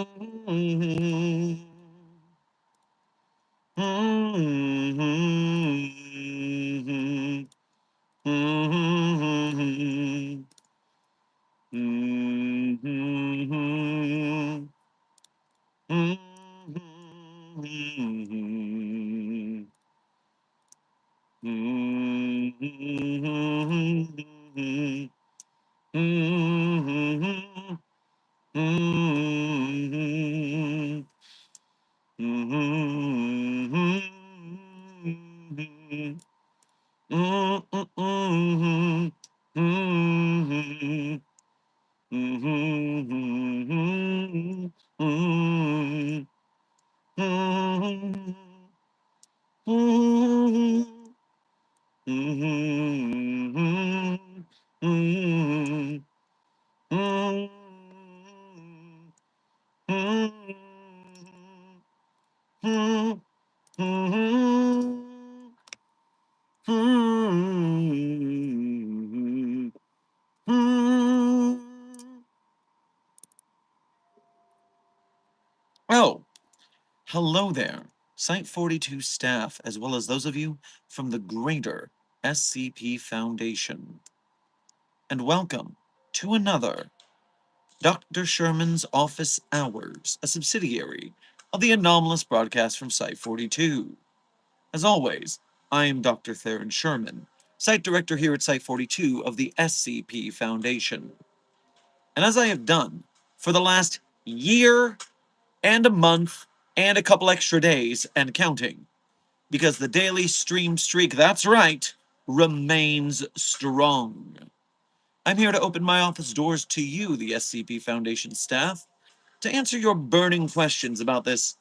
Oh, hello there, Site-42 staff, as well as those of you from the greater SCP Foundation. And welcome to another Dr. Sherman's Office Hours, a subsidiary of the anomalous broadcast from Site-42. As always, I am Dr. Theron Sherman, Site Director here at Site-42 of the SCP Foundation. And as I have done for the last year and a month and a couple extra days and counting, because the daily stream streak, that's right, remains strong. I'm here to open my office doors to you, the SCP Foundation staff, to answer your burning questions about this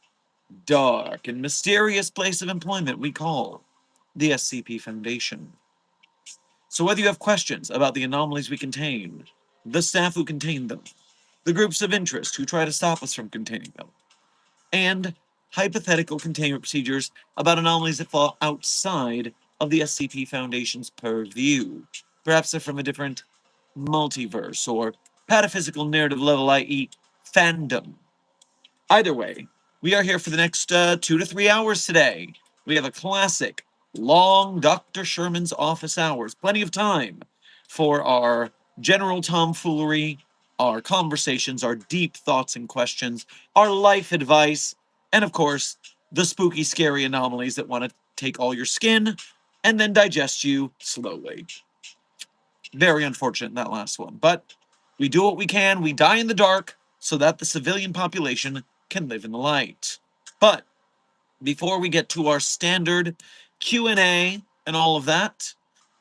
dark and mysterious place of employment we call the SCP Foundation. So whether you have questions about the anomalies we contain, the staff who contain them, the groups of interest who try to stop us from containing them, and hypothetical containment procedures about anomalies that fall outside of the SCP Foundation's purview. Perhaps they're from a different multiverse or pataphysical narrative level, i.e., fandom. Either way, we are here for the next 2 to 3 hours today. We have a classic, long Dr. Sherman's office hours. Plenty of time for our general tomfoolery, our conversations, our deep thoughts and questions, our life advice, and of course, the spooky, scary anomalies that want to take all your skin and then digest you slowly. Very unfortunate in that last one, but we do what we can. We die in the dark so that the civilian population can live in the light. But before we get to our standard Q&A and all of that,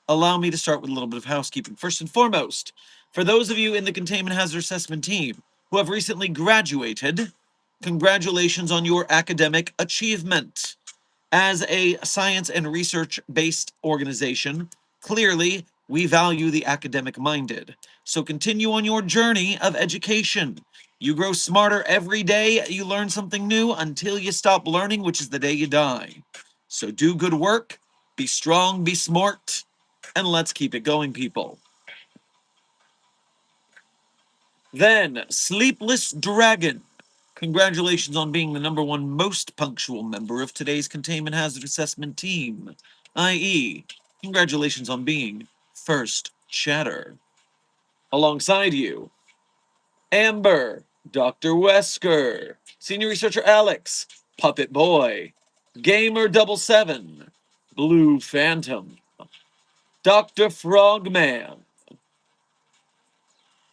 allow me to start with a little bit of housekeeping. First and foremost, for those of you in the Containment Hazard Assessment team who have recently graduated, congratulations on your academic achievement. As a science and research-based organization, clearly, we value the academic-minded. So continue on your journey of education. You grow smarter every day. You learn something new until you stop learning, which is the day you die. So do good work, be strong, be smart, and let's keep it going, people. Then, Sleepless Dragon. Congratulations on being the #1 most punctual member of today's Containment Hazard Assessment team, i.e., congratulations on being first chatter. Alongside you, Amber, Dr. Wesker, Senior Researcher Alex, Puppet Boy, Gamer 77, Blue Phantom, Dr. Frogman.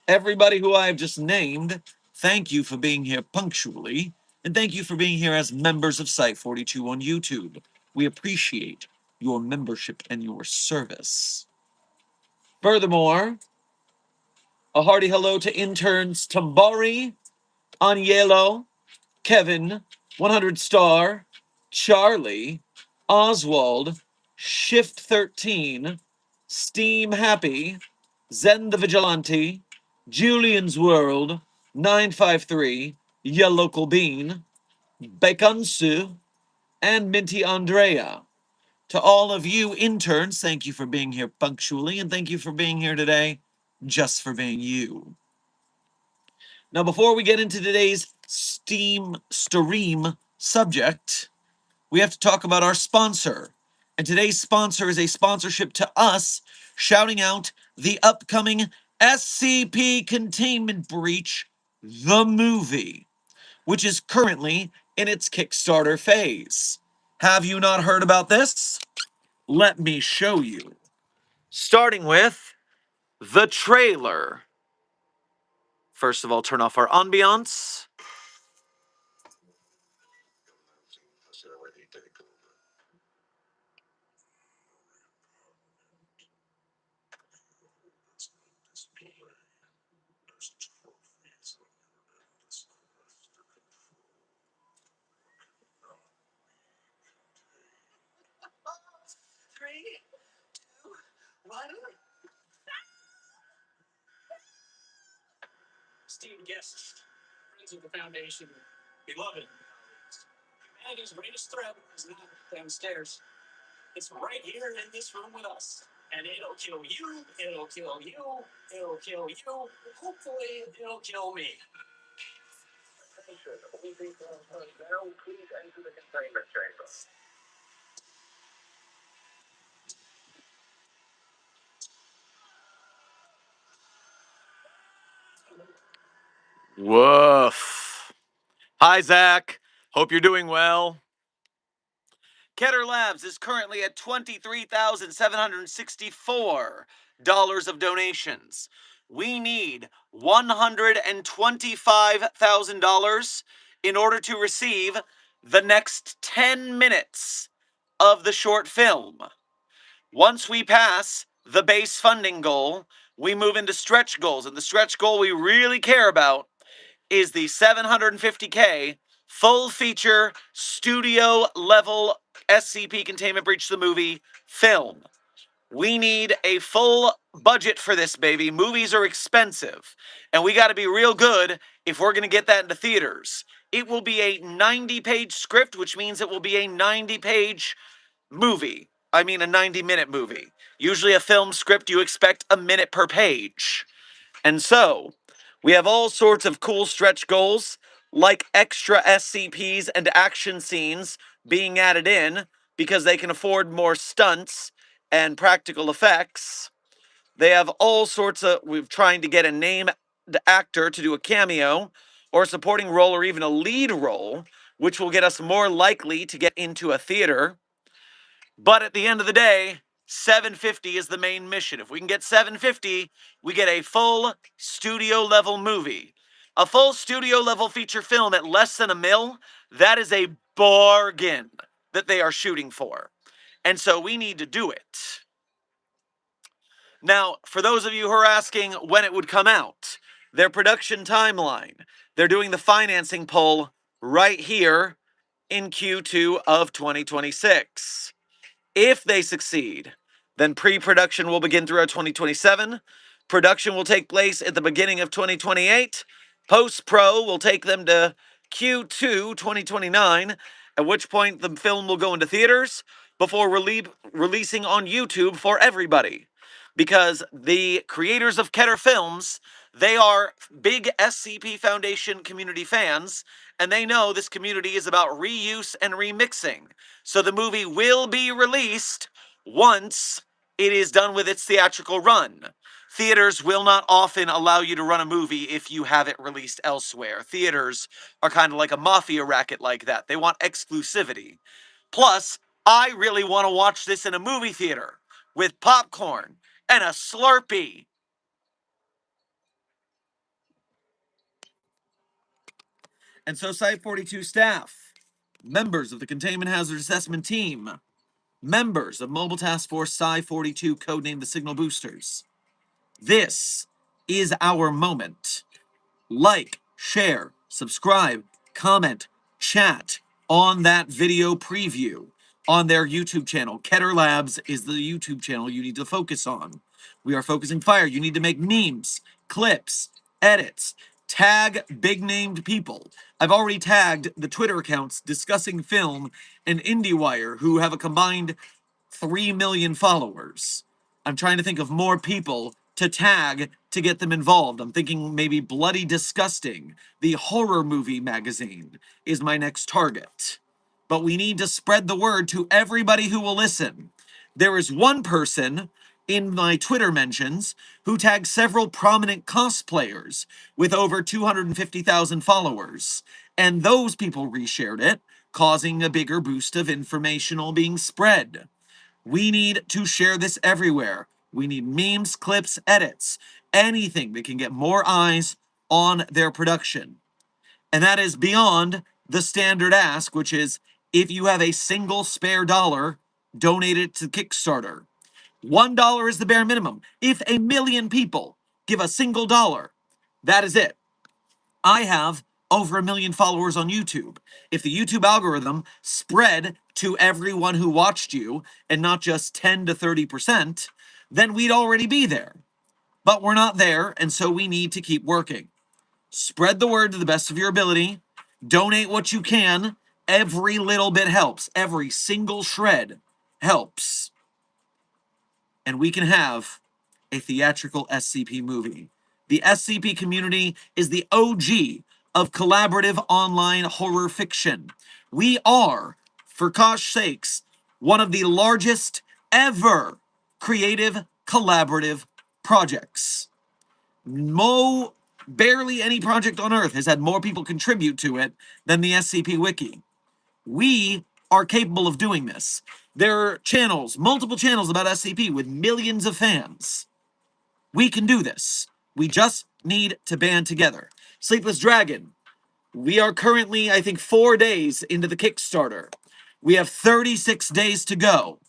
Everybody who I have just named, thank you for being here punctually, and thank you for being here as members of Site-42 on YouTube. We appreciate your membership and your service. Furthermore, a hearty hello to interns Tambari, Anielo, Kevin, 100 Star, Charlie, Oswald, Shift 13, Steam Happy, Zen the Vigilante, Julian's World, 953, Ya Local Bean, Baconsu, and Minty Andrea. To all of you interns, thank you for being here punctually, and thank you for being here today, just for being you. Now, before we get into today's stream subject, we have to talk about our sponsor. And today's sponsor is a sponsorship to us, shouting out the upcoming SCP Containment Breach, the movie, which is currently in its Kickstarter phase. Have you not heard about this? Let me show you. Starting with the trailer. First of all, turn off our ambiance. Esteemed guests, friends of the Foundation, beloved colleagues, humanity's greatest threat is not downstairs. It's right here in this room with us. And it'll kill you, it'll kill you, it'll kill you. Hopefully, it'll kill me. Now, please enter the containment chamber. Woof. Hi, Zach. Hope you're doing well. Keter Labs is currently at $23,764 of donations. We need $125,000 in order to receive the next 10 minutes of the short film. Once we pass the base funding goal, we move into stretch goals, and the stretch goal we really care about is the $750K full feature studio level SCP Containment Breach the movie film. We need a full budget for this, baby. Movies are expensive, and we got to be real good if we're going to get that into theaters. It will be a 90-page script, which means it will be a 90-page movie. I mean, a 90-minute movie. Usually a film script, you expect a minute per page. And so, we have all sorts of cool stretch goals, like extra SCPs and action scenes being added in because they can afford more stunts and practical effects. They have all sorts of, we're trying to get a named actor to do a cameo or a supporting role or even a lead role, which will get us more likely to get into a theater. But at the end of the day, 750 is the main mission. If we can get 750, we get a full studio level movie. A full studio level feature film at less than $1 million, that is a bargain that they are shooting for. And so we need to do it. Now, for those of you who are asking when it would come out, their production timeline, they're doing the financing poll right here in Q2 of 2026. If they succeed, then pre-production will begin throughout 2027. Production will take place at the beginning of 2028. Post-pro will take them to Q2 2029, at which point the film will go into theaters before releasing on YouTube for everybody. Because the creators of Keter Films, they are big SCP Foundation community fans, and they know this community is about reuse and remixing. So the movie will be released once it is done with its theatrical run. Theaters will not often allow you to run a movie if you have it released elsewhere. Theaters are kind of like a mafia racket like that. They want exclusivity. Plus, I really want to watch this in a movie theater with popcorn and a Slurpee. And so Site 42 staff, members of the Containment Hazard Assessment Team, members of Mobile Task Force Psi 42, codenamed the Signal Boosters. This is our moment. Like, share, subscribe, comment, chat on that video preview on their YouTube channel. Keter Labs is the YouTube channel you need to focus on. We are focusing fire. You need to make memes, clips, edits, tag big named people. I've already tagged the Twitter accounts Discussing Film and IndieWire, who have a combined 3 million followers. I'm trying to think of more people to tag to get them involved. I'm thinking maybe Bloody Disgusting, the horror movie magazine, is my next target. But we need to spread the word to everybody who will listen. There is one person in my Twitter mentions who tagged several prominent cosplayers with over 250,000 followers. And those people reshared it, causing a bigger boost of informational being spread. We need to share this everywhere. We need memes, clips, edits, anything that can get more eyes on their production. And that is beyond the standard ask, which is if you have a single spare dollar, donate it to Kickstarter. $1 is the bare minimum. If a million people give a single dollar, that is it. I have over 1 million followers on YouTube. If the YouTube algorithm spread to everyone who watched you and not just 10 to 30%, then we'd already be there. But we're not there, and so we need to keep working. Spread the word to the best of your ability. Donate what you can. Every little bit helps. Every single shred helps. And we can have a theatrical SCP movie. The SCP community is the OG of collaborative online horror fiction. We are, for gosh sakes, one of the largest ever creative collaborative projects. Barely any project on Earth has had more people contribute to it than the SCP Wiki. We are capable of doing this. There are channels, multiple channels about SCP with millions of fans. We can do this. We just need to band together. Sleepless Dragon. We are currently, I think, 4 days into the Kickstarter. We have 36 days to go.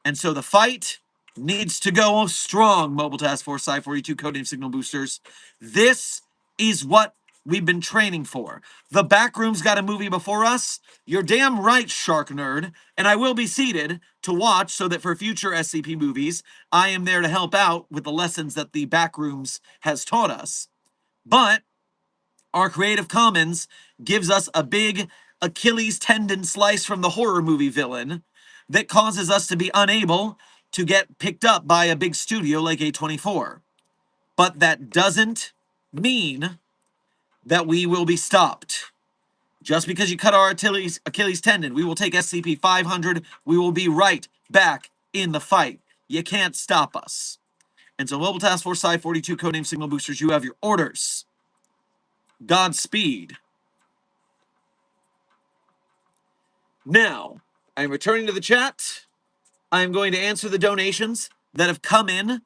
And so the fight needs to go strong, Mobile Task Force Psi-42 Codename Signal Boosters. This is what we've been training for. The Backroom's got a movie before us. You're damn right, Shark Nerd. And I will be seated to watch so that for future SCP movies, I am there to help out with the lessons that the Backrooms has taught us. But our Creative Commons gives us a big Achilles tendon slice from the horror movie villain that causes us to be unable to get picked up by a big studio like A24. But that doesn't mean that we will be stopped. Just because you cut our Achilles tendon, we will take SCP-500. We will be right back in the fight. You can't stop us. And so Mobile Task Force Psi-42 Codename Signal Boosters, you have your orders. Godspeed. Now, I'm returning to the chat. I'm going to answer the donations that have come in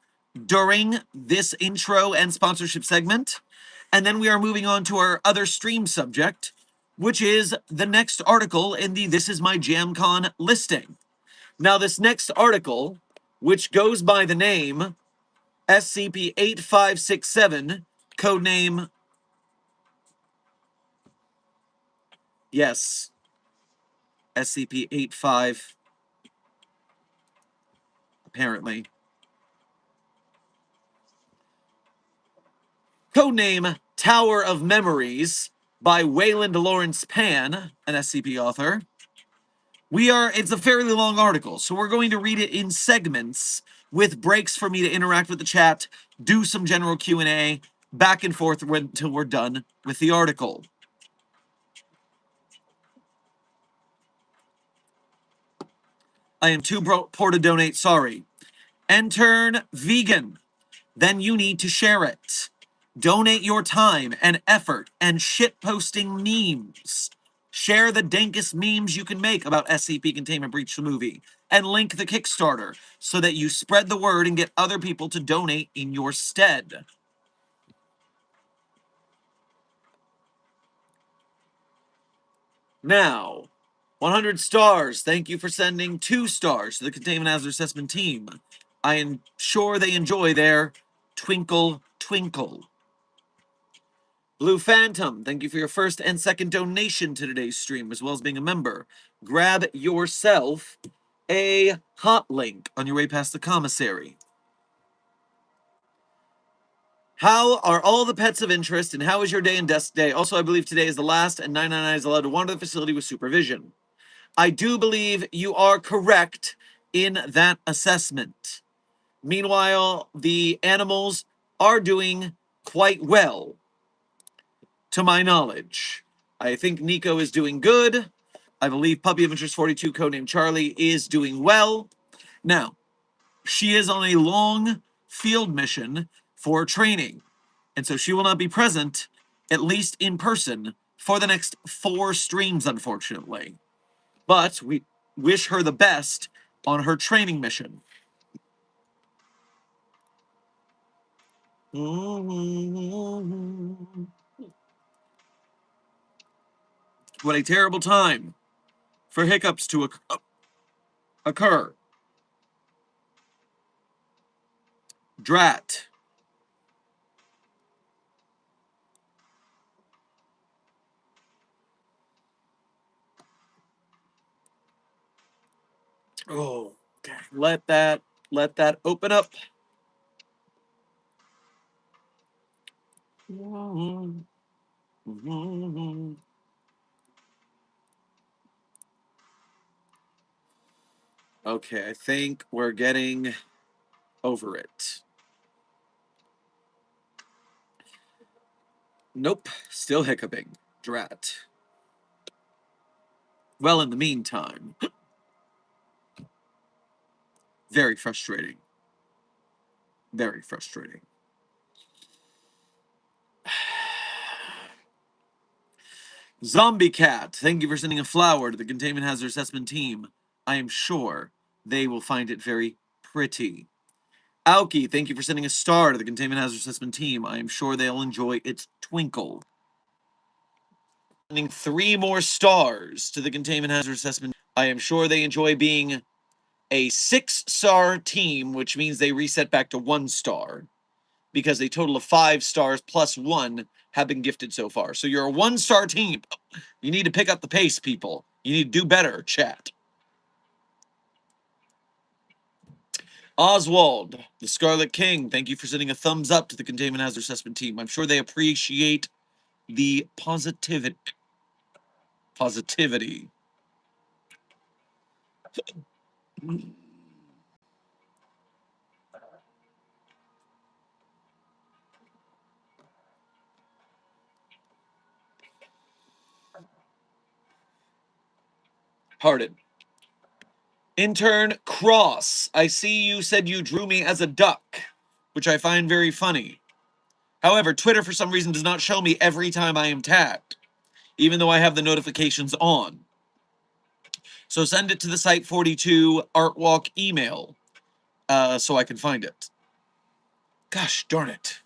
during this intro and sponsorship segment. And then we are moving on to our other stream subject, which is the next article in the This Is My JamCon listing. Now, this next article, which goes by the name SCP-8567, codename... Yes, SCP-85... apparently. Codename Tower of Memories by Wayland Lawrence Pan, an SCP author. It's a fairly long article, so we're going to read it in segments with breaks for me to interact with the chat, do some general Q&A, back and forth until we're done with the article. I am too poor to donate, sorry. Intern Vegan. Then you need to share it. Donate your time and effort and shitposting memes. Share the dankest memes you can make about SCP Containment Breach the movie. And link the Kickstarter so that you spread the word and get other people to donate in your stead. Now, 100 stars. Thank you for sending 2 stars to the Containment Hazard Assessment team. I am sure they enjoy their twinkle twinkle. Blue Phantom, thank you for your first and second donation to today's stream, as well as being a member. Grab yourself a hot link on your way past the commissary. How are all the pets of interest, and how is your day and desk day? Also, I believe today is the last, and 999 is allowed to wander the facility with supervision. I do believe you are correct in that assessment. Meanwhile, the animals are doing quite well, to my knowledge. I think Nico is doing good. I believe Puppy of Interest 42, codename Charlie, is doing well. Now, she is on a long field mission for training, and so she will not be present, at least in person, for the next 4 streams, unfortunately. But we wish her the best on her training mission. What a terrible time for hiccups to occur. Drat. Oh, okay. Let that open up. Okay, I think we're getting over it. Nope, still hiccuping. Drat. Well, in the meantime, very frustrating. Very frustrating. Zombie Cat, thank you for sending a flower to the Containment Hazard Assessment team. I am sure they will find it very pretty. Aoki, thank you for sending a star to the Containment Hazard Assessment team. I am sure they'll enjoy its twinkle. Sending 3 more stars to the Containment Hazard Assessment. I am sure they enjoy being a 6-star team, which means they reset back to 1 star, because a total of 5 stars plus 1 have been gifted so far. So you're a 1-star team. You need to pick up the pace, people. You need to do better, chat. Oswald, the Scarlet King, thank you for sending a thumbs up to the Containment Hazard Assessment team. I'm sure they appreciate the positivity. Pardon. Intern Cross, I see you said you drew me as a duck, which I find very funny. However, Twitter for some reason does not show me every time I am tagged, even though I have the notifications on. So send it to the Site 42 Art Walk email so I can find it. Gosh darn it.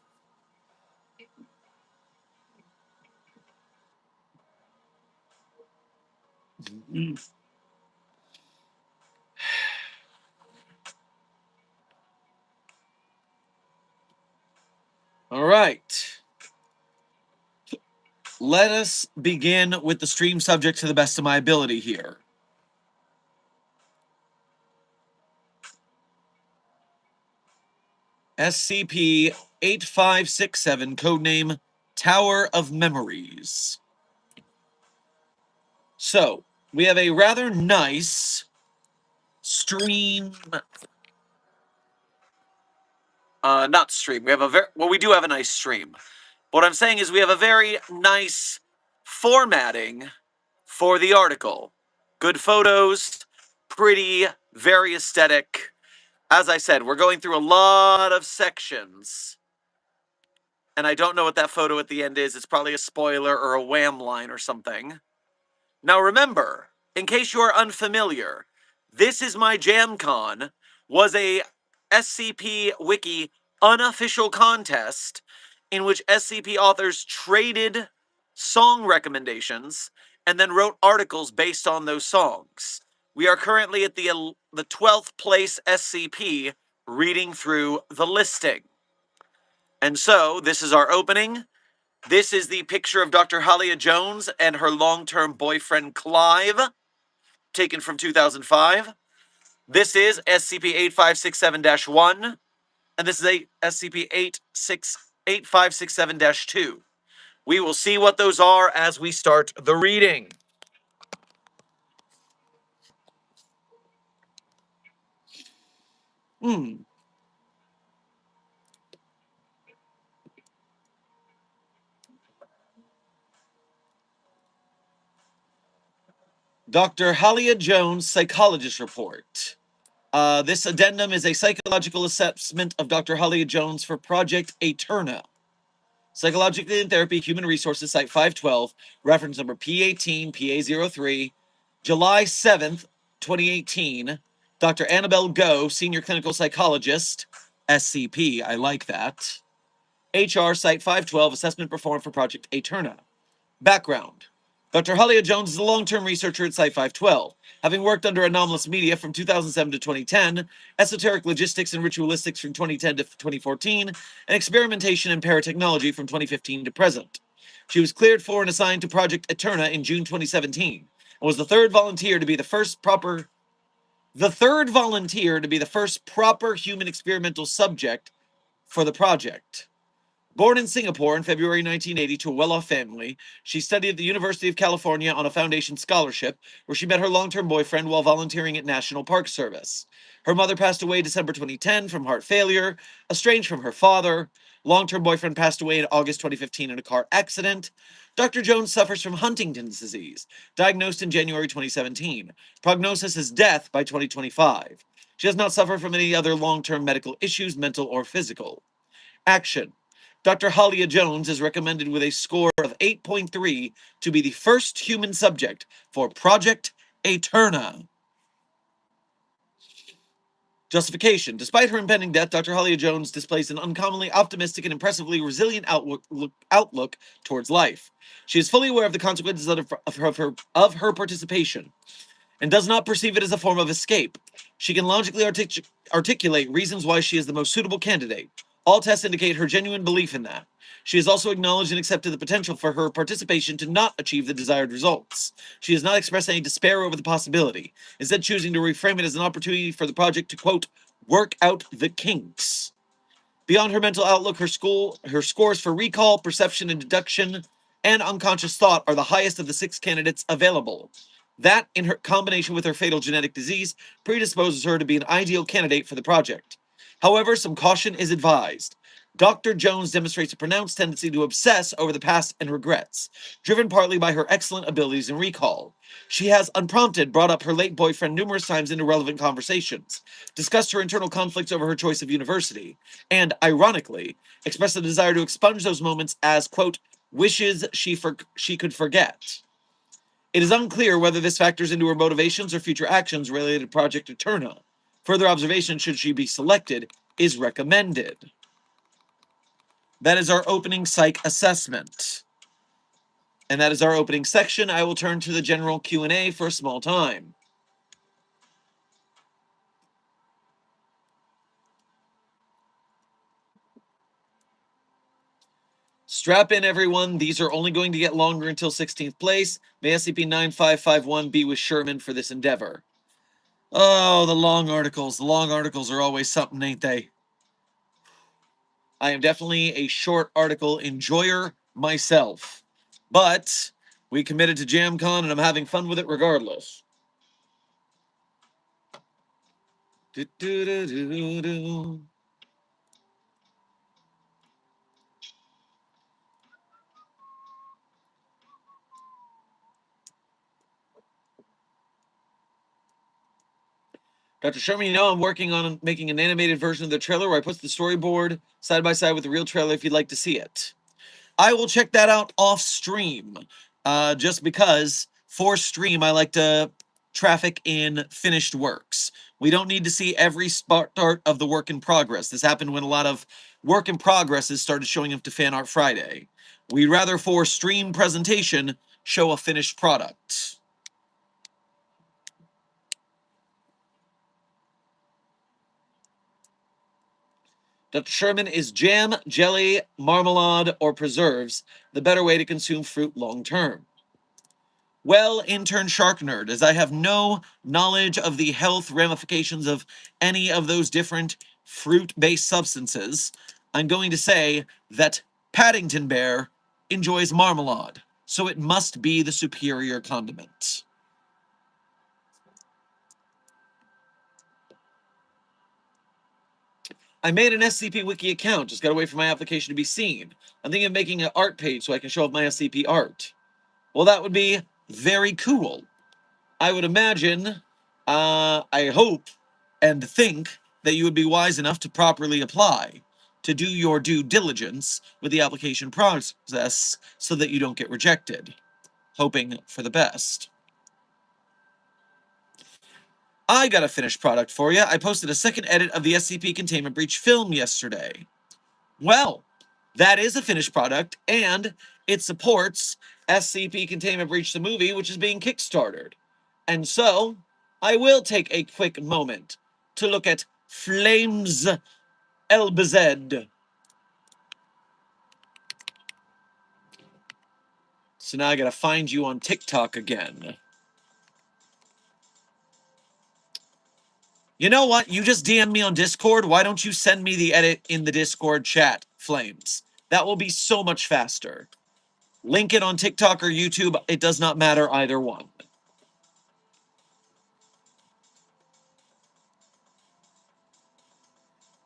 All right. Let us begin with the stream subject to the best of my ability here. SCP-8567, codename Tower of Memories. So, we have a rather nice stream. Not stream. We have we do have a nice stream. What I'm saying is we have a very nice formatting for the article. Good photos, pretty, very aesthetic. As I said, we're going through a lot of sections. And I don't know what that photo at the end is. It's probably a spoiler or a wham line or something. Now remember, in case you are unfamiliar, This Is My JamCon was a SCP Wiki unofficial contest in which SCP authors traded song recommendations and then wrote articles based on those songs. We are currently at the 12th place SCP reading through the listing. And so, this is our opening. This is the picture of Dr. Halia Jones and her long-term boyfriend Clive, taken from 2005. This is SCP-8567-1, and this is SCP-8567-2. We will see what those are as we start the reading. Dr. Halia Jones Psychologist Report. This addendum is a psychological assessment of Dr. Halia Jones for Project Eterna. Psychologically in Therapy, Human Resources, Site 512, reference number P18, PA03, July 7th, 2018. Dr. Annabelle Go, Senior Clinical Psychologist, SCP, I like that. HR, Site 512, assessment performed for Project Eterna. Background. Dr. Halia Jones is a long-term researcher at Site 512, having worked under anomalous media from 2007 to 2010, esoteric logistics and ritualistics from 2010 to 2014, and experimentation and paratechnology from 2015 to present. She was cleared for and assigned to Project Eterna in June 2017, and was the third volunteer to be the first proper human experimental subject for the project. Born in Singapore in February 1980 to a well-off family, she studied at the University of California on a foundation scholarship, where she met her long-term boyfriend while volunteering at National Park Service. Her mother passed away December 2010 from heart failure, estranged from her father. Long-term boyfriend passed away in August 2015 in a car accident. Dr. Jones suffers from Huntington's disease, diagnosed in January 2017. Prognosis is death by 2025. She does not suffer from any other long-term medical issues, mental or physical. Action. Dr. Halia Jones is recommended with a score of 8.3 to be the first human subject for Project Eterna. Justification. Despite her impending death, Dr. Halia Jones displays an uncommonly optimistic and impressively resilient outlook towards life. She is fully aware of the consequences of her participation and does not perceive it as a form of escape. She can logically articulate reasons why she is the most suitable candidate. All tests indicate her genuine belief in that. She has also acknowledged and accepted the potential for her participation to not achieve the desired results. She has not expressed any despair over the possibility, instead choosing to reframe it as an opportunity for the project to, quote, work out the kinks. Beyond her mental outlook, her scores for recall, perception, and deduction, and unconscious thought are the highest of the 6 candidates available. That, in her combination with her fatal genetic disease, predisposes her to be an ideal candidate for the project. However, some caution is advised. Dr. Jones demonstrates a pronounced tendency to obsess over the past and regrets, driven partly by her excellent abilities in recall. She has, unprompted, brought up her late boyfriend numerous times in irrelevant conversations, discussed her internal conflicts over her choice of university, and, ironically, expressed a desire to expunge those moments as, quote, wishes she could forget. It is unclear whether this factors into her motivations or future actions related to Project Eterna. Further observation, should she be selected, is recommended. That is our opening psych assessment. And that is our opening section. I will turn to the general Q&A for a small time. Strap in, everyone. These are only going to get longer until 16th place. May SCP-9551 be with Sherman for this endeavor. Oh, the long articles. The long articles are always something, ain't they? I am definitely a short article enjoyer myself. But we committed to JamCon, and I'm having fun with it regardless. Dr. Sherman, you know I'm working on making an animated version of the trailer where I put the storyboard side by side with the real trailer if you'd like to see it. I will check that out off stream, just because for stream I like to traffic in finished works. We don't need to see every start of the work in progress. This happened when a lot of work in progresses started showing up to Fan Art Friday. We'd rather, for stream presentation, show a finished product. Dr. Sherman, is jam, jelly, marmalade, or preserves the better way to consume fruit long term? Well, intern Shark Nerd, as I have no knowledge of the health ramifications of any of those different fruit-based substances, I'm going to say that Paddington Bear enjoys marmalade, so it must be the superior condiment. I made an SCP Wiki account, just gotta wait for my application to be seen. I'm thinking of making an art page so I can show off my SCP art. Well, that would be very cool. I would imagine, I hope and think that you would be wise enough to properly apply, to do your due diligence with the application process so that you don't get rejected. Hoping for the best. I got a finished product for you. I posted a second edit of the SCP Containment Breach film yesterday. Well, that is a finished product, and it supports SCP Containment Breach the movie, which is being kickstarted. And so, I will take a quick moment to look at Flames Elbazed. So now I gotta find you on TikTok again. You know what? You just DM me on Discord. Why don't you send me the edit in the Discord chat, Flames? That will be so much faster. Link it on TikTok or YouTube. It does not matter either one.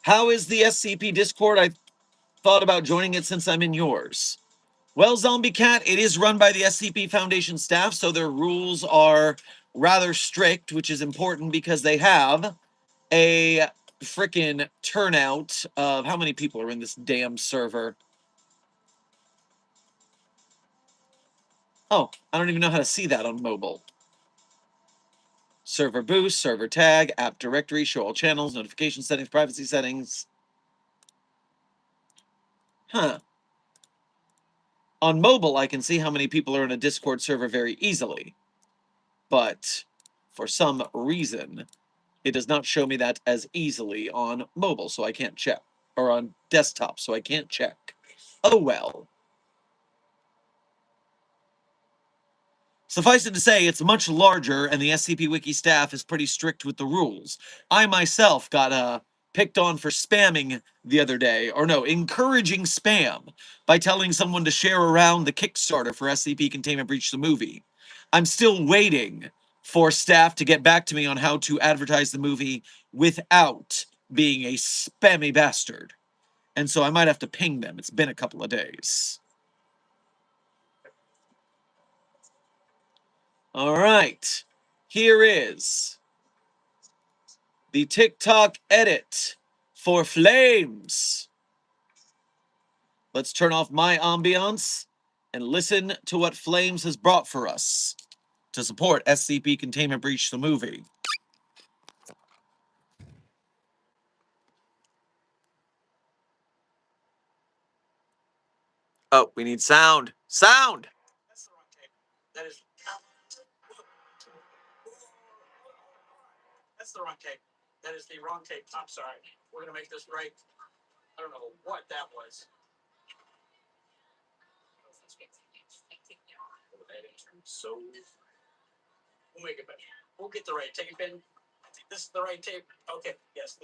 How is the SCP Discord? I thought about joining it since I'm in yours. Well, Zombie Cat, it is run by the SCP Foundation staff, so their rules are rather strict, which is important because they have a frickin' turnout of how many people are in this damn server. Oh, I don't even know how to see that on mobile. Server boost, server tag, app directory, show all channels, notification settings, privacy settings. Huh. On mobile, I can see how many people are in a Discord server very easily. But for some reason, it does not show me that as easily on mobile, so I can't check. Or on desktop, so I can't check. Oh well. Suffice it to say, it's much larger, and the SCP Wiki staff is pretty strict with the rules. I myself got picked on for spamming the other day, or no, encouraging spam, by telling someone to share around the Kickstarter for SCP Containment Breach the movie. I'm still waiting for staff to get back to me on how to advertise the movie without being a spammy bastard. And so I might have to ping them. It's been a couple of days. All right. Here is the TikTok edit for Flames. Let's turn off my ambiance and listen to what Flames has brought for us to support SCP Containment Breach the movie. Oh, we need sound. Sound! That's the wrong tape. That is... That's the wrong tape. That is the wrong tape. I'm sorry. We're going to make this right. I don't know what that was. So we'll make it better. We'll get the right tape in. This is the right tape. Okay, yes.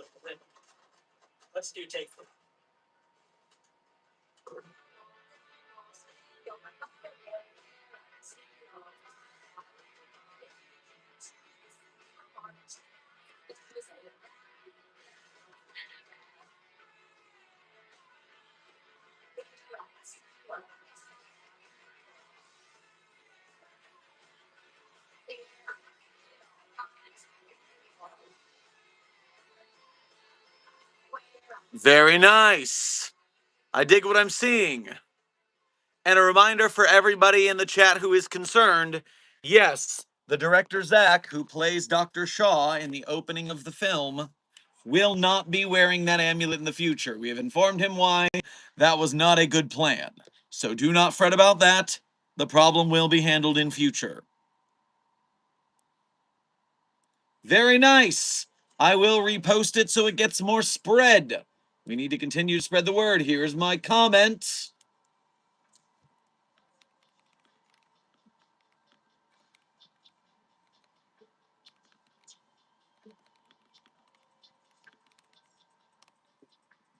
Let's do take 3. Very nice. I dig what I'm seeing. And a reminder for everybody in the chat who is concerned, yes, the director Zach, who plays Dr. Shaw in the opening of the film, will not be wearing that amulet in the future. We have informed him why. That was not a good plan. So do not fret about that. The problem will be handled in future. Very nice. I will repost it so it gets more spread. We need to continue to spread the word. Here's my comment.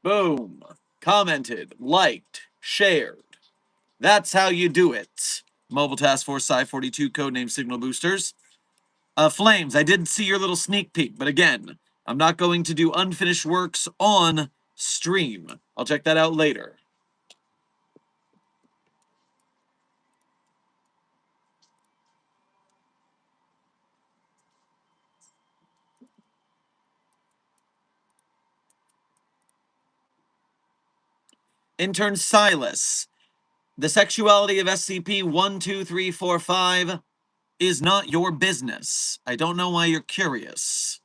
Boom. Commented, liked, shared. That's how you do it. Mobile Task Force Psi-42, codename Signal Boosters. Flames, I did see your little sneak peek, but again, I'm not going to do unfinished works on stream. I'll check that out later. Intern Silas, the sexuality of SCP-12345 is not your business. I don't know why you're curious.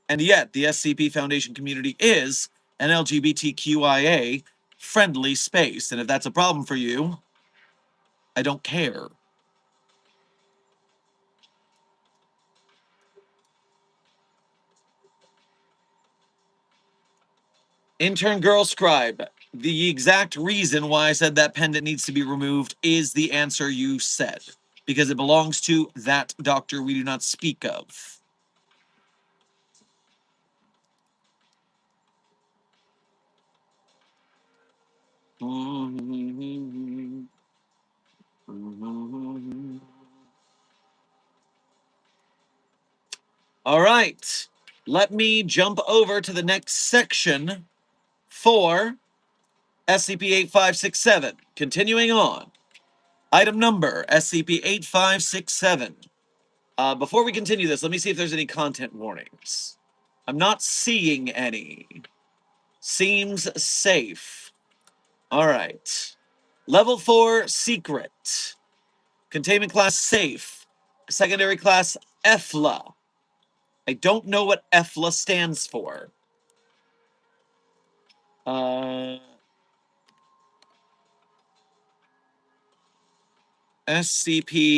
And yet, the SCP Foundation community is an LGBTQIA friendly space. And if that's a problem for you, I don't care. Intern Girl Scribe, the exact reason why I said that pendant needs to be removed is the answer you said. Because it belongs to that doctor we do not speak of. All right. Let me jump over to the next section for SCP-8567. Continuing on. Item number, SCP-8567. Before we continue this, let me see if there's any content warnings. I'm not seeing any. Seems safe. All right. Level 4, secret. Containment class, safe. Secondary class, EFLA. I don't know what EFLA stands for.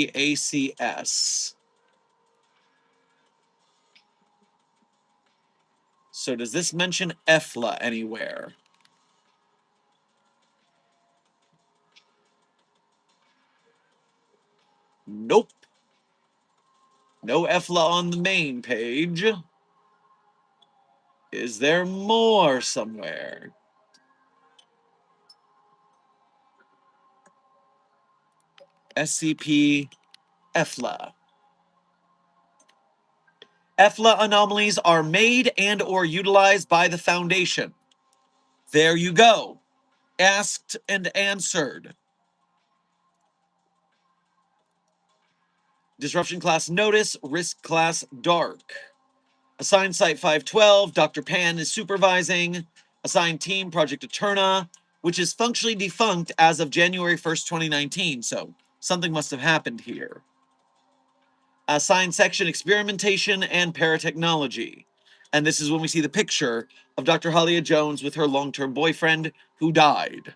SCP-ACS. So does this mention EFLA anywhere? Nope. No EFLA on the main page. Is there more somewhere? SCP EFLA. EFLA anomalies are made and or utilized by the Foundation. There you go. Asked and answered. Disruption class notice, risk class dark. Assigned Site 512, Dr. Pan is supervising. Assigned team, Project Eterna, which is functionally defunct as of January 1st, 2019, so something must have happened here. Assigned section, Experimentation and Paratechnology. And this is when we see the picture of Dr. Halia Jones with her long-term boyfriend who died.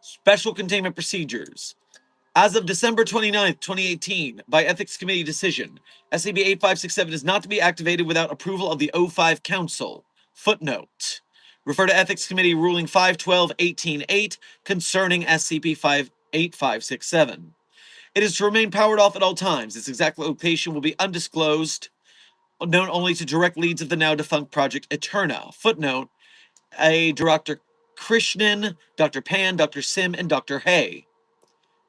Special Containment Procedures. As of December 29th, 2018, by Ethics Committee decision, SCP-8567 is not to be activated without approval of the O5 Council. Footnote. Refer to Ethics Committee Ruling 512-18-8 concerning SCP-8567. It is to remain powered off at all times. Its exact location will be undisclosed, known only to direct leads of the now-defunct Project Eterna. Footnote. A Dr. Krishnan, Dr. Pan, Dr. Sim, and Dr. Hay.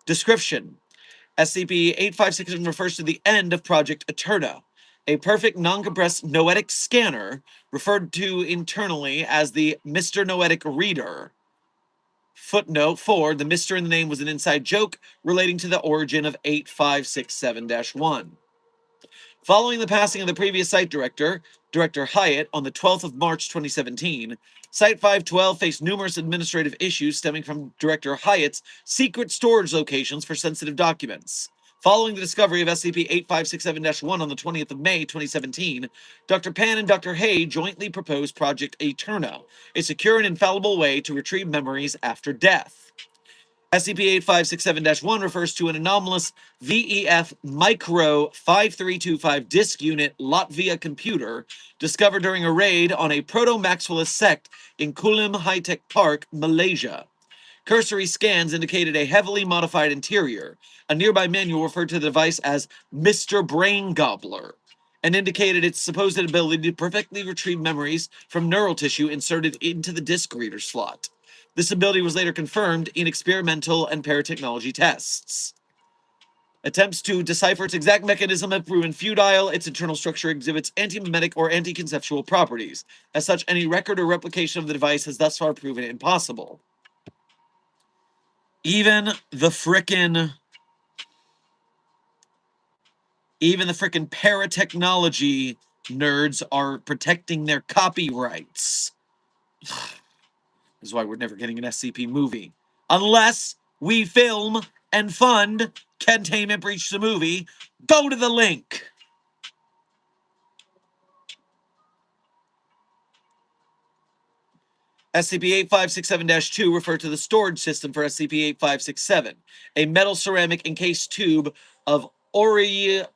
Description. SCP-8567 refers to the end of Project Eterna, a perfect non-compressed noetic scanner referred to internally as the Mr. Noetic Reader. Footnote 4, the Mr. in the name was an inside joke relating to the origin of 8567-1. Following the passing of the previous site director, Director Hyatt, on the 12th of March 2017, Site 512 faced numerous administrative issues stemming from Director Hyatt's secret storage locations for sensitive documents. Following the discovery of SCP-8567-1 on the 20th of May 2017, Dr. Pan and Dr. Hay jointly proposed Project Eterna, a secure and infallible way to retrieve memories after death. SCP-8567-1 refers to an anomalous VEF Micro 5325 disk unit Latvia computer discovered during a raid on a Proto-Maxwellist sect in Kulim High-Tech Park, Malaysia. Cursory scans indicated a heavily modified interior. A nearby manual referred to the device as Mr. Brain Gobbler and indicated its supposed ability to perfectly retrieve memories from neural tissue inserted into the disk reader slot. This ability was later confirmed in experimental and paratechnology tests. Attempts to decipher its exact mechanism have proven futile. Its internal structure exhibits anti-mimetic or anti-conceptual properties. As such, any record or replication of the device has thus far proven impossible. Even the frickin' paratechnology nerds are protecting their copyrights. This is why we're never getting an SCP movie. Unless we film and fund Containment Breach the movie. Go to the link. SCP-8567-2 referred to the storage system for SCP-8567, a metal ceramic encased tube of Orichalcos.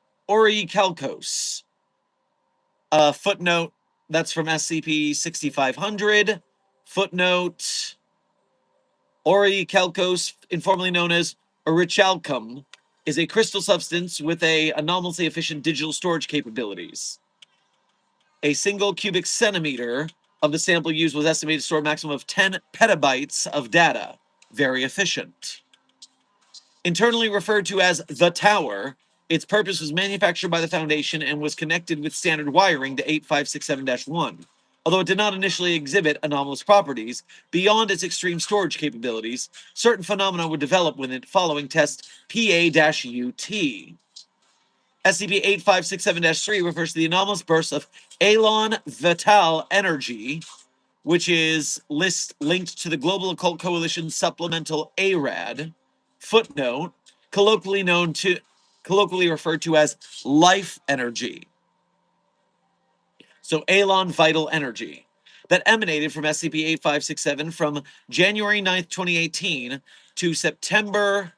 Footnote, that's from SCP-6500. Footnote, Orichalcos, informally known as orichalcum, is a crystal substance with anomalously efficient digital storage capabilities. A single cubic centimeter of the sample used was estimated to store a maximum of 10 petabytes of data. Very efficient. Internally referred to as the Tower, its purpose was manufactured by the Foundation and was connected with standard wiring to 8567-1. Although it did not initially exhibit anomalous properties, beyond its extreme storage capabilities, certain phenomena would develop when it following test PA-UT. SCP-8567-3 refers to the anomalous bursts of Elan Vital energy, which is linked to the Global Occult Coalition Supplemental ARAD. Footnote, colloquially referred to as life energy. So Elan Vital energy that emanated from SCP-8567 from January 9th, 2018 to September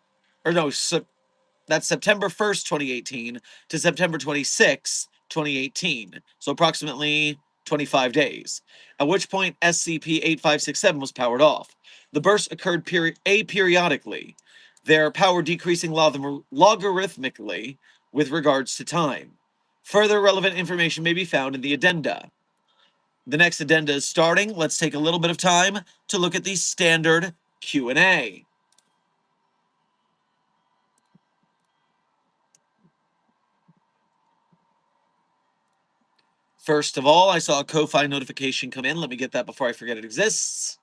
1st, 2018 to September 26th, 2018. So approximately 25 days, at which point SCP-8567 was powered off. The bursts occurred aperiodically, their power decreasing logarithmically with regards to time. Further relevant information may be found in the addenda. The next addenda is starting. Let's take a little bit of time to look at the standard Q&A. First of all, I saw a Ko-Fi notification come in. Let me get that before I forget it exists.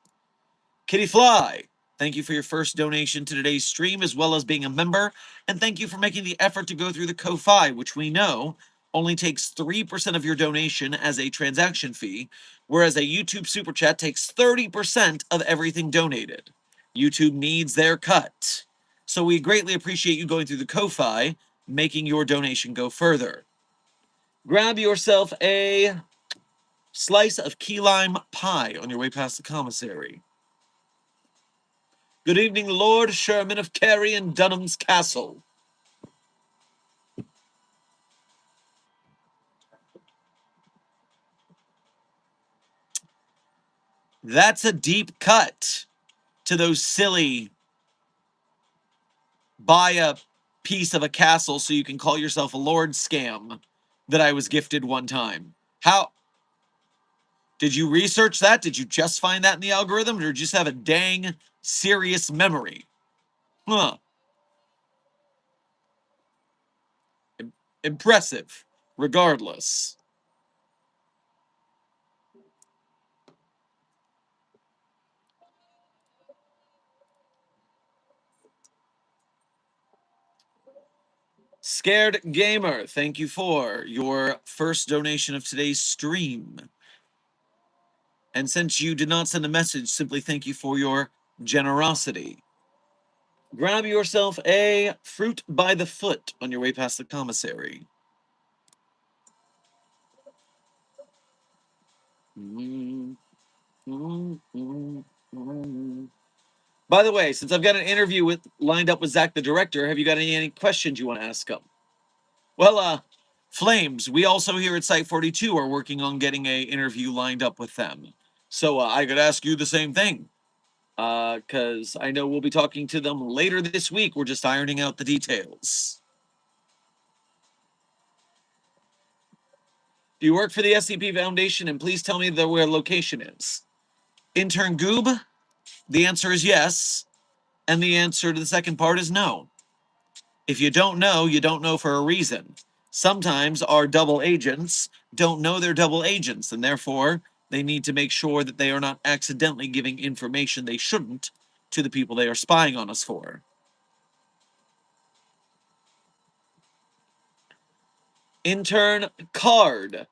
Kitty Fly, thank you for your first donation to today's stream, as well as being a member, and thank you for making the effort to go through the Ko-Fi, which we know only takes 3% of your donation as a transaction fee, whereas a YouTube Super Chat takes 30% of everything donated. YouTube needs their cut. So we greatly appreciate you going through the Ko-Fi, making your donation go further. Grab yourself a slice of key lime pie on your way past the commissary. Good evening, Lord Sherman of Carey and Dunham's Castle. That's a deep cut to those silly buy a piece of a castle so you can call yourself a lord scam that I was gifted one time. How did you research that? Did you just find that in the algorithm, or just have a dang serious memory? Huh. Impressive, regardless. Scared Gamer, thank you for your first donation of today's stream. And since you did not send a message, simply thank you for your generosity. Grab yourself a fruit by the foot on your way past the commissary. By the way, since I've got an interview lined up with Zach, the director, have you got any questions you want to ask him? Well, Flames, we also here at Site 42 are working on getting a interview lined up with them. So I could ask you the same thing. Because I know we'll be talking to them later this week. We're just ironing out the details. Do you work for the SCP Foundation? And please tell me where the location is. Intern Goob? The answer is yes. And the answer to the second part is no. If you don't know for a reason. Sometimes our double agents don't know they're double agents, and therefore they need to make sure that they are not accidentally giving information they shouldn't to the people they are spying on us for. Intern Card,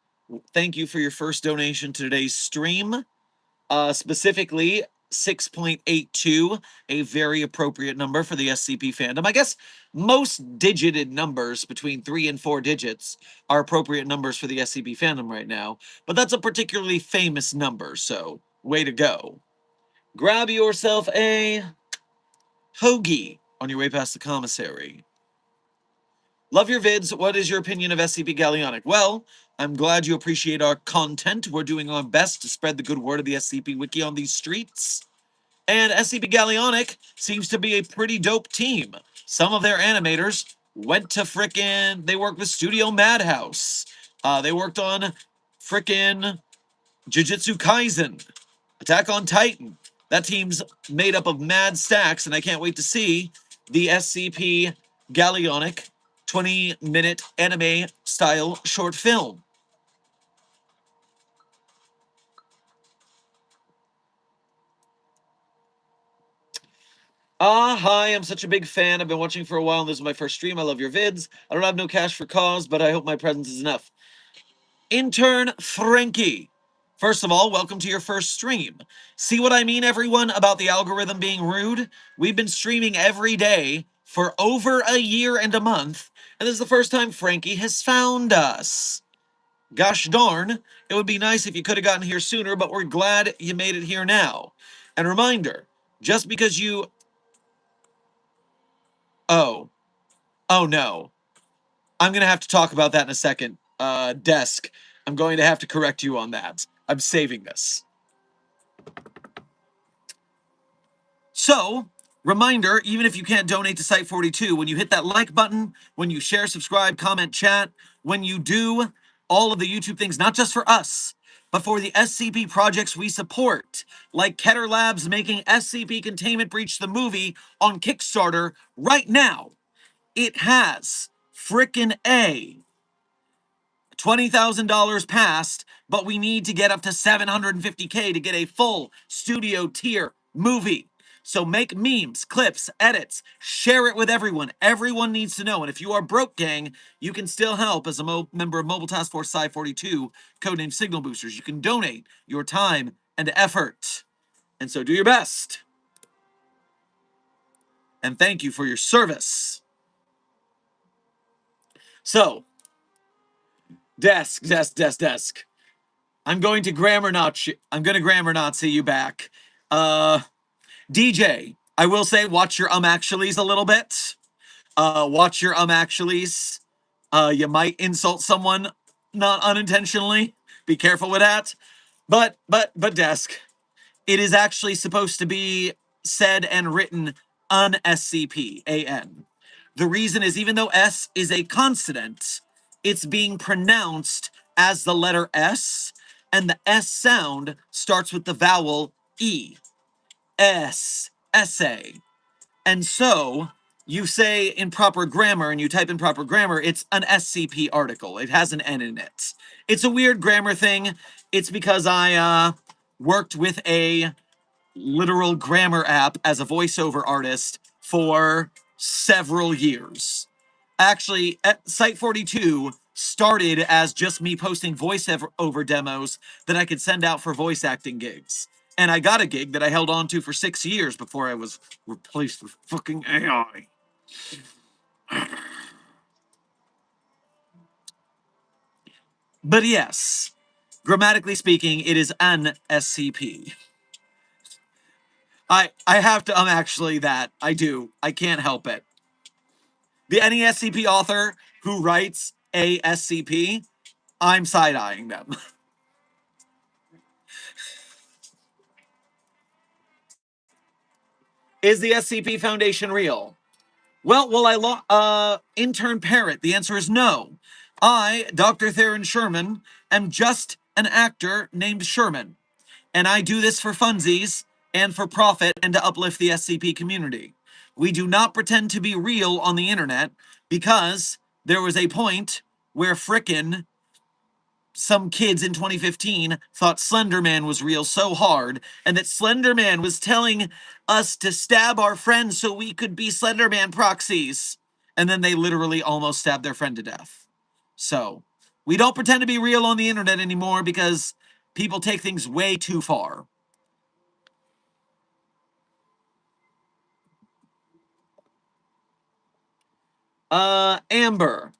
thank you for your first donation to today's stream. Specifically 6.82, a very appropriate number for the SCP fandom. I guess most digited numbers between 3 and 4 digits are appropriate numbers for the SCP fandom right now, but that's a particularly famous number, so way to go. Grab yourself a hoagie on your way past the commissary. Love your vids. What is your opinion of SCP Gallionic? Well, I'm glad you appreciate our content. We're doing our best to spread the good word of the SCP Wiki on these streets. And SCP Gallionic seems to be a pretty dope team. Some of their animators went to they worked with Studio Madhouse. They worked on frickin' Jujutsu Kaisen, Attack on Titan. That team's made up of mad stacks, and I can't wait to see the SCP Gallionic 20-minute anime-style short film. Hi, I'm such a big fan. I've been watching for a while, and this is my first stream. I love your vids. I don't have no cash for cause, but I hope my presence is enough. Intern Frankie. First of all, welcome to your first stream. See what I mean, everyone, about the algorithm being rude? We've been streaming every day for over a year and a month, and this is the first time Frankie has found us. Gosh darn, it would be nice if you could have gotten here sooner, but we're glad you made it here now. And reminder, just because you... Oh no. I'm going to have to talk about that in a second. Desk, I'm going to have to correct you on that. I'm saving this. So, reminder, even if you can't donate to Site 42, when you hit that like button, when you share, subscribe, comment, chat, when you do all of the YouTube things, not just for us, but for the SCP projects we support, like Keter Labs making SCP Containment Breach the movie on Kickstarter right now. It has frickin' $20,000 passed, but we need to get up to $750K to get a full studio tier movie. So make memes, clips, edits, share it with everyone. Everyone needs to know. And if you are broke, gang, you can still help as a member of Mobile Task Force Psi 42, codenamed Signal Boosters. You can donate your time and effort. And so do your best. And thank you for your service. So, desk. I'm going to grammar Nazi you back. DJ, I will say, watch your actuallys a little bit. Watch your actuallys. You might insult someone not unintentionally. Be careful with that. But desk, it is actually supposed to be said and written un-SCP, A-N. The reason is, even though S is a consonant, it's being pronounced as the letter S, and the S sound starts with the vowel E. S, essay. And so, you say in proper grammar, and you type in proper grammar, it's an SCP article. It has an N in it. It's a weird grammar thing. It's because I worked with a literal grammar app as a voiceover artist for several years. Actually, Site 42 started as just me posting voiceover demos that I could send out for voice acting gigs. And I got a gig that I held on to for 6 years before I was replaced with fucking AI. But yes, grammatically speaking, it is an SCP. I have to actually that. I do. I can't help it. Any SCP author who writes a SCP, I'm side-eyeing them. Is the SCP Foundation real? Well, intern parrot, the answer is no. I, Dr. Theron Sherman, am just an actor named Sherman, and I do this for funsies and for profit and to uplift the SCP community. We do not pretend to be real on the internet because there was a point where frickin' some kids in 2015 thought Slender Man was real so hard, and that Slender Man was telling us to stab our friends so we could be Slender Man proxies. And then they literally almost stabbed their friend to death. So, we don't pretend to be real on the internet anymore because people take things way too far. Amber.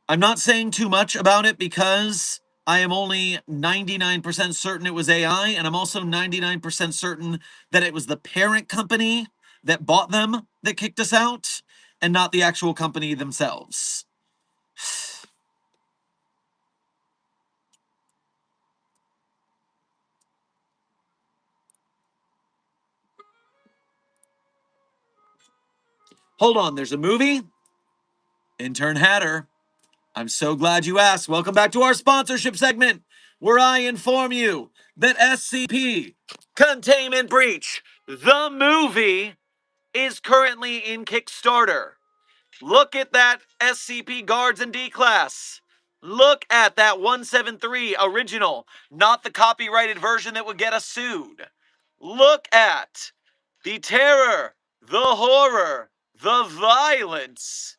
I'm not saying too much about it because I am only 99% certain it was AI, and I'm also 99% certain that it was the parent company that bought them that kicked us out, and not the actual company themselves. Hold on, there's a movie? Intern Hatter. I'm so glad you asked. Welcome back to our sponsorship segment, where I inform you that SCP Containment Breach, the movie, is currently in Kickstarter. Look at that SCP Guards and D-Class. Look at that 173 original, not the copyrighted version that would get us sued. Look at the terror, the horror, the violence.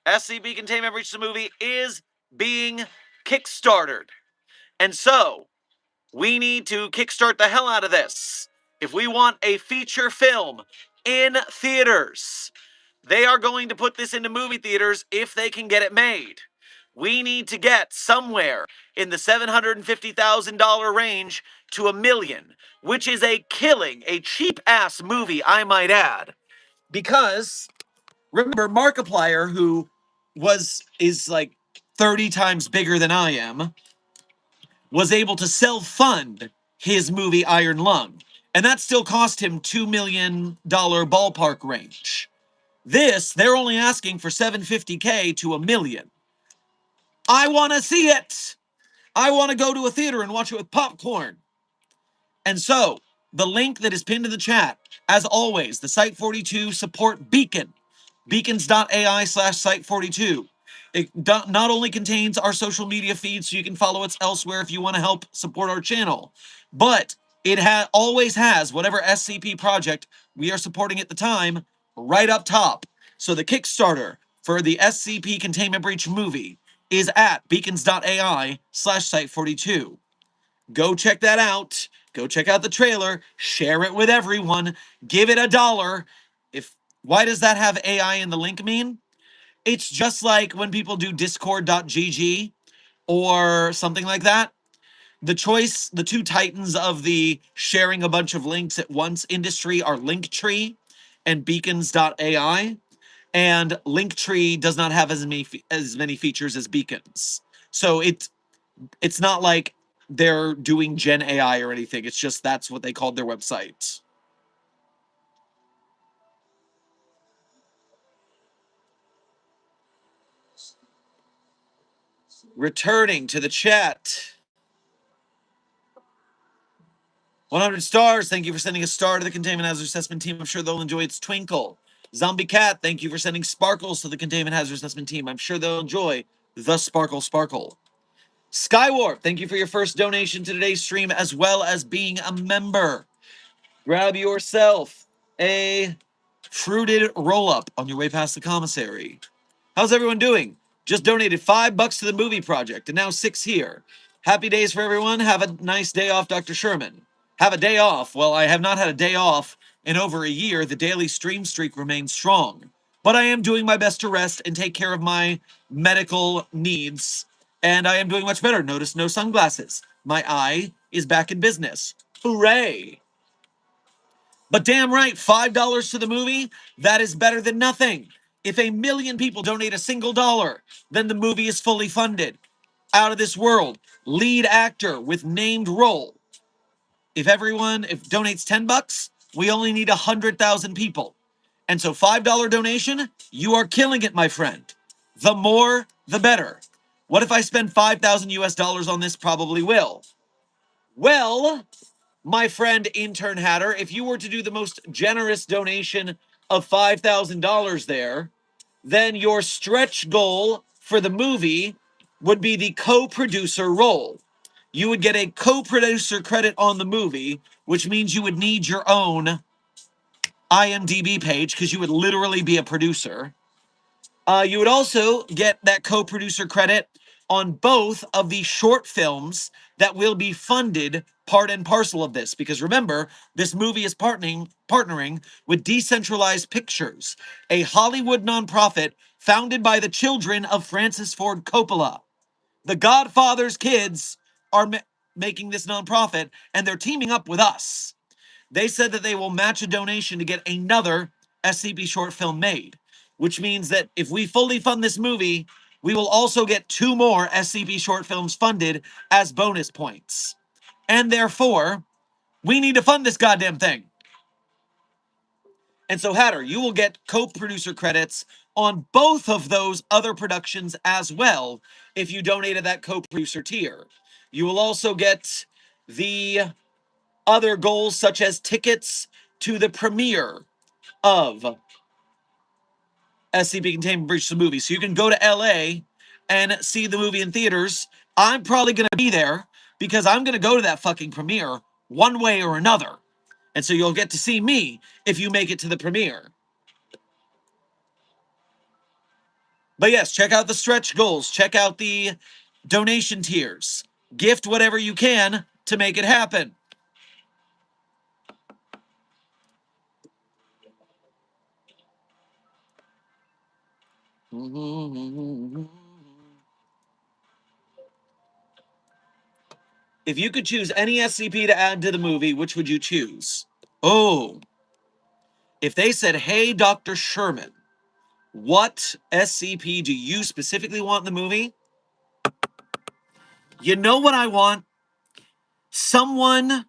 SCP Containment Breach the movie is being kickstarted. And so, we need to kickstart the hell out of this. If we want a feature film in theaters, they are going to put this into movie theaters if they can get it made. We need to get somewhere in the $750,000 range to $1 million, which is a cheap-ass movie, I might add. Because, remember, Markiplier, who is like 30 times bigger than I am, was able to self-fund his movie Iron Lung. And that still cost him $2 million ballpark range. This, they're only asking for $750K to $1 million. I want to see it. I want to go to a theater and watch it with popcorn. And so, the link that is pinned in the chat, as always, the Site42 support beacon, beacons.ai/site42. It not only contains our social media feed so you can follow us elsewhere if you want to help support our channel, but it always has whatever SCP project we are supporting at the time right up top. So the Kickstarter for the SCP Containment Breach movie is at beacons.ai/site42. Go check that out. Go check out the trailer. Share it with everyone. Give it $1. Why does that have AI in the link mean? It's just like when people do discord.gg or something like that. The two titans of the sharing a bunch of links at once industry are Linktree and beacons.ai. And Linktree does not have as many features as Beacons. So it's not like they're doing Gen AI or anything. It's just that's what they called their website. Returning to the chat. 100 stars. Thank you for sending a star to the Containment Hazard Assessment Team. I'm sure they'll enjoy its twinkle. Zombie Cat, thank you for sending sparkles to the Containment Hazard Assessment Team. I'm sure they'll enjoy the sparkle. Skywarp, thank you for your first donation to today's stream, as well as being a member. Grab yourself a fruited roll-up on your way past the commissary. How's everyone doing? Just donated $5 to the movie project, and now 6 here. Happy days for everyone. Have a nice day off, Dr. Sherman. Have a day off. Well, I have not had a day off in over a year. The daily stream streak remains strong. But I am doing my best to rest and take care of my medical needs. And I am doing much better. Notice no sunglasses. My eye is back in business. Hooray! But damn right, $5 to the movie, that is better than nothing. If 1 million people donate a single dollar, then the movie is fully funded. Out of this world. Lead actor with named role. If donates $10, we only need 100,000 people. And so $5 donation, you are killing it, my friend. The more, the better. What if I spend 5,000 US dollars on this? Probably will. Well, my friend Intern Hatter, if you were to do the most generous donation of $5,000 there, then your stretch goal for the movie would be the co-producer role. You would get a co-producer credit on the movie, which means you would need your own IMDb page because you would literally be a producer. You would also get that co-producer credit on both of the short films that will be funded part and parcel of this. Because remember, this movie is partnering with Decentralized Pictures, a Hollywood nonprofit founded by the children of Francis Ford Coppola. The Godfather's kids are making this nonprofit, and they're teaming up with us. They said that they will match a donation to get another SCP short film made, which means that if we fully fund this movie, we will also get 2 more SCP short films funded as bonus points. And therefore, we need to fund this goddamn thing. And so, Hatter, you will get co-producer credits on both of those other productions as well if you donated that co-producer tier. You will also get the other goals such as tickets to the premiere of SCP Containment Breach the movie. So you can go to LA and see the movie in theaters. I'm probably going to be there because I'm going to go to that fucking premiere one way or another. And so you'll get to see me if you make it to the premiere. But yes, check out the stretch goals. Check out the donation tiers. Gift whatever you can to make it happen. If you could choose any SCP to add to the movie, which would you choose? Oh, if they said, hey, Dr. Sherman, what SCP do you specifically want in the movie? You know what I want? Someone,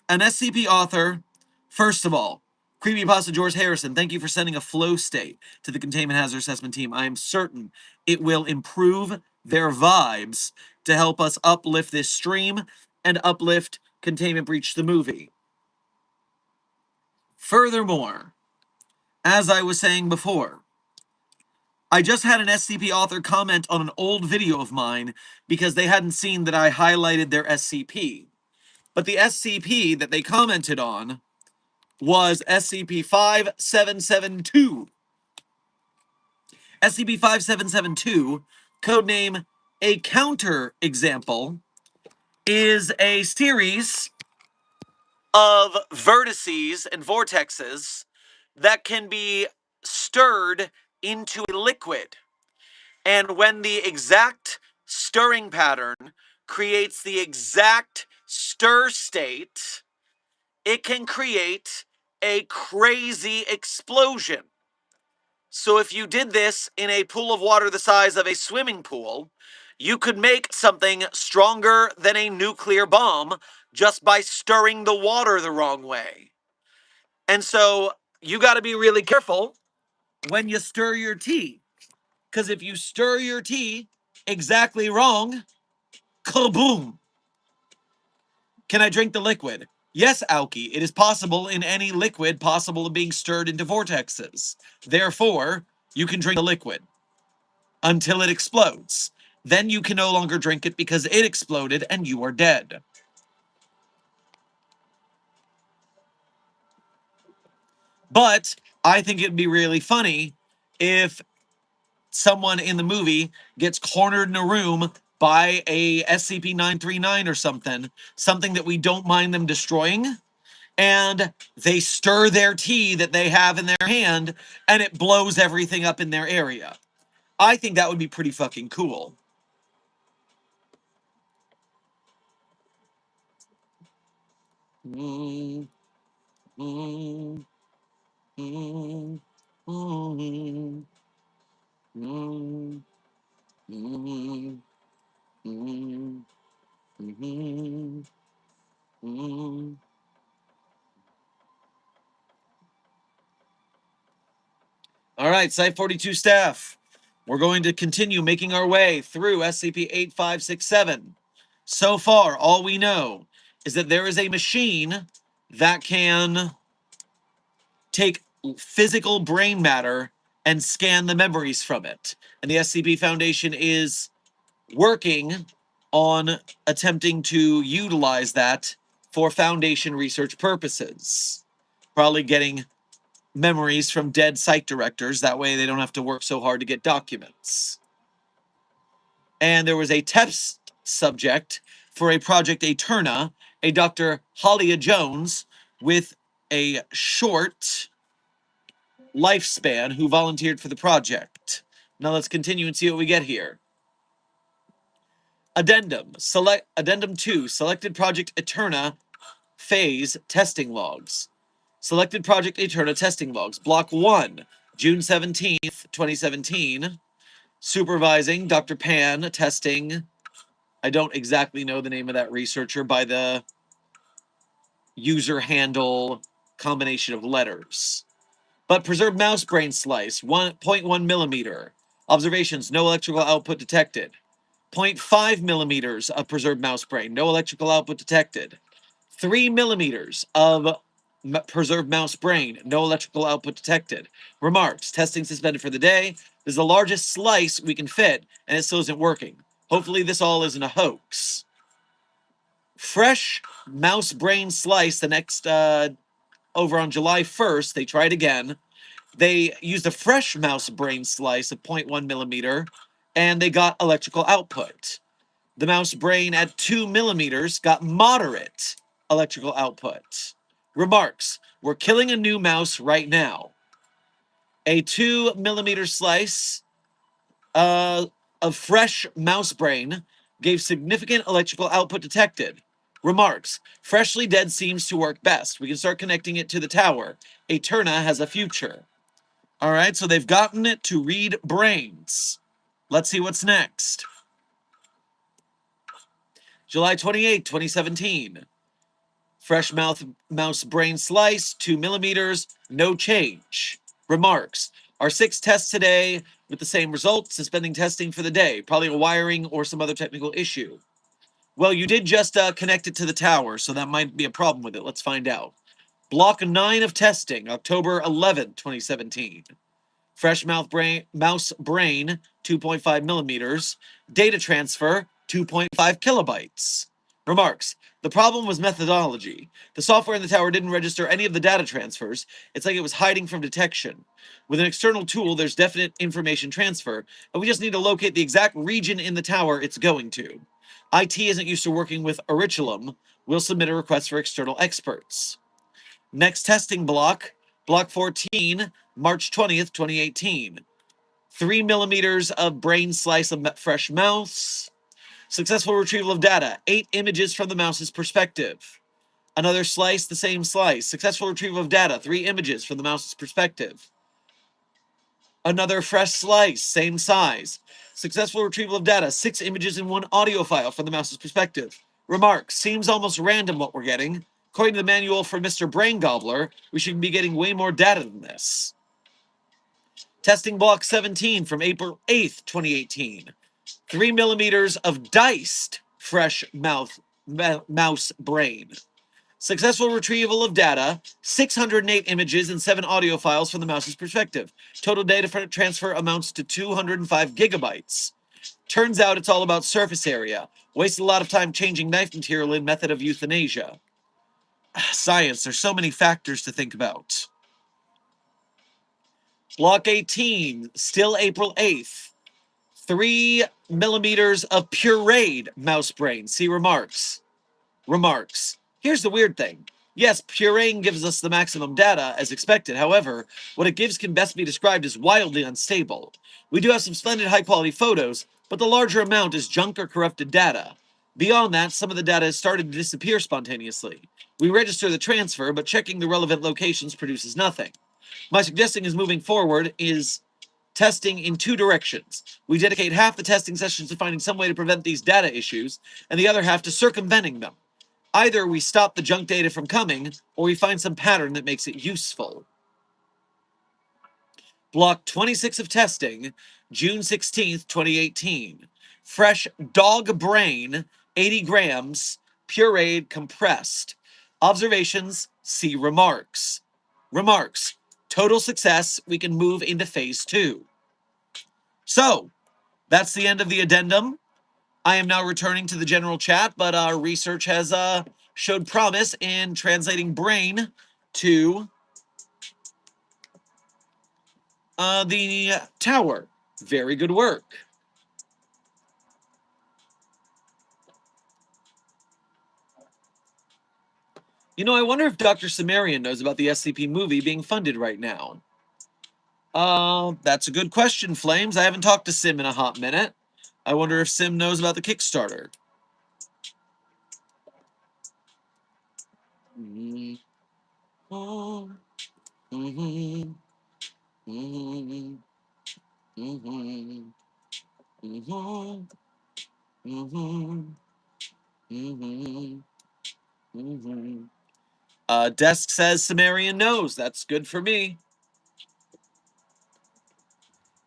an SCP author, first of all, Creepypasta George Harrison, thank you for sending a flow state to the Containment Hazard Assessment team. I am certain it will improve their vibes to help us uplift this stream and uplift Containment Breach the movie. Furthermore, as I was saying before, I just had an SCP author comment on an old video of mine because they hadn't seen that I highlighted their SCP. But the SCP that they commented on was SCP-5772. SCP-5772, codename A Counter Example, is a series of vertices and vortexes that can be stirred into a liquid. And when the exact stirring pattern creates the exact stir state, it can create a crazy explosion. So if you did this in a pool of water the size of a swimming pool, you could make something stronger than a nuclear bomb just by stirring the water the wrong way. And so you got to be really careful when you stir your tea. Because if you stir your tea exactly wrong, kaboom! Can I drink the liquid? Yes, Aoki, it is possible in any liquid possible of being stirred into vortexes. Therefore, you can drink the liquid until it explodes. Then you can no longer drink it because it exploded and you are dead. But I think it'd be really funny if someone in the movie gets cornered in a room by a SCP-939 or something that we don't mind them destroying, and they stir their tea that they have in their hand, and it blows everything up in their area. I think that would be pretty fucking cool. Mm, mm, mm, mm, mm, mm, mm, mm, mm. All right, Site 42 staff. We're going to continue making our way through SCP-8567. So far, all we know is that there is a machine that can take physical brain matter and scan the memories from it. And the SCP Foundation is working on attempting to utilize that for Foundation research purposes. Probably getting memories from dead site directors. That way they don't have to work so hard to get documents. And there was a test subject for a Project Eterna, a Dr. Halia Jones with a short lifespan who volunteered for the project. Now let's continue and see what we get here. Addendum 2, selected Project Eterna phase testing logs. Selected Project Eterna testing logs. Block 1, June 17th, 2017. Supervising Dr. Pan, testing. I don't exactly know the name of that researcher by the user handle combination of letters. But preserved mouse brain slice, 1.1 millimeter. Observations, no electrical output detected. 0.5 millimeters of preserved mouse brain, no electrical output detected. 3 millimeters of preserved mouse brain, no electrical output detected. Remarks, testing suspended for the day. This is the largest slice we can fit, and it still isn't working. Hopefully this all isn't a hoax. Fresh mouse brain slice the next, over on July 1st, they tried again. They used a fresh mouse brain slice of 0.1 millimeter, and they got electrical output. The mouse brain at 2 millimeters got moderate electrical output. Remarks, we're killing a new mouse right now. A 2 millimeter slice of fresh mouse brain gave significant electrical output detected. Remarks, freshly dead seems to work best. We can start connecting it to the tower. Eterna has a future. All right, so they've gotten it to read brains. Let's see what's next. July 28, 2017. Fresh mouse brain slice, 2 millimeters, no change. Remarks, our 6 tests today with the same result, suspending testing for the day. Probably a wiring or some other technical issue. Well, you did just connect it to the tower, so that might be a problem with it. Let's find out. Block 9 of testing, October 11th, 2017. Fresh mouse brain, 2.5 millimeters. Data transfer, 2.5 kilobytes. Remarks. The problem was methodology. The software in the tower didn't register any of the data transfers. It's like it was hiding from detection. With an external tool, there's definite information transfer, and we just need to locate the exact region in the tower it's going to. IT isn't used to working with Aurichalum. We'll submit a request for external experts. Next testing block, block 14, March 20th, 2018. 3 millimeters of brain slice of fresh mouse. Successful retrieval of data. 8 images from the mouse's perspective. Another slice, the same slice. Successful retrieval of data. 3 images from the mouse's perspective. Another fresh slice, same size. Successful retrieval of data. 6 images in 1 audio file from the mouse's perspective. Remarks. Seems almost random what we're getting. According to the manual for Mr. Brain Gobbler, we should be getting way more data than this. Testing block 17 from April 8th, 2018. 3 millimeters of diced fresh mouse brain. Successful retrieval of data, 608 images and 7 audio files from the mouse's perspective. Total data transfer amounts to 205 gigabytes. Turns out it's all about surface area. Wasted a lot of time changing knife material in method of euthanasia. Science, there's so many factors to think about. Block 18, still April 8th. 3 millimeters of pureed mouse brain. See remarks. Remarks. Here's the weird thing. Yes, pureeing gives us the maximum data, as expected. However, what it gives can best be described as wildly unstable. We do have some splendid high-quality photos, but the larger amount is junk or corrupted data. Beyond that, some of the data has started to disappear spontaneously. We register the transfer, but checking the relevant locations produces nothing. My suggestion is moving forward is testing in 2 directions. We dedicate half the testing sessions to finding some way to prevent these data issues, and the other half to circumventing them. Either we stop the junk data from coming, or we find some pattern that makes it useful. Block 26 of testing, June 16th, 2018. Fresh dog brain, 80 grams, pureed, compressed. Observations, see remarks. Remarks. Total success, we can move into phase 2. So, that's the end of the addendum. I am now returning to the general chat, but our research has showed promise in translating brain to the tower. Very good work. You know, I wonder if Dr. Sumerian knows about the SCP movie being funded right now. That's a good question, Flames. I haven't talked to Sim in a hot minute. I wonder if Sim knows about the Kickstarter. Mm-hmm. Mm-hmm. Mm-hmm. Mm-hmm. Mm-hmm. Mm-hmm. Mm-hmm. Mm-hmm. Desk says Sumerian knows. That's good for me.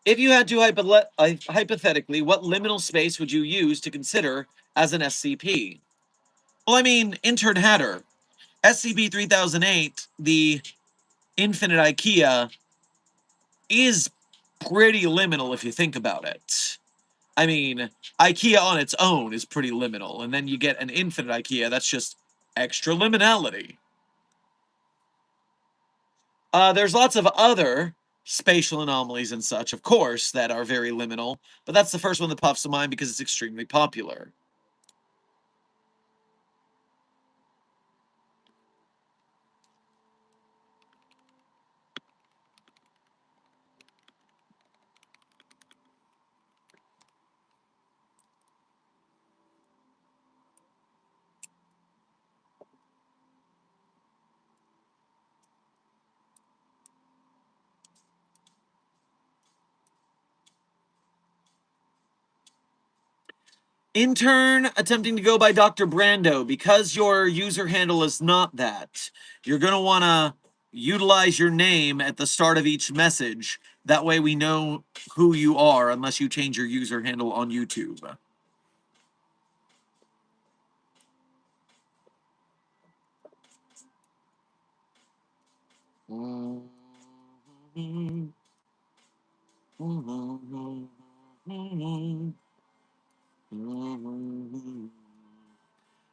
If you had to hypothetically, what liminal space would you use to consider as an SCP? Well, I mean, Intern Hatter. SCP 3008, the Infinite IKEA, is pretty liminal if you think about it. I mean, IKEA on its own is pretty liminal, and then you get an Infinite IKEA that's just extra liminality. There's lots of other spatial anomalies and such, of course, that are very liminal, but that's the first one that pops to mind because it's extremely popular. Intern attempting to go by Dr. Brando. Because your user handle is not that, you're going to want to utilize your name at the start of each message. That way we know who you are, unless you change your user handle on YouTube.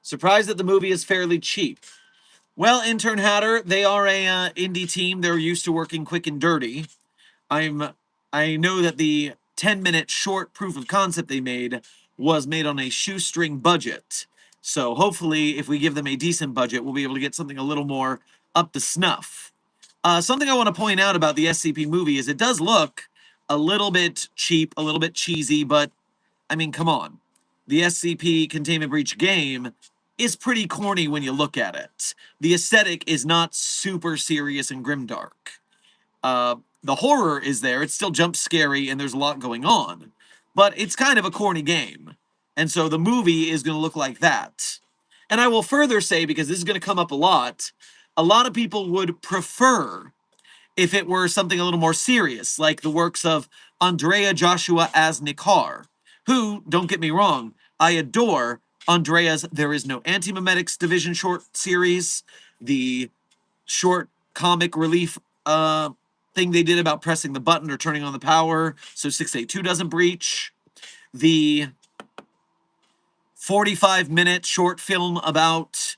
Surprised that the movie is fairly cheap. Well, Intern Hatter, they are a indie team. They're used to working quick and dirty. I know that the 10-minute short proof of concept they made was made on a shoestring budget. So hopefully, if we give them a decent budget, we'll be able to get something a little more up to snuff. Something I want to point out about the SCP movie is it does look a little bit cheap, a little bit cheesy, but I mean, come on. The SCP Containment Breach game is pretty corny when you look at it. The aesthetic is not super serious and grimdark. The horror is there. It's still jump scary and there's a lot going on. But it's kind of a corny game. And so the movie is going to look like that. And I will further say, because this is going to come up a lot of people would prefer if it were something a little more serious, like the works of Andrea Joshua as Nikar, who, don't get me wrong, I adore Andrea's There Is No Anti-Memetics Division short series, the short comic relief thing they did about pressing the button or turning on the power so 682 doesn't breach, the 45-minute short film about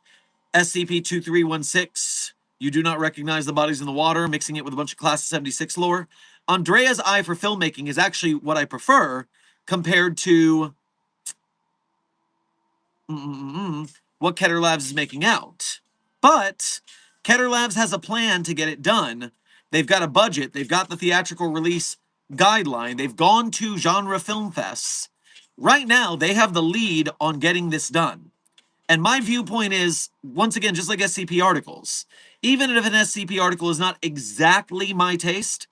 SCP-2316, You Do Not Recognize the Bodies in the Water, mixing it with a bunch of Class of 76 lore. Andrea's eye for filmmaking is actually what I prefer compared to what Keter Labs is making out. But Keter Labs has a plan to get it done. They've got a budget. They've got the theatrical release guideline. They've gone to genre film fests. Right now, they have the lead on getting this done. And my viewpoint is, once again, just like SCP articles, even if an SCP article is not exactly my taste,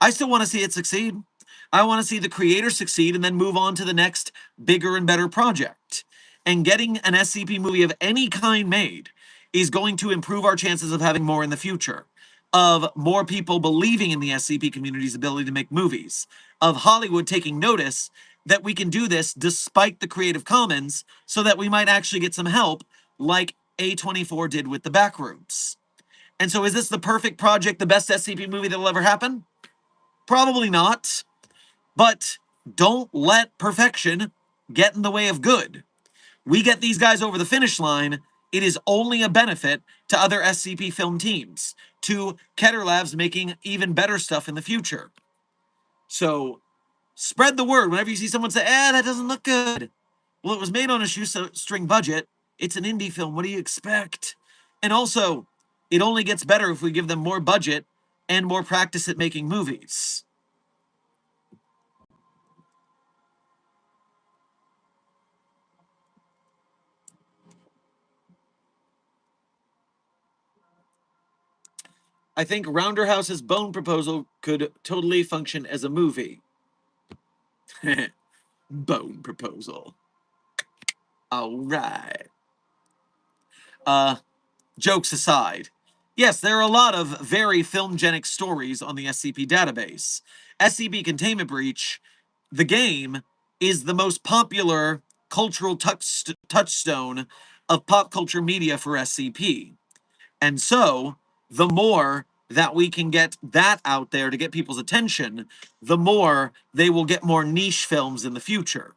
I still want to see it succeed. I want to see the creator succeed and then move on to the next bigger and better project. And getting an SCP movie of any kind made is going to improve our chances of having more in the future, of more people believing in the SCP community's ability to make movies, of Hollywood taking notice that we can do this despite the Creative Commons so that we might actually get some help like A24 did with the Backrooms. And so is this the perfect project, the best SCP movie that'll ever happen? Probably not. But don't let perfection get in the way of good. We get these guys over the finish line, it is only a benefit to other SCP film teams, to Keter Labs making even better stuff in the future. So spread the word. Whenever you see someone say, that doesn't look good. Well, it was made on a shoestring budget. It's an indie film. What do you expect? And also, it only gets better if we give them more budget and more practice at making movies. I think Rounderhouse's Bone Proposal could totally function as a movie. Bone Proposal. All right. Jokes aside, yes, there are a lot of very filmgenic stories on the SCP database. SCP Containment Breach, the game, is the most popular cultural touchstone of pop culture media for SCP. And so, the more that we can get that out there to get people's attention, the more they will get more niche films in the future.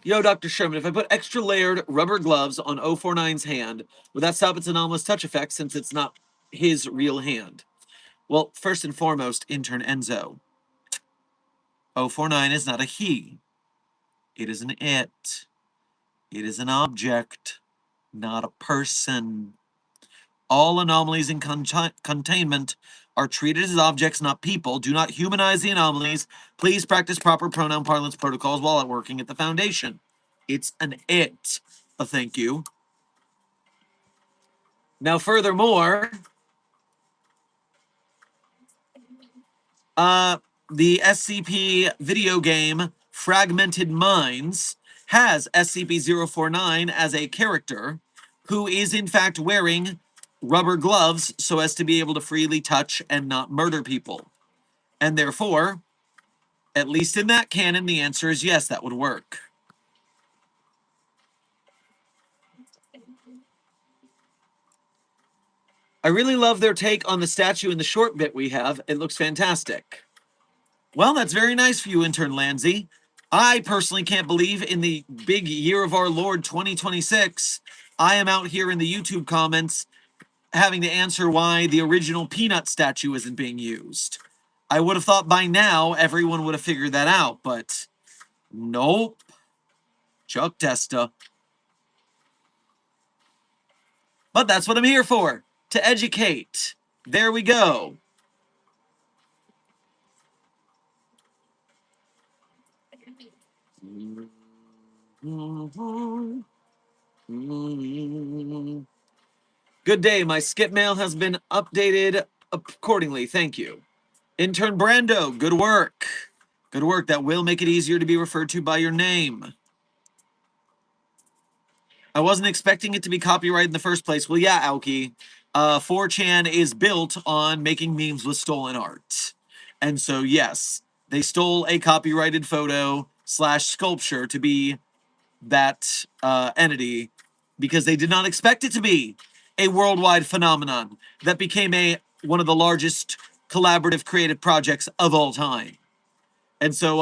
Yo, Dr. Sherman, if I put extra layered rubber gloves on 049's hand, would that stop its anomalous touch effect since it's not his real hand? Well, first and foremost, intern Enzo, 049 is not a he. It is an it. It is an object, not a person. All anomalies in containment are treated as objects, not people. Do not humanize the anomalies. Please practice proper pronoun parlance protocols while working at the Foundation. It's an it. Thank you. Now, furthermore, the SCP video game Fragmented Minds has SCP-049 as a character who is in fact wearing rubber gloves so as to be able to freely touch and not murder people. And therefore, at least in that canon, the answer is yes, that would work. I really love their take on the statue in the short bit we have. It looks fantastic. Well, that's very nice for you, Intern Landsey. I personally can't believe in the big year of our Lord 2026, I am out here in the YouTube comments having to answer why the original Peanut statue isn't being used. I would have thought by now everyone would have figured that out, but nope. Chuck Testa. But that's what I'm here for, to educate. There we go. Good day. My skip mail has been updated accordingly. Thank you. Intern Brando, good work. Good work. That will make it easier to be referred to by your name. I wasn't expecting it to be copyrighted in the first place. Well, yeah, Aoki. 4chan is built on making memes with stolen art. And so, yes, they stole a copyrighted photo / sculpture to be that entity because they did not expect it to be a worldwide phenomenon that became one of the largest collaborative creative projects of all time. And so,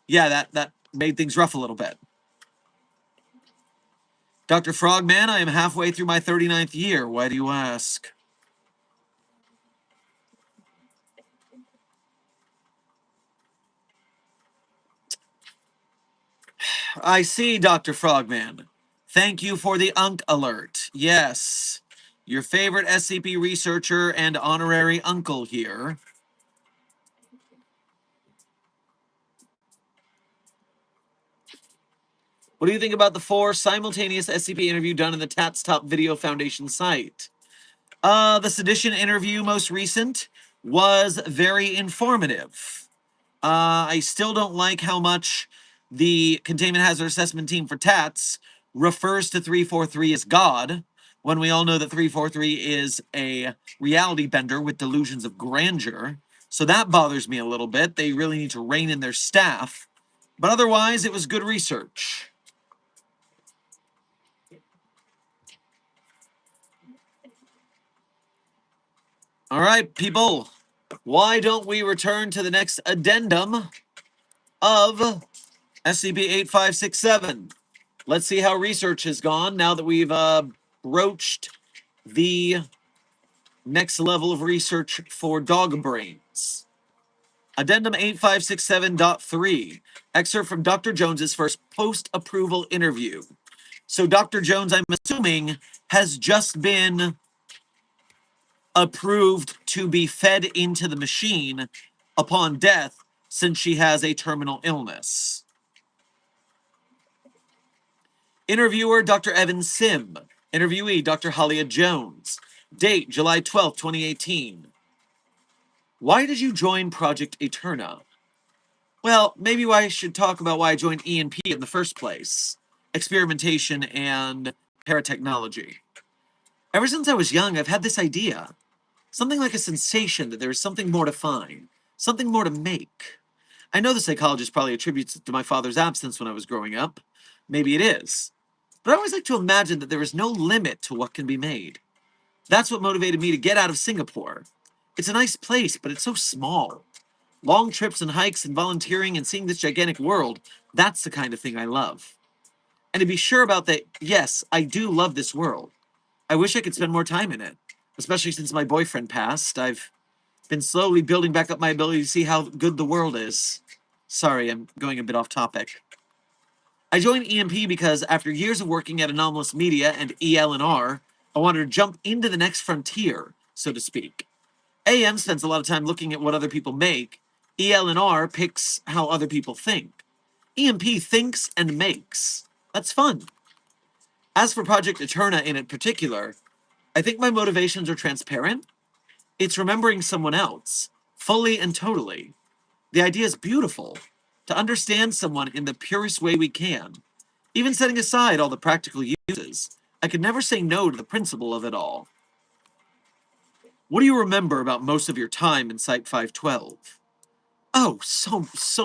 yeah, that made things rough a little bit. Dr. Frogman, I am halfway through my 39th year. Why do you ask? I see, Dr. Frogman. Thank you for the Unk alert. Yes, your favorite SCP researcher and honorary uncle here. What do you think about the 4 simultaneous SCP interview done in the Tats Top Video Foundation site? The Sedition interview, most recent, was very informative. I still don't like how much the Containment Hazard Assessment Team for Tats refers to 343 as God, when we all know that 343 is a reality bender with delusions of grandeur. So that bothers me a little bit. They really need to rein in their staff. But otherwise, it was good research. All right, people, why don't we return to the next addendum of SCP-8567? Let's see how research has gone now that we've broached the next level of research for dog brains. Addendum 8567.3, excerpt from Dr. Jones's first post-approval interview. So Dr. Jones, I'm assuming, has just been approved to be fed into the machine upon death since she has a terminal illness. Interviewer, Dr. Evan Sim. Interviewee, Dr. Halia Jones. Date, July 12, 2018. Why did you join Project Eterna? Well, maybe I should talk about why I joined E&P in the first place. Experimentation and paratechnology. Ever since I was young, I've had this idea. Something like a sensation that there is something more to find. Something more to make. I know the psychologist probably attributes it to my father's absence when I was growing up. Maybe it is. But I always like to imagine that there is no limit to what can be made. That's what motivated me to get out of Singapore. It's a nice place, but it's so small. Long trips and hikes and volunteering and seeing this gigantic world, that's the kind of thing I love. And to be sure about that, yes, I do love this world. I wish I could spend more time in it, especially since my boyfriend passed. I've been slowly building back up my ability to see how good the world is. Sorry, I'm going a bit off topic. I joined EMP because after years of working at Anomalous Media and EL&R, I wanted to jump into the next frontier, so to speak. AM spends a lot of time looking at what other people make. EL&R picks how other people think. EMP thinks and makes. That's fun. As for Project Eterna in particular, I think my motivations are transparent. It's remembering someone else, fully and totally. The idea is beautiful. To understand someone in the purest way we can. Even setting aside all the practical uses, I could never say no to the principle of it all. What do you remember about most of your time in Site 512? Oh, so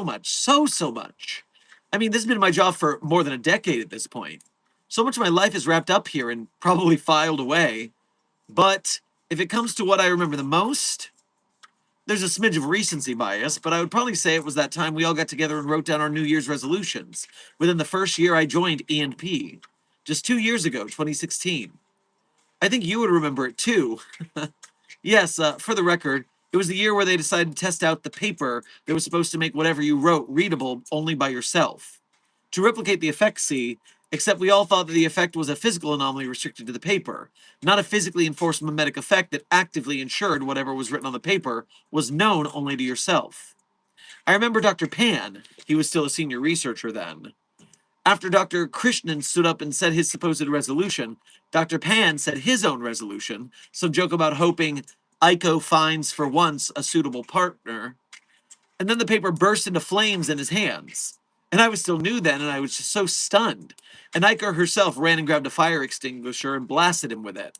much. So much. I mean, this has been my job for more than a decade at this point. So much of my life is wrapped up here and probably filed away. But if it comes to what I remember the most, there's a smidge of recency bias, but I would probably say it was that time we all got together and wrote down our New Year's resolutions within the first year I joined E&P. Just 2 years ago, 2016. I think you would remember it too. Yes, for the record, it was the year where they decided to test out the paper that was supposed to make whatever you wrote readable only by yourself. To replicate the effect, see, except we all thought that the effect was a physical anomaly restricted to the paper, not a physically enforced mimetic effect that actively ensured whatever was written on the paper was known only to yourself. I remember Dr. Pan, he was still a senior researcher then. After Dr. Krishnan stood up and said his supposed resolution, Dr. Pan said his own resolution, some joke about hoping Aiko finds for once a suitable partner, and then the paper burst into flames in his hands. And I was still new then, and I was just so stunned. And Aiko herself ran and grabbed a fire extinguisher and blasted him with it.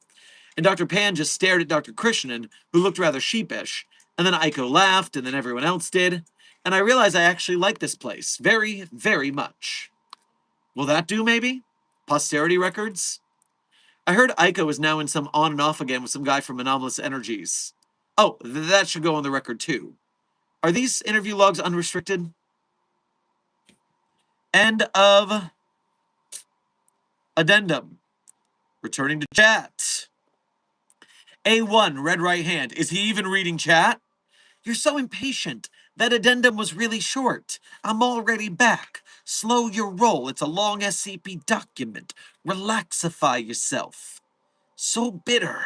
And Dr. Pan just stared at Dr. Krishnan, who looked rather sheepish. And then Aiko laughed, and then everyone else did. And I realized I actually like this place very, very much. Will that do, maybe? Posterity records? I heard Aiko is now in some on and off again with some guy from Anomalous Energies. Oh, that should go on the record, too. Are these interview logs unrestricted? End of addendum. Returning to chat. A1, red right hand. Is he even reading chat? You're so impatient. That addendum was really short. I'm already back. Slow your roll. It's a long SCP document. Relaxify yourself. So bitter.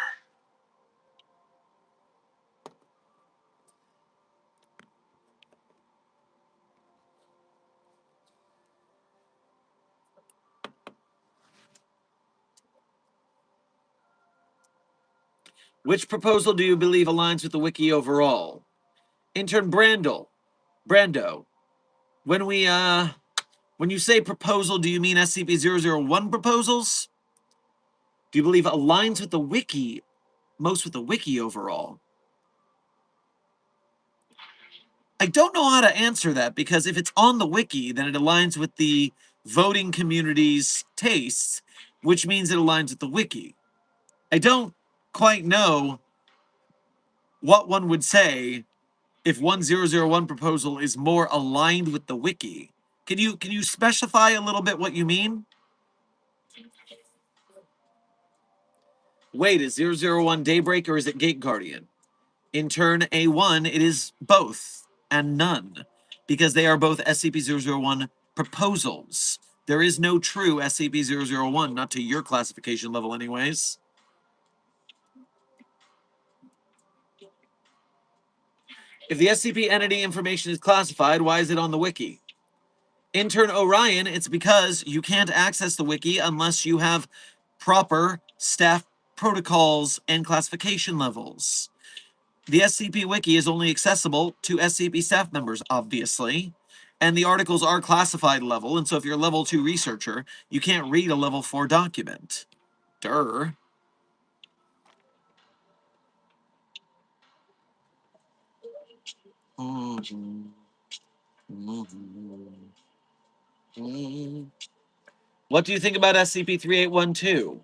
Which proposal do you believe aligns with the wiki overall? Intern Brando, when you say proposal, do you mean SCP-001 proposals? Do you believe aligns with the wiki, most with the wiki overall? I don't know how to answer that, because if it's on the wiki, then it aligns with the voting community's tastes, which means it aligns with the wiki. I don't quite know what one would say if 1001 proposal is more aligned with the wiki. Can you specify a little bit what you mean? Wait, is 001 Daybreak or is it Gate Guardian? In turn A1, it is both and none, because they are both SCP-001 proposals. There is no true SCP-001, not to your classification level anyways. If the SCP entity information is classified, why is it on the wiki? Intern Orion, it's because you can't access the wiki unless you have proper staff protocols and classification levels. The SCP Wiki is only accessible to SCP staff members, obviously, and the articles are classified level, and so if you're a level 2 researcher, you can't read a level 4 document. Durr. What do you think about SCP-3812?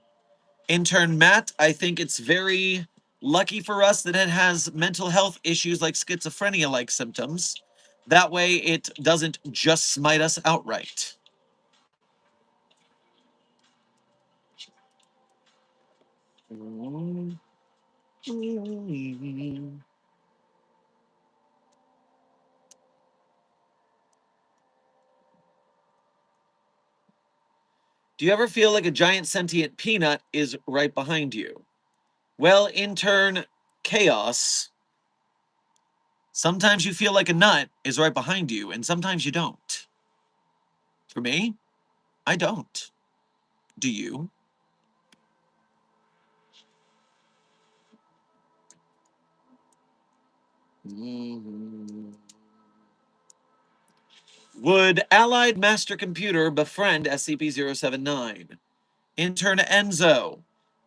Intern Matt, I think it's very lucky for us that it has mental health issues like schizophrenia-like symptoms. That way it doesn't just smite us outright. Do you ever feel like a giant sentient peanut is right behind you? Well, intern Chaos, sometimes you feel like a nut is right behind you, and sometimes you don't. For me, I don't. Do you? Would Allied Master Computer befriend SCP-079? Intern Enzo,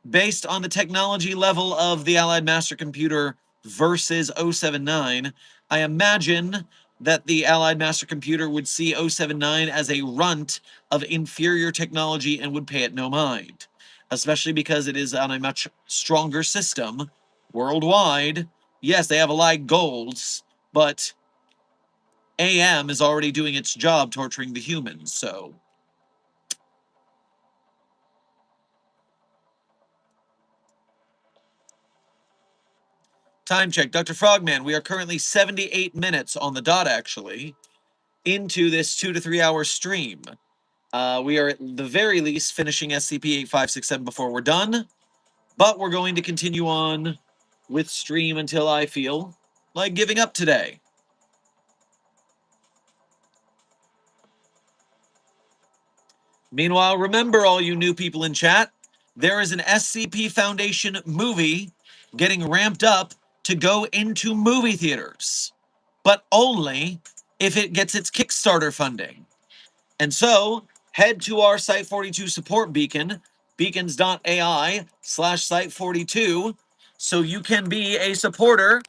based on the technology level of the Allied Master Computer versus 079, I imagine that the Allied Master Computer would see 079 as a runt of inferior technology and would pay it no mind, especially because it is on a much stronger system worldwide. Yes, they have allied goals, but AM is already doing its job torturing the humans, so... Time check. Dr. Frogman, we are currently 78 minutes on the dot, actually, into this 2 to 3 hour stream. We are at the very least finishing SCP-8567 before we're done, but we're going to continue on with stream until I feel like giving up today. Meanwhile, remember, all you new people in chat, there is an SCP Foundation movie getting ramped up to go into movie theaters, but only if it gets its Kickstarter funding. And so, head to our Site42 support beacon, beacons.ai/Site42, so you can be a supporter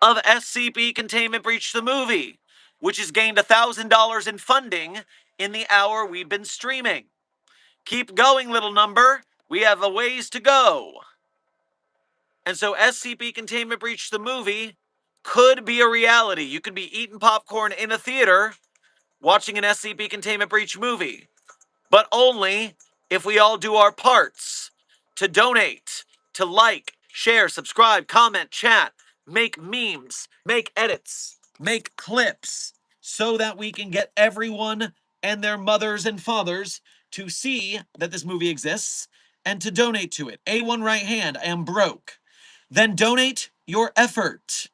of SCP Containment Breach the movie, which has gained $1,000 in funding in the hour we've been streaming. Keep going, little number. We have a ways to go. And so SCP Containment Breach the movie could be a reality. You could be eating popcorn in a theater watching an SCP Containment Breach movie, but only if we all do our parts to donate, to like, share, subscribe, comment, chat, make memes, make edits, make clips, so that we can get everyone and their mothers and fathers to see that this movie exists and to donate to it. A1 right hand, I am broke. Then donate your effort.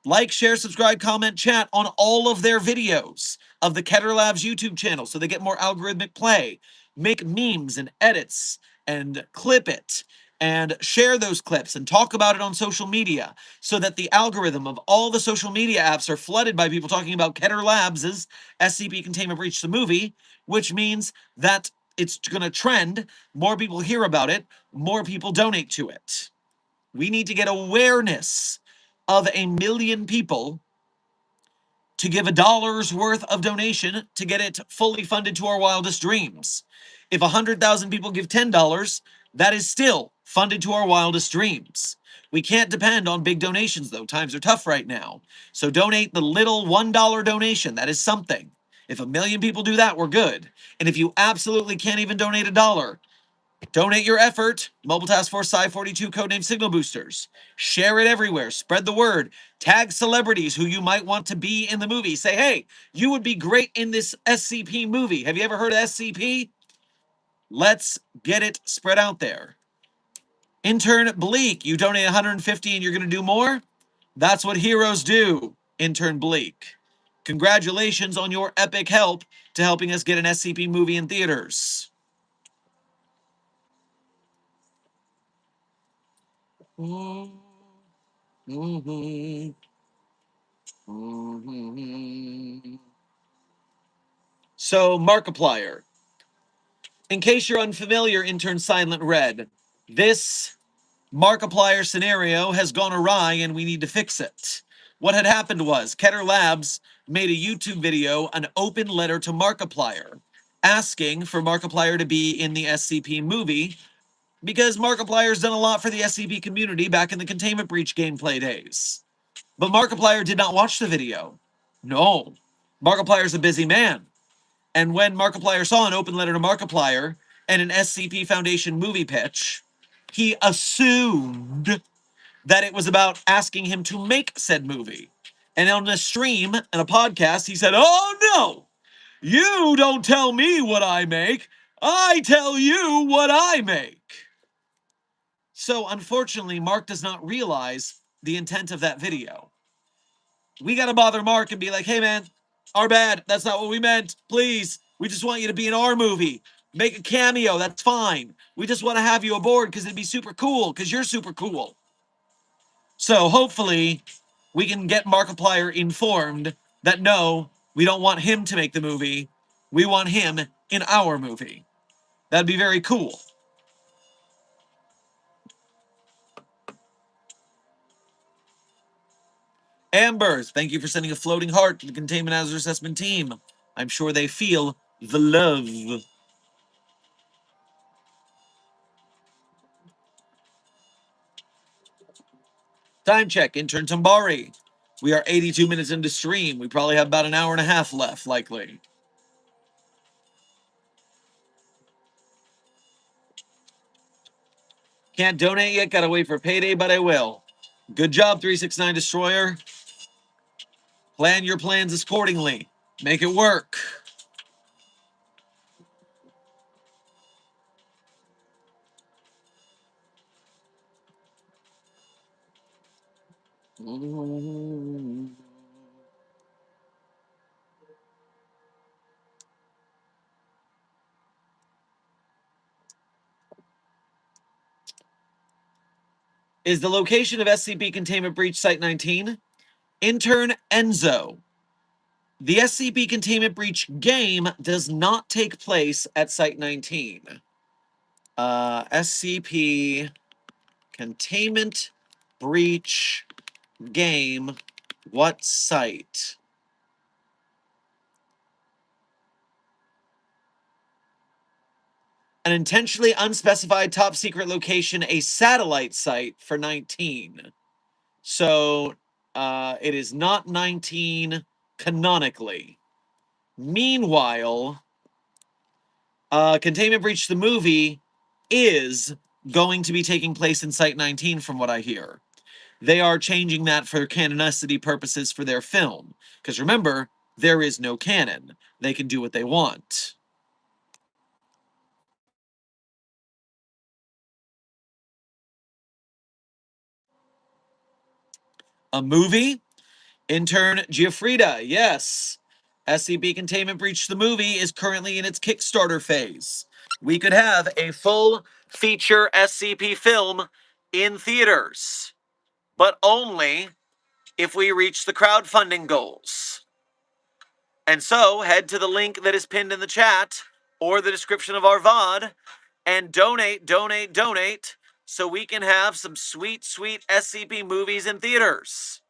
Like, share, subscribe, comment, chat on all of their videos of the Keter Labs YouTube channel so they get more algorithmic play. Make memes and edits and clip it and share those clips and talk about it on social media so that the algorithm of all the social media apps are flooded by people talking about Keter Labs' SCP Containment Breach the movie, which means that it's going to trend, more people hear about it, more people donate to it. We need to get awareness of 1 million people to give $1's worth of donation to get it fully funded to our wildest dreams. If 100,000 people give $10, that is still funded to our wildest dreams. We can't depend on big donations, though. Times are tough right now. So donate the little $1 donation. That is something. If 1,000,000 people do that, we're good. And if you absolutely can't even donate $1, donate your effort. Mobile Task Force Psi-42 codename Signal Boosters. Share it everywhere. Spread the word. Tag celebrities who you might want to be in the movie. Say, hey, you would be great in this SCP movie. Have you ever heard of SCP? Let's get it spread out there. Intern Bleak, you donate 150 and you're going to do more? That's what heroes do, Intern Bleak. Congratulations on your epic help to helping us get an SCP movie in theaters. So, Markiplier. In case you're unfamiliar, Intern Silent Red, this Markiplier scenario has gone awry and we need to fix it. What had happened was Keter Labs made a YouTube video, an open letter to Markiplier, asking for Markiplier to be in the SCP movie because Markiplier's done a lot for the SCP community back in the Containment Breach gameplay days. But Markiplier did not watch the video. No. Markiplier's a busy man. And when Markiplier saw an open letter to Markiplier and an SCP Foundation movie pitch, he assumed that it was about asking him to make said movie. And on a stream and a podcast, he said, "Oh no, you don't tell me what I make. I tell you what I make." So unfortunately, Mark does not realize the intent of that video. We got to bother Mark and be like, hey man, our bad. That's not what we meant. Please, we just want you to be in our movie. Make a cameo. That's fine. We just want to have you aboard because it'd be super cool because you're super cool. So hopefully we can get Markiplier informed that no, we don't want him to make the movie. We want him in our movie. That'd be very cool. Ambers, thank you for sending a floating heart to the Containment Hazard Assessment team. I'm sure they feel the love. Time check, Intern Tambari. We are 82 minutes into stream. We probably have about an hour and a half left, likely. Can't donate yet, gotta wait for payday, but I will. Good job, 369 Destroyer. Plan your plans accordingly. Make it work. Is the location of SCP Containment Breach Site 19? Intern Enzo. The SCP Containment Breach game does not take place at Site 19. SCP Containment Breach game. What site? An intentionally unspecified top secret location, a satellite site for 19. So it is not 19 canonically. Meanwhile, Containment Breach the movie is going to be taking place in Site 19 from what I hear. They are changing that for canonicity purposes for their film. Because remember, there is no canon. They can do what they want. A movie? Intern Giuffrida, yes. SCP Containment Breach the movie is currently in its Kickstarter phase. We could have a full feature SCP film in theaters, but only if we reach the crowdfunding goals. And so, head to the link that is pinned in the chat or the description of our VOD and donate so we can have some sweet, sweet SCP movies in theaters.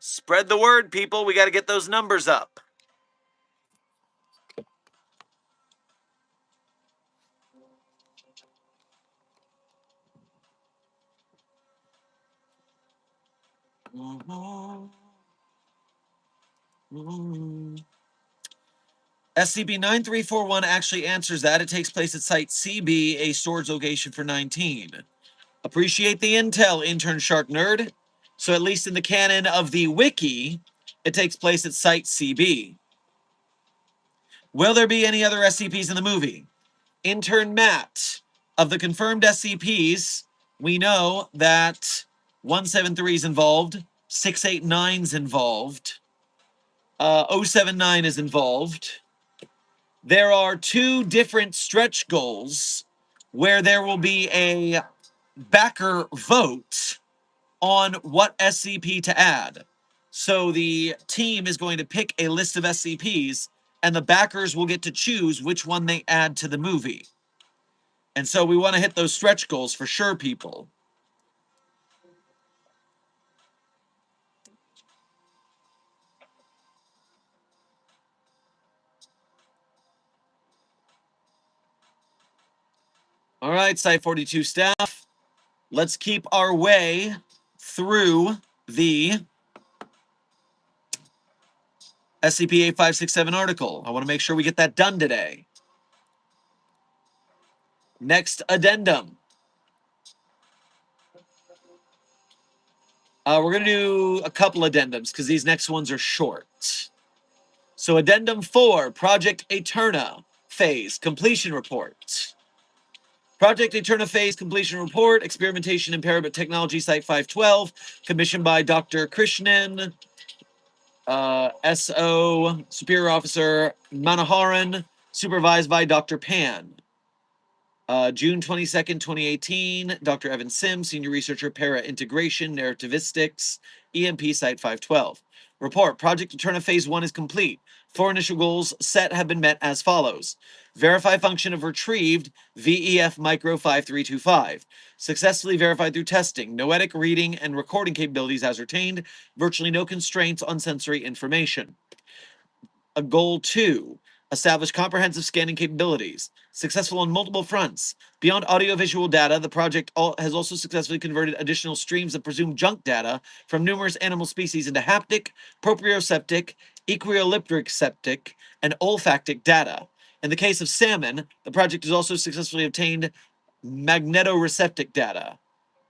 Spread the word, people. We got to get those numbers up. SCP-9341 actually answers that. It takes place at Site CB, a storage location for 19. Appreciate the intel, intern Shark Nerd. So at least in the canon of the wiki, it takes place at Site CB. Will there be any other SCPs in the movie? Intern Matt. Of the confirmed SCPs, we know that 173 is involved, 689 is involved, 079 is involved. There are 2 different stretch goals where there will be a backer vote on what SCP to add. So the team is going to pick a list of SCPs, and the backers will get to choose which one they add to the movie. And so we want to hit those stretch goals for sure, people. All right, Site 42 staff, let's keep our way through the SCP-8567 article. I want to make sure we get that done today. Next addendum. We're going to do a couple addendums because these next ones are short. So Addendum 4, Project Eterna Phase Completion Report. Project Eterna Phase Completion Report, Experimentation in Parabit Technology Site 512, commissioned by Dr. Krishnan, SO, Superior Officer Manoharan, supervised by Dr. Pan. June 22nd, 2018, Dr. Evan Sims, Senior Researcher, Para Integration, Narrativistics, EMP Site 512. Report, Project Eterna Phase 1 is complete. 4 initial goals set have been met as follows. Verify function of retrieved VEF Micro 5325. Successfully verified through testing. Noetic reading and recording capabilities ascertained. Virtually no constraints on sensory information. Goal 2. Establish comprehensive scanning capabilities. Successful on multiple fronts. Beyond audiovisual data, the project has also successfully converted additional streams of presumed junk data from numerous animal species into haptic, proprioceptic, equioleptic, and olfactic data. In the case of salmon, the project has also successfully obtained magnetoreceptic data,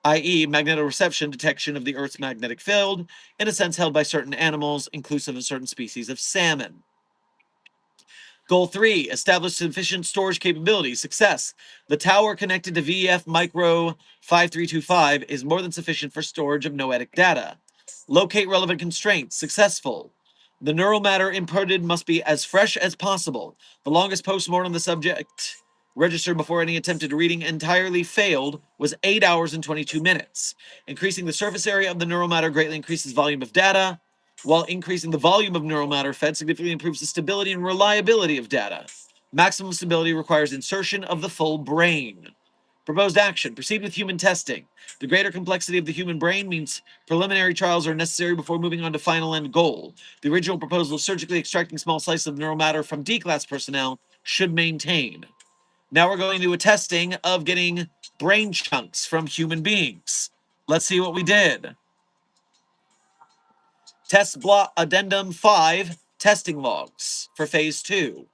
i.e., magnetoreception detection of the Earth's magnetic field, in a sense held by certain animals, inclusive of certain species of salmon. Goal 3, establish sufficient storage capability. Success. The tower connected to VEF Micro 5325 is more than sufficient for storage of noetic data. Locate relevant constraints. Successful. The neural matter inputted must be as fresh as possible. The longest postmortem the subject registered before any attempted reading entirely failed was 8 hours and 22 minutes. Increasing the surface area of the neural matter greatly increases volume of data, while increasing the volume of neural matter fed significantly improves the stability and reliability of data. Maximum stability requires insertion of the full brain. Proposed action. Proceed with human testing. The greater complexity of the human brain means preliminary trials are necessary before moving on to final end goal. The original proposal of surgically extracting small slices of neural matter from D-class personnel should maintain. Now we're going to a testing of getting brain chunks from human beings. Let's see what we did. Test block addendum 5, testing logs for phase 2.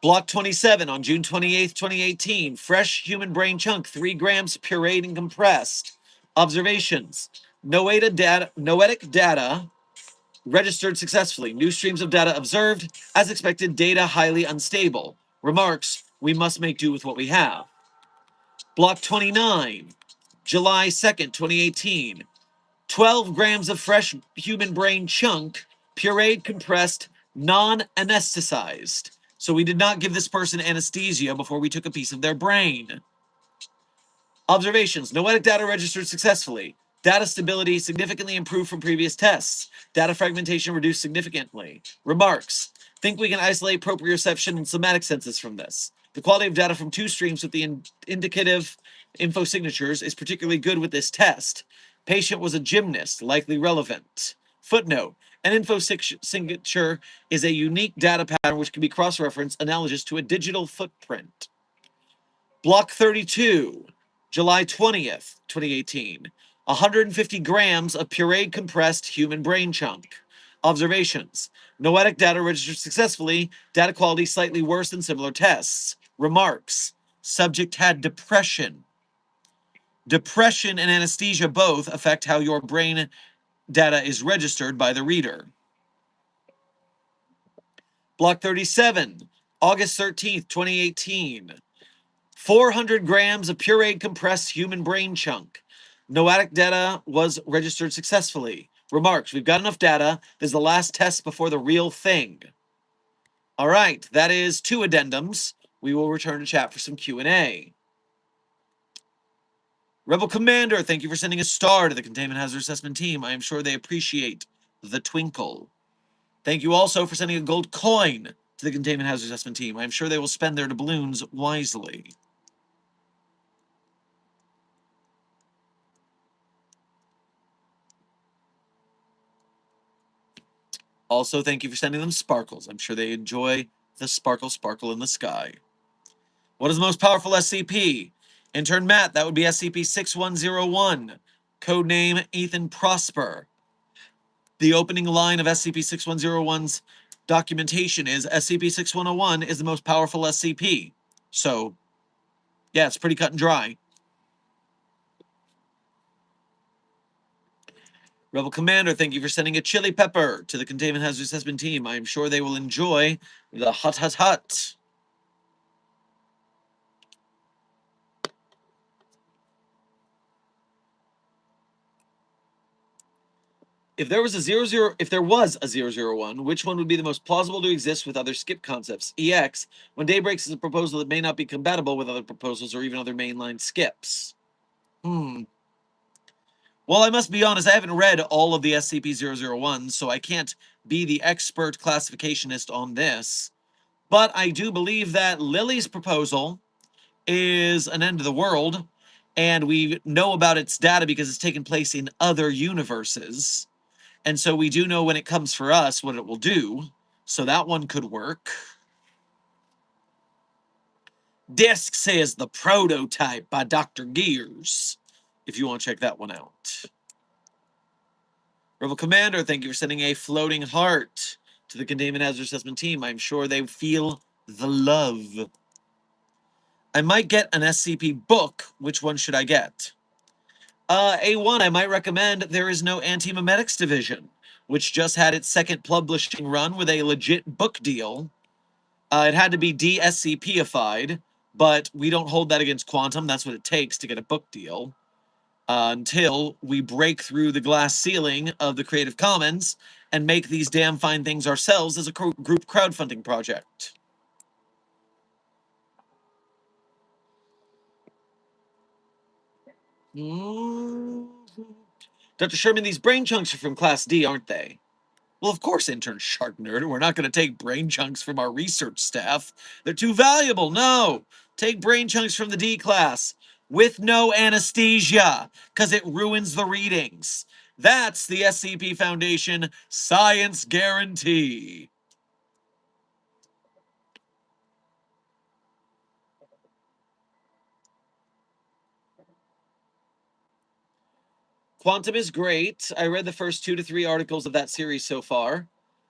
Block 27 on June 28th, 2018. Fresh human brain chunk, 3 grams, pureed and compressed. Observations. Noetic data registered successfully. New streams of data observed. As expected, data highly unstable. Remarks. We must make do with what we have. Block 29, July 2nd, 2018. 12 grams of fresh human brain chunk, pureed, compressed, non-anesthetized. So we did not give this person anesthesia before we took a piece of their brain. Observations. Noetic data registered successfully. Data stability significantly improved from previous tests. Data fragmentation reduced significantly. Remarks. Think we can isolate proprioception and somatic senses from this. The quality of data from 2 streams with the indicative info signatures is particularly good with this test. Patient was a gymnast, likely relevant. Footnote. An info signature is a unique data pattern which can be cross-referenced analogous to a digital footprint. Block 32, July 20th, 2018. 150 grams of pureed compressed human brain chunk. Observations. Noetic data registered successfully. Data quality slightly worse than similar tests. Remarks. Subject had depression. Depression and anesthesia both affect how your brain data is registered by the reader. Block 37, August 13th, 2018. 400 grams of pureed compressed human brain chunk. Noetic data was registered successfully. Remarks, we've got enough data. This is the last test before the real thing. All right, that is 2 addendums. We will return to chat for some Q&A. Rebel Commander, thank you for sending a star to the Containment Hazard Assessment Team. I am sure they appreciate the twinkle. Thank you also for sending a gold coin to the Containment Hazard Assessment Team. I am sure they will spend their doubloons wisely. Also, thank you for sending them sparkles. I'm sure they enjoy the sparkle sparkle in the sky. What is the most powerful SCP? Intern Matt, that would be SCP-6101. Codename Ethan Prosper. The opening line of SCP-6101's documentation is SCP-6101 is the most powerful SCP. So, yeah, it's pretty cut and dry. Rebel Commander, thank you for sending a chili pepper to the Containment Hazard Assessment Team. I am sure they will enjoy the hut hut hut. If there was a 001, which one would be the most plausible to exist with other skip concepts? EX, when day breaks is a proposal that may not be compatible with other proposals or even other mainline skips. Well, I must be honest, I haven't read all of the SCP-001s, so I can't be the expert classificationist on this. But I do believe that Lily's proposal is an end of the world, and we know about its data because it's taken place in other universes. And so we do know when it comes for us what it will do. So that one could work. Desk says The Prototype by Dr. Gears, if you want to check that one out. Rebel Commander, thank you for sending a floating heart to the Containment Hazard Assessment Team. I'm sure they feel the love. I might get an SCP book. Which one should I get? A1, I might recommend There Is No Anti-Memetics Division, which just had its second publishing run with a legit book deal. It had to be de-SCP-ified, but we don't hold that against Quantum. That's what it takes to get a book deal. Until we break through the glass ceiling of the Creative Commons and make these damn fine things ourselves as a group crowdfunding project. Dr. Sherman, these brain chunks are from Class D, aren't they? Well, of course, intern Shark Nerd. We're not going to take brain chunks from our research staff. They're too valuable. No. Take brain chunks from the D class with no anesthesia, because it ruins the readings. That's the SCP Foundation science guarantee. Quantum is great. I read the first 2 to 3 articles of that series so far.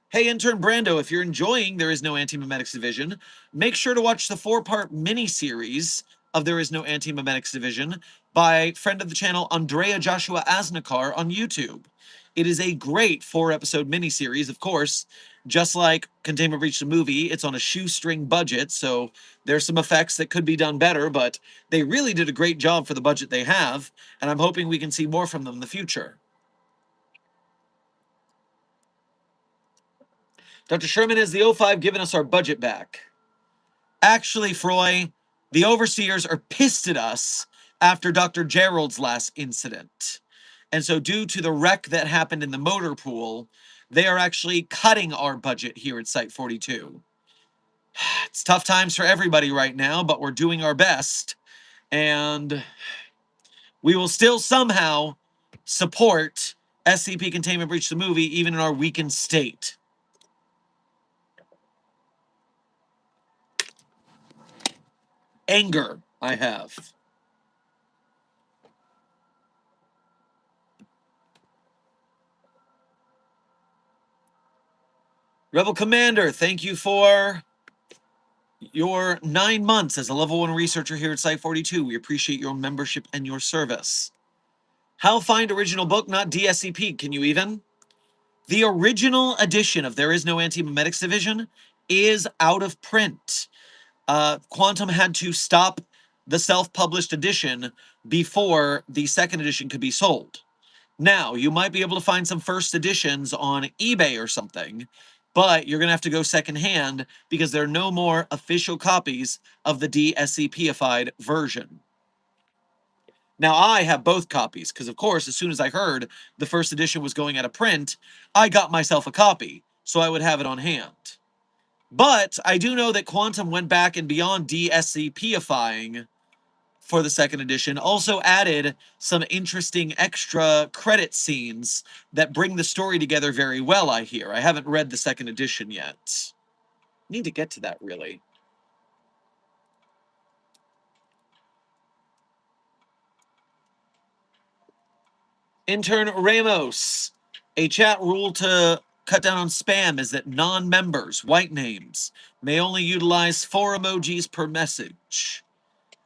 Hey, intern Brando, if you're enjoying There Is No Anti-Memetics Division, make sure to watch the 4-part mini-series of There Is No Anti-Memetics Division by friend of the channel Andrea Joshua Asnikar on YouTube. It is a great 4-episode mini-series, of course. Just like Containment Breach the movie, it's on a shoestring budget, so there's some effects that could be done better, but they really did a great job for the budget they have, and I'm hoping we can see more from them in the future. Dr. Sherman, has the O5 given us our budget back? Actually, Froy, the overseers are pissed at us after Dr. Gerald's last incident. And so due to the wreck that happened in the motor pool, they are actually cutting our budget here at Site 42. It's tough times for everybody right now, but we're doing our best. And we will still somehow support SCP containment breached the movie, even in our weakened state. Anger, I have. Rebel Commander, thank you for your 9 months as a level 1 researcher here at Site 42. We appreciate your membership and your service. How find original book, not DSCP? Can you even? The original edition of There Is No Anti-Memetics Division is out of print. Quantum had to stop the self-published edition before the second edition could be sold. Now, you might be able to find some first editions on eBay or something, but you're going to have to go secondhand because there are no more official copies of the DSCP-ified version. Now, I have both copies because, of course, as soon as I heard the first edition was going out of print, I got myself a copy so I would have it on hand. But I do know that Quantum went back and beyond DSCP-ifying for the second edition, also added some interesting extra credit scenes that bring the story together very well, I hear. I haven't read the second edition yet. Need to get to that, really. Intern Ramos. A chat rule to cut down on spam is that non-members, white names, may only utilize 4 emojis per message.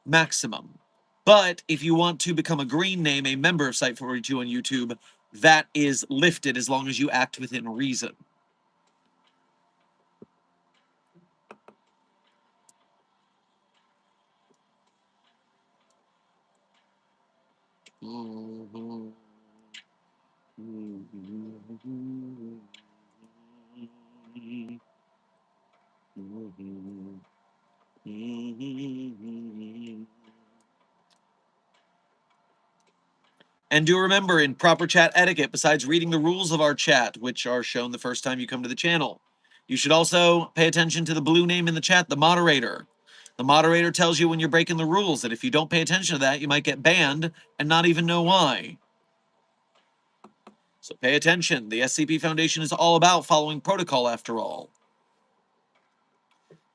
Maximum. But if you want to become a green name, a member of Site 42 on YouTube, that is lifted as long as you act within reason. And do remember, in proper chat etiquette, besides reading the rules of our chat, which are shown the first time you come to the channel, you should also pay attention to the blue name in the chat, the moderator. The moderator tells you when you're breaking the rules, and if you don't pay attention to that, you might get banned and not even know why. So pay attention. The SCP Foundation is all about following protocol, after all.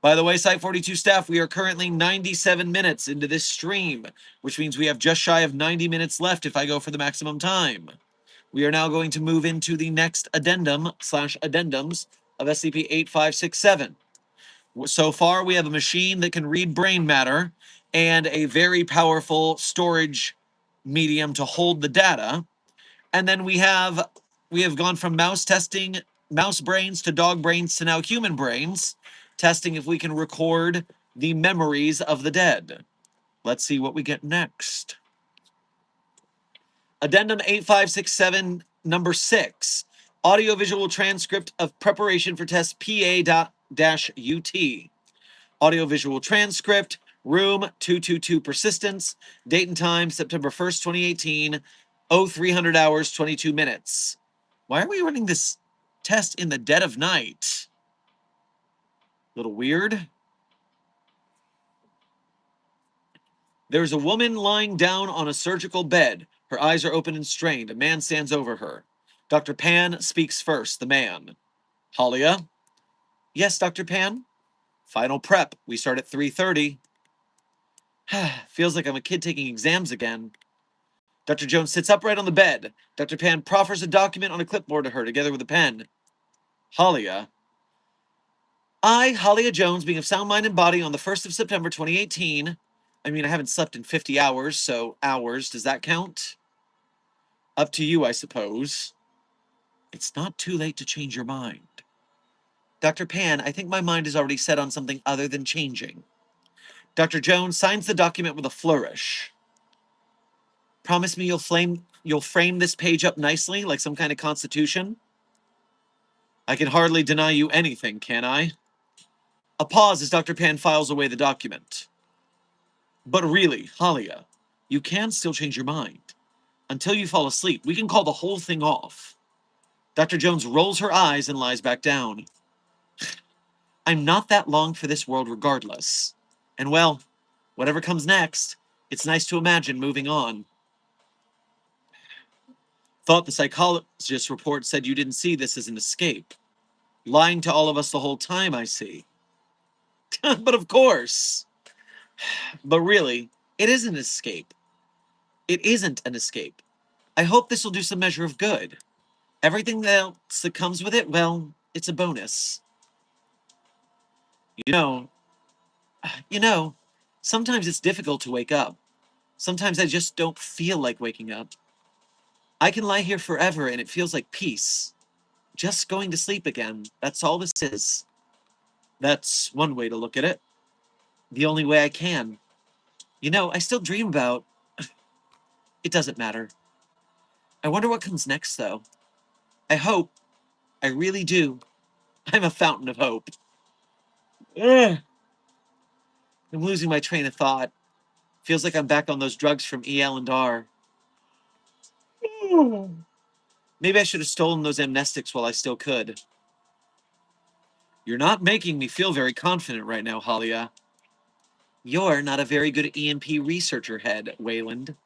By the way, Site 42 staff, we are currently 97 minutes into this stream, which means we have just shy of 90 minutes left if I go for the maximum time. We are now going to move into the next addendum/addendums of SCP-8567. So far, we have a machine that can read brain matter and a very powerful storage medium to hold the data. And then we have gone from mouse brains to dog brains to now human brains, testing if we can record the memories of the dead. Let's see what we get next. Addendum 8567, number 6. Audiovisual transcript of preparation for test PA-UT. Audiovisual transcript, room 222 persistence, date and time September 1st, 2018, 0300 hours, 22 minutes. Why are we running this test in the dead of night? Little weird. There's a woman lying down on a surgical bed. Her eyes are open and strained. A man stands over her. Dr. Pan speaks first, the man. Halia? Yes, Dr. Pan? Final prep. We start at 3:30. Feels like I'm a kid taking exams again. Dr. Jones sits upright on the bed. Dr. Pan proffers a document on a clipboard to her, together with a pen. Halia? I, Halia Jones, being of sound mind and body on the 1st of September 2018. I mean, I haven't slept in 50 hours, so hours, does that count? Up to you, I suppose. It's not too late to change your mind. Dr. Pan, I think my mind is already set on something other than changing. Dr. Jones signs the document with a flourish. Promise me you'll frame this page up nicely, like some kind of constitution? I can hardly deny you anything, can I? A pause as Dr. Pan files away the document. But really, Halia, you can still change your mind. Until you fall asleep, we can call the whole thing off. Dr. Jones rolls her eyes and lies back down. I'm not that long for this world regardless. And well, whatever comes next, it's nice to imagine moving on. Thought the psychologist's report said you didn't see this as an escape. Lying to all of us the whole time, I see. But of course. But really, it isn't an escape. It isn't an escape. I hope this will do some measure of good. Everything else that comes with it, well, it's a bonus. You know, you know, sometimes it's difficult to wake up. Sometimes I just don't feel like waking up. I can lie here forever and it feels like peace. Just going to sleep again. That's all this is. That's one way to look at it. The only way I can. I still dream about. It doesn't matter. I wonder what comes next, though. I hope. I really do. I'm a fountain of hope. Ugh. I'm losing my train of thought. Feels like I'm back on those drugs from EL and R. Maybe I should have stolen those amnestics while I still could. You're not making me feel very confident right now, Halia. You're not a very good EMP researcher head, Wayland.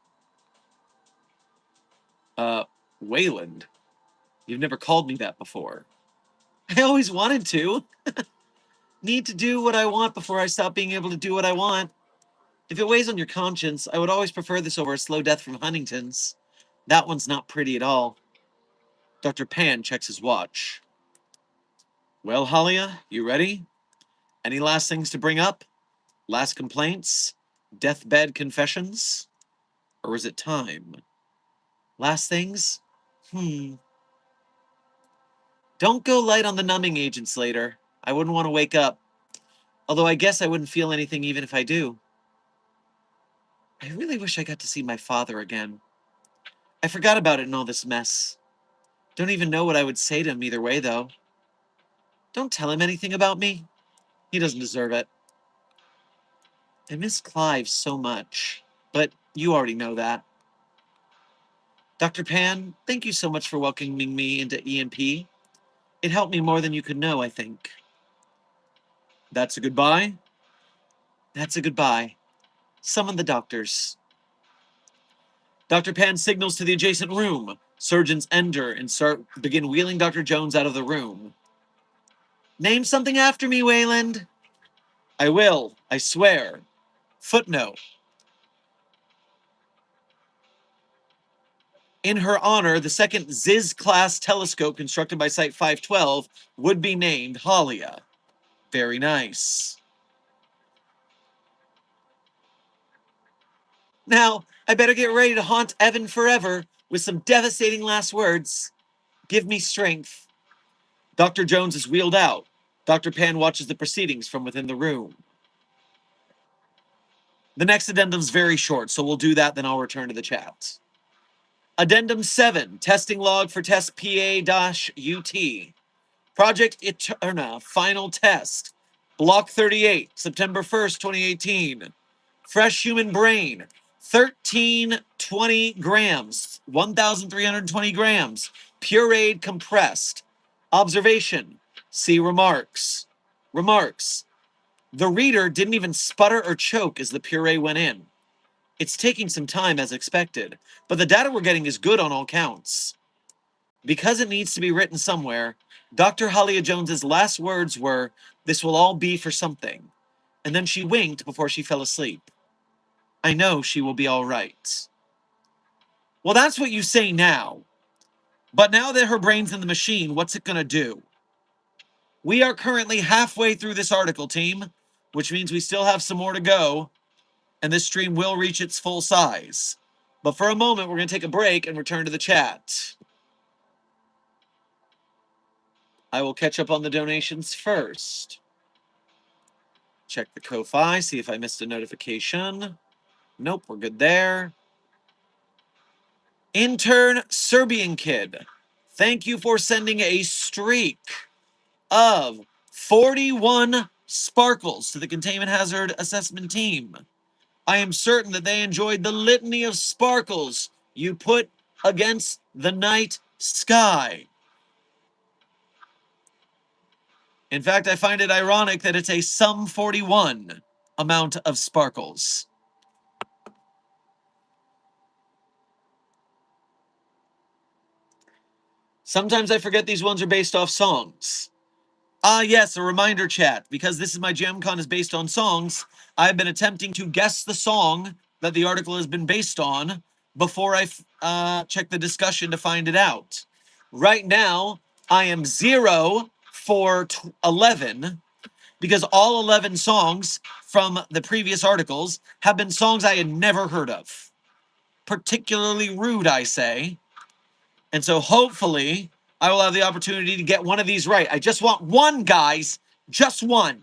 Wayland? You've never called me that before. I always wanted to. Need to do what I want before I stop being able to do what I want. If it weighs on your conscience, I would always prefer this over a slow death from Huntington's. That one's not pretty at all. Dr. Pan checks his watch. Well, Halia, you ready? Any last things to bring up? Last complaints? Deathbed confessions? Or is it time? Last things? Don't go light on the numbing agents later. I wouldn't want to wake up. Although I guess I wouldn't feel anything even if I do. I really wish I got to see my father again. I forgot about it in all this mess. Don't even know what I would say to him either way, though. Don't tell him anything about me. He doesn't deserve it. I miss Clive so much, but you already know that. Dr. Pan, thank you so much for welcoming me into EMP. It helped me more than you could know, I think. That's a goodbye? That's a goodbye. Summon the doctors. Dr. Pan signals to the adjacent room. Surgeons enter and begin wheeling Dr. Jones out of the room. Name something after me, Wayland. I will, I swear. Footnote. In her honor, the second Ziz-class telescope constructed by Site 512 would be named Halia. Very nice. Now, I better get ready to haunt Evan forever with some devastating last words. Give me strength. Dr. Jones is wheeled out. Dr. Pan watches the proceedings from within the room. The next addendum's very short, so we'll do that, then I'll return to the chat. Addendum 7, testing log for test PA-UT. Project Eterna, final test. Block 38, September 1st, 2018. Fresh human brain, 1320 grams, 1,320 grams, pureed compressed. Observation, see remarks. Remarks, the reader didn't even sputter or choke as the puree went in. It's taking some time as expected, but the data we're getting is good on all counts. Because it needs to be written somewhere, Dr. Halia Jones's last words were, "This will all be for something." And then she winked before she fell asleep. I know she will be all right. Well, that's what you say now. But now that her brain's in the machine, what's it going to do? We are currently halfway through this article, team, which means we still have some more to go, and this stream will reach its full size. But for a moment, we're going to take a break and return to the chat. I will catch up on the donations first. Check the Ko-Fi, see if I missed a notification. Nope, we're good there. Intern Serbian Kid, thank you for sending a streak of 41 sparkles to the Containment Hazard Assessment Team. I am certain that they enjoyed the litany of sparkles you put against the night sky. In fact, I find it ironic that it's a sum 41 amount of sparkles. Sometimes I forget these ones are based off songs. Ah, yes, a reminder chat. Because this is my GemCon is based on songs, I've been attempting to guess the song that the article has been based on before I check the discussion to find it out. Right now, I am 0 for 11 because all 11 songs from the previous articles have been songs I had never heard of. Particularly rude, I say. And so hopefully I will have the opportunity to get one of these right. I just want one, guys. Just one.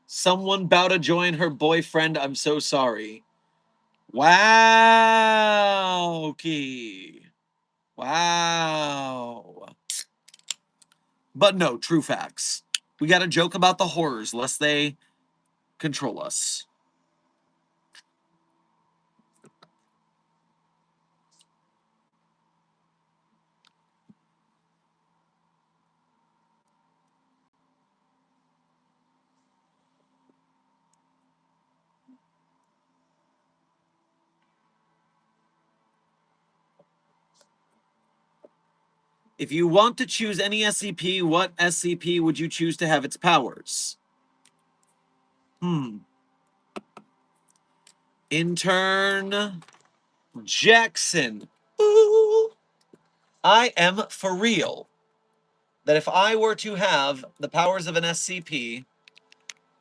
Someone bow to join her boyfriend. I'm so sorry. Wow. Okay. Wow. But no, true facts. We got to joke about the horrors lest they control us. If you want to choose any SCP, what SCP would you choose to have its powers? Intern Jackson. Ooh. I am for real that if I were to have the powers of an SCP,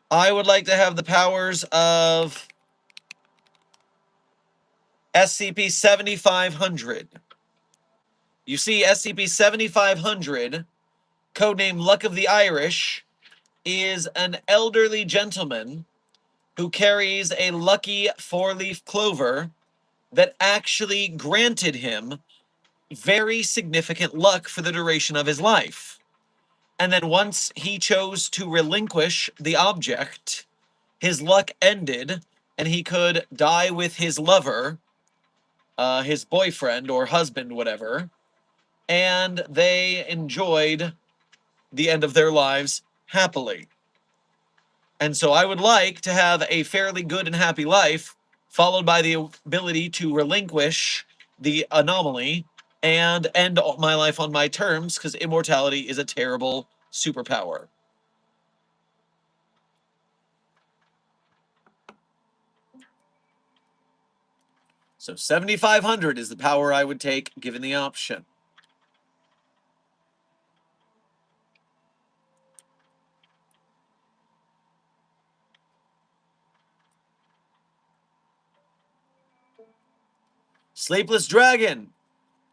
I would like to have the powers of SCP 7500. You see, SCP 7500, codename Luck of the Irish, is an elderly gentleman who carries a lucky four-leaf clover that actually granted him very significant luck for the duration of his life. And then once he chose to relinquish the object, his luck ended and he could die with his lover, his boyfriend or husband, whatever, and they enjoyed the end of their lives happily. And so I would like to have a fairly good and happy life, followed by the ability to relinquish the anomaly and end my life on my terms, because immortality is a terrible superpower. So 7500 is the power I would take given the option. Sleepless Dragon,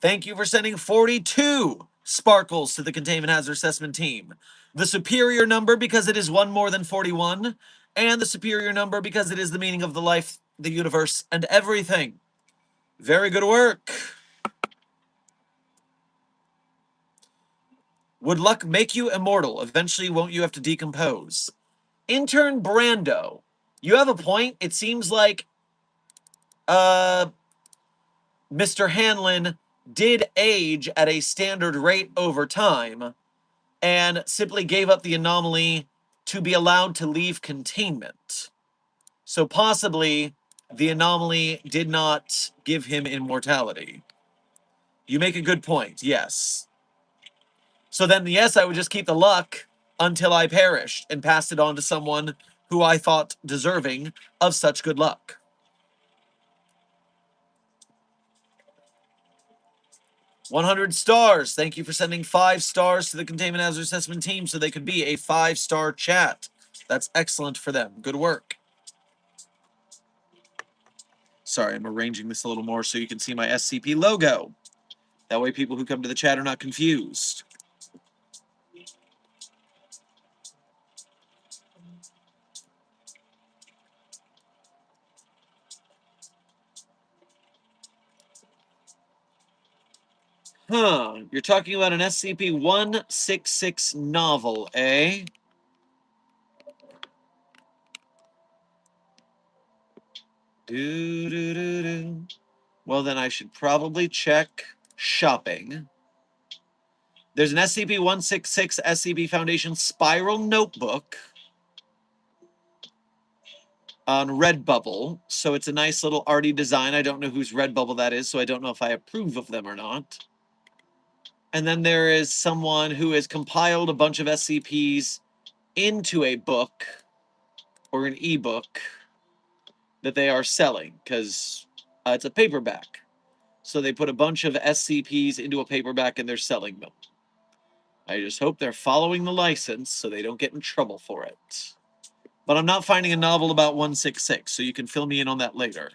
thank you for sending 42 sparkles to the Containment Hazard Assessment team. The superior number because it is one more than 41, and the superior number because it is the meaning of the life, the universe, and everything. Very good work. Would luck make you immortal? Eventually, won't you have to decompose? Intern Brando, you have a point. It seems like Mr. Hanlon did age at a standard rate over time and simply gave up the anomaly to be allowed to leave containment. So possibly the anomaly did not give him immortality. You make a good point, yes. So then, yes, I would just keep the luck until I perished and passed it on to someone who I thought deserving of such good luck. 100 stars. Thank you for sending 5 stars to the Containment Hazard Assessment team so they could be a 5-star chat. That's excellent for them. Good work. Sorry, I'm arranging this a little more so you can see my SCP logo. That way people who come to the chat are not confused. Huh, you're talking about an SCP-166 novel, eh? Do do do do. Well, then I should probably check shopping. There's an SCP-166 SCP Foundation Spiral Notebook on Redbubble. So it's a nice little arty design. I don't know whose Redbubble that is, so I don't know if I approve of them or not. And then there is someone who has compiled a bunch of SCPs into a book or an ebook that they are selling because it's a paperback. So they put a bunch of SCPs into a paperback and they're selling them. I just hope they're following the license so they don't get in trouble for it. But I'm not finding a novel about 166, so you can fill me in on that later.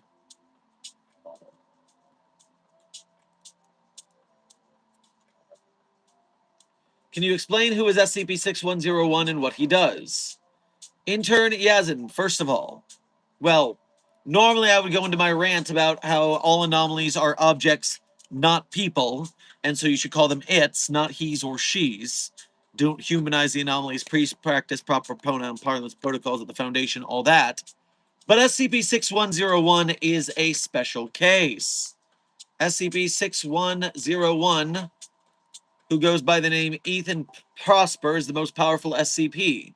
Can you explain who is SCP-6101 and what he does? Intern Yazin, first of all. Well, normally I would go into my rant about how all anomalies are objects, not people, and so you should call them its, not he's or she's. Don't humanize the anomalies, practice proper pronoun parlance protocols at the Foundation, all that. But SCP-6101 is a special case. SCP-6101, who goes by the name Ethan Prosper, is the most powerful SCP.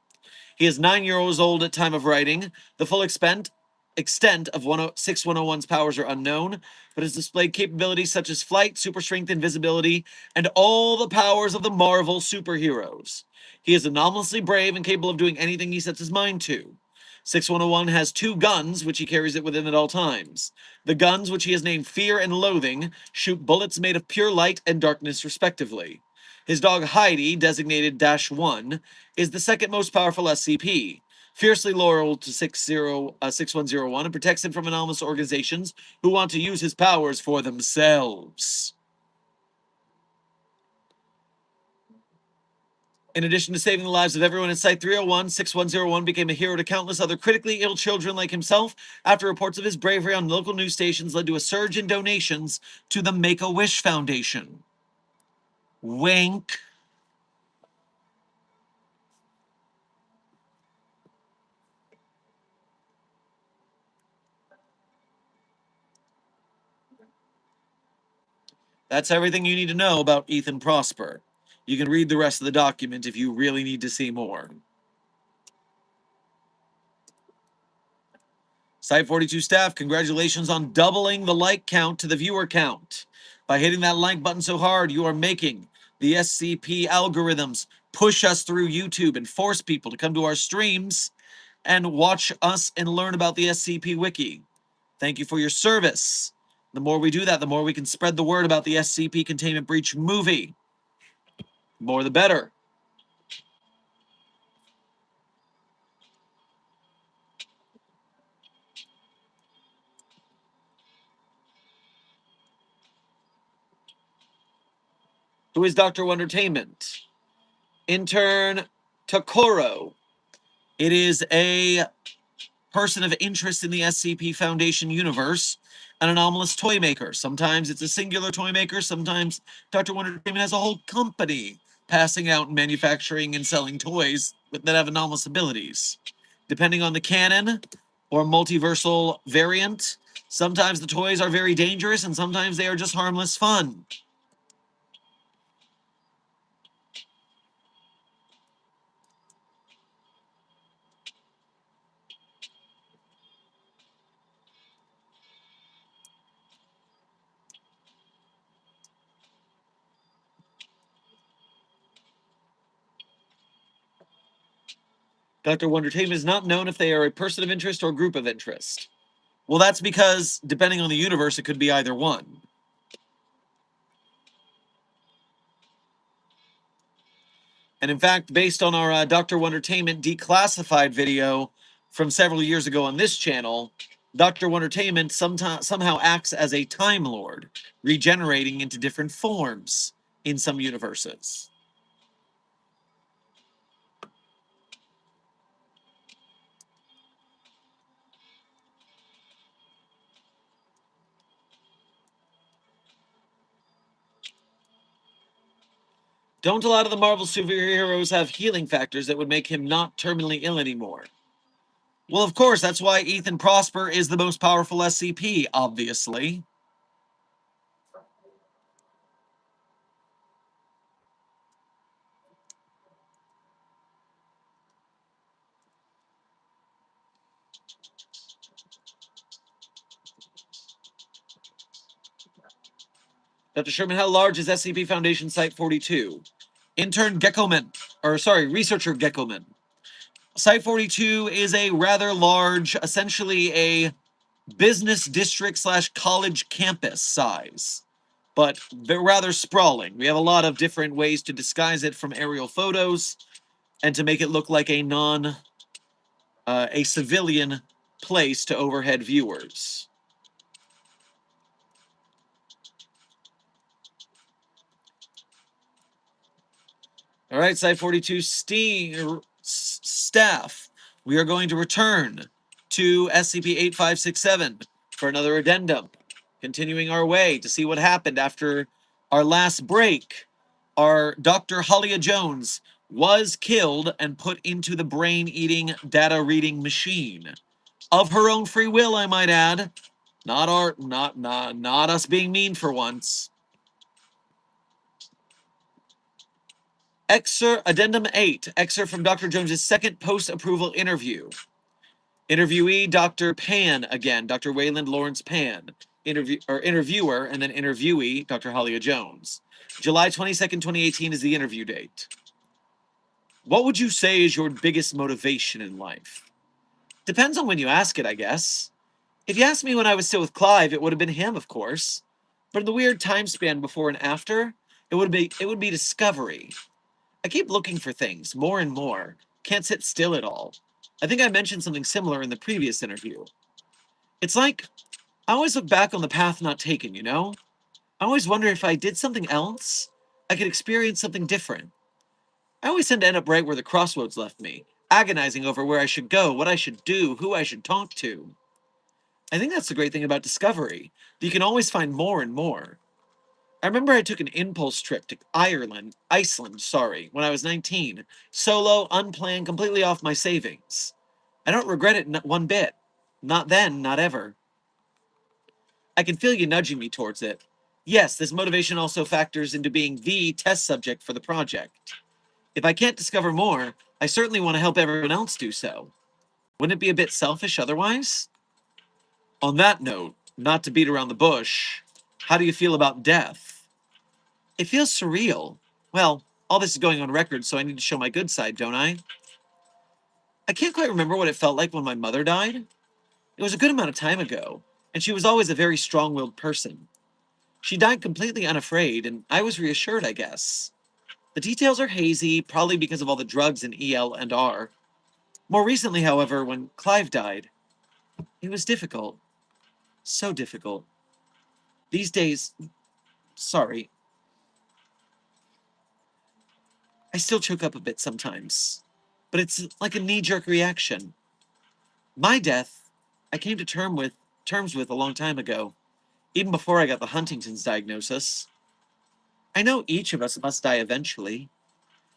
He is 9 years old at time of writing. The full extent of 6101's powers are unknown, but has displayed capabilities such as flight, super strength, invisibility, and all the powers of the Marvel superheroes. He is anomalously brave and capable of doing anything he sets his mind to. 6101 has 2 guns, which he carries it with him at all times. The guns, which he has named Fear and Loathing, shoot bullets made of pure light and darkness, respectively. His dog Heidi, designated -1, is the second most powerful SCP. Fiercely loyal to 6101 and protects him from anomalous organizations who want to use his powers for themselves. In addition to saving the lives of everyone in Site-301, 6101 became a hero to countless other critically ill children like himself after reports of his bravery on local news stations led to a surge in donations to the Make-A-Wish Foundation. Wink. That's everything you need to know about Ethan Prosper. You can read the rest of the document if you really need to see more. Site 42 staff, congratulations on doubling the like count to the viewer count. By hitting that like button so hard, you are making the SCP algorithms push us through YouTube and force people to come to our streams and watch us and learn about the SCP Wiki. Thank you for your service. The more we do that, the more we can spread the word about the SCP Containment Breach movie. The more the better. Who is Dr. Wondertainment? Intern Takoro. It is a person of interest in the SCP Foundation universe, an anomalous toy maker. Sometimes it's a singular toy maker, sometimes Dr. Wondertainment has a whole company passing out and manufacturing and selling toys that have anomalous abilities. Depending on the canon or multiversal variant, sometimes the toys are very dangerous and sometimes they are just harmless fun. Dr. Wondertainment is not known if they are a person of interest or group of interest. Well, that's because, depending on the universe, it could be either one. And in fact, based on our Dr. Wondertainment declassified video from several years ago on this channel, Dr. Wondertainment somehow acts as a Time Lord, regenerating into different forms in some universes. Don't a lot of the Marvel superheroes have healing factors that would make him not terminally ill anymore? Well, of course, that's why Ethan Prosper is the most powerful SCP, obviously. Dr. Sherman, how large is SCP Foundation Site 42? Intern Geckoman, researcher Geckoman. Site 42 is a rather large, essentially a business district slash college campus size, but rather sprawling. We have a lot of different ways to disguise it from aerial photos and to make it look like a civilian place to overhead viewers. All right, Site 42 staff, we are going to return to SCP-8567 for another addendum, continuing our way to see what happened after our last break. Our Dr. Halia Jones was killed and put into the brain-eating, data-reading machine. Of her own free will, I might add. Not us being mean for once. Addendum 8, excerpt from Dr. Jones's second post-approval interview. Interviewee, Dr. Pan again, Dr. Wayland Lawrence Pan. Interviewer, and then interviewee, Dr. Halia Jones. July 22nd, 2018 is the interview date. What would you say is your biggest motivation in life? Depends on when you ask it, I guess. If you asked me when I was still with Clive, it would have been him, of course. But in the weird time span before and after, it would be discovery. I keep looking for things, more and more. Can't sit still at all. I think I mentioned something similar in the previous interview. It's like, I always look back on the path not taken, you know? I always wonder if I did something else, I could experience something different. I always tend to end up right where the crossroads left me, agonizing over where I should go, what I should do, who I should talk to. I think that's the great thing about discovery. You can always find more and more. I remember I took an impulse trip to Iceland, when I was 19. Solo, unplanned, completely off my savings. I don't regret it one bit. Not then, not ever. I can feel you nudging me towards it. Yes, this motivation also factors into being the test subject for the project. If I can't discover more, I certainly want to help everyone else do so. Wouldn't it be a bit selfish otherwise? On that note, not to beat around the bush, how do you feel about death? It feels surreal. Well, all this is going on record, so I need to show my good side, don't I? I can't quite remember what it felt like when my mother died. It was a good amount of time ago, and she was always a very strong-willed person. She died completely unafraid, and I was reassured, I guess. The details are hazy, probably because of all the drugs in EL and R. More recently, however, when Clive died, it was difficult. So difficult. These days, sorry, I still choke up a bit sometimes. But it's like a knee-jerk reaction. My death, I came to terms with a long time ago, even before I got the Huntington's diagnosis. I know each of us must die eventually,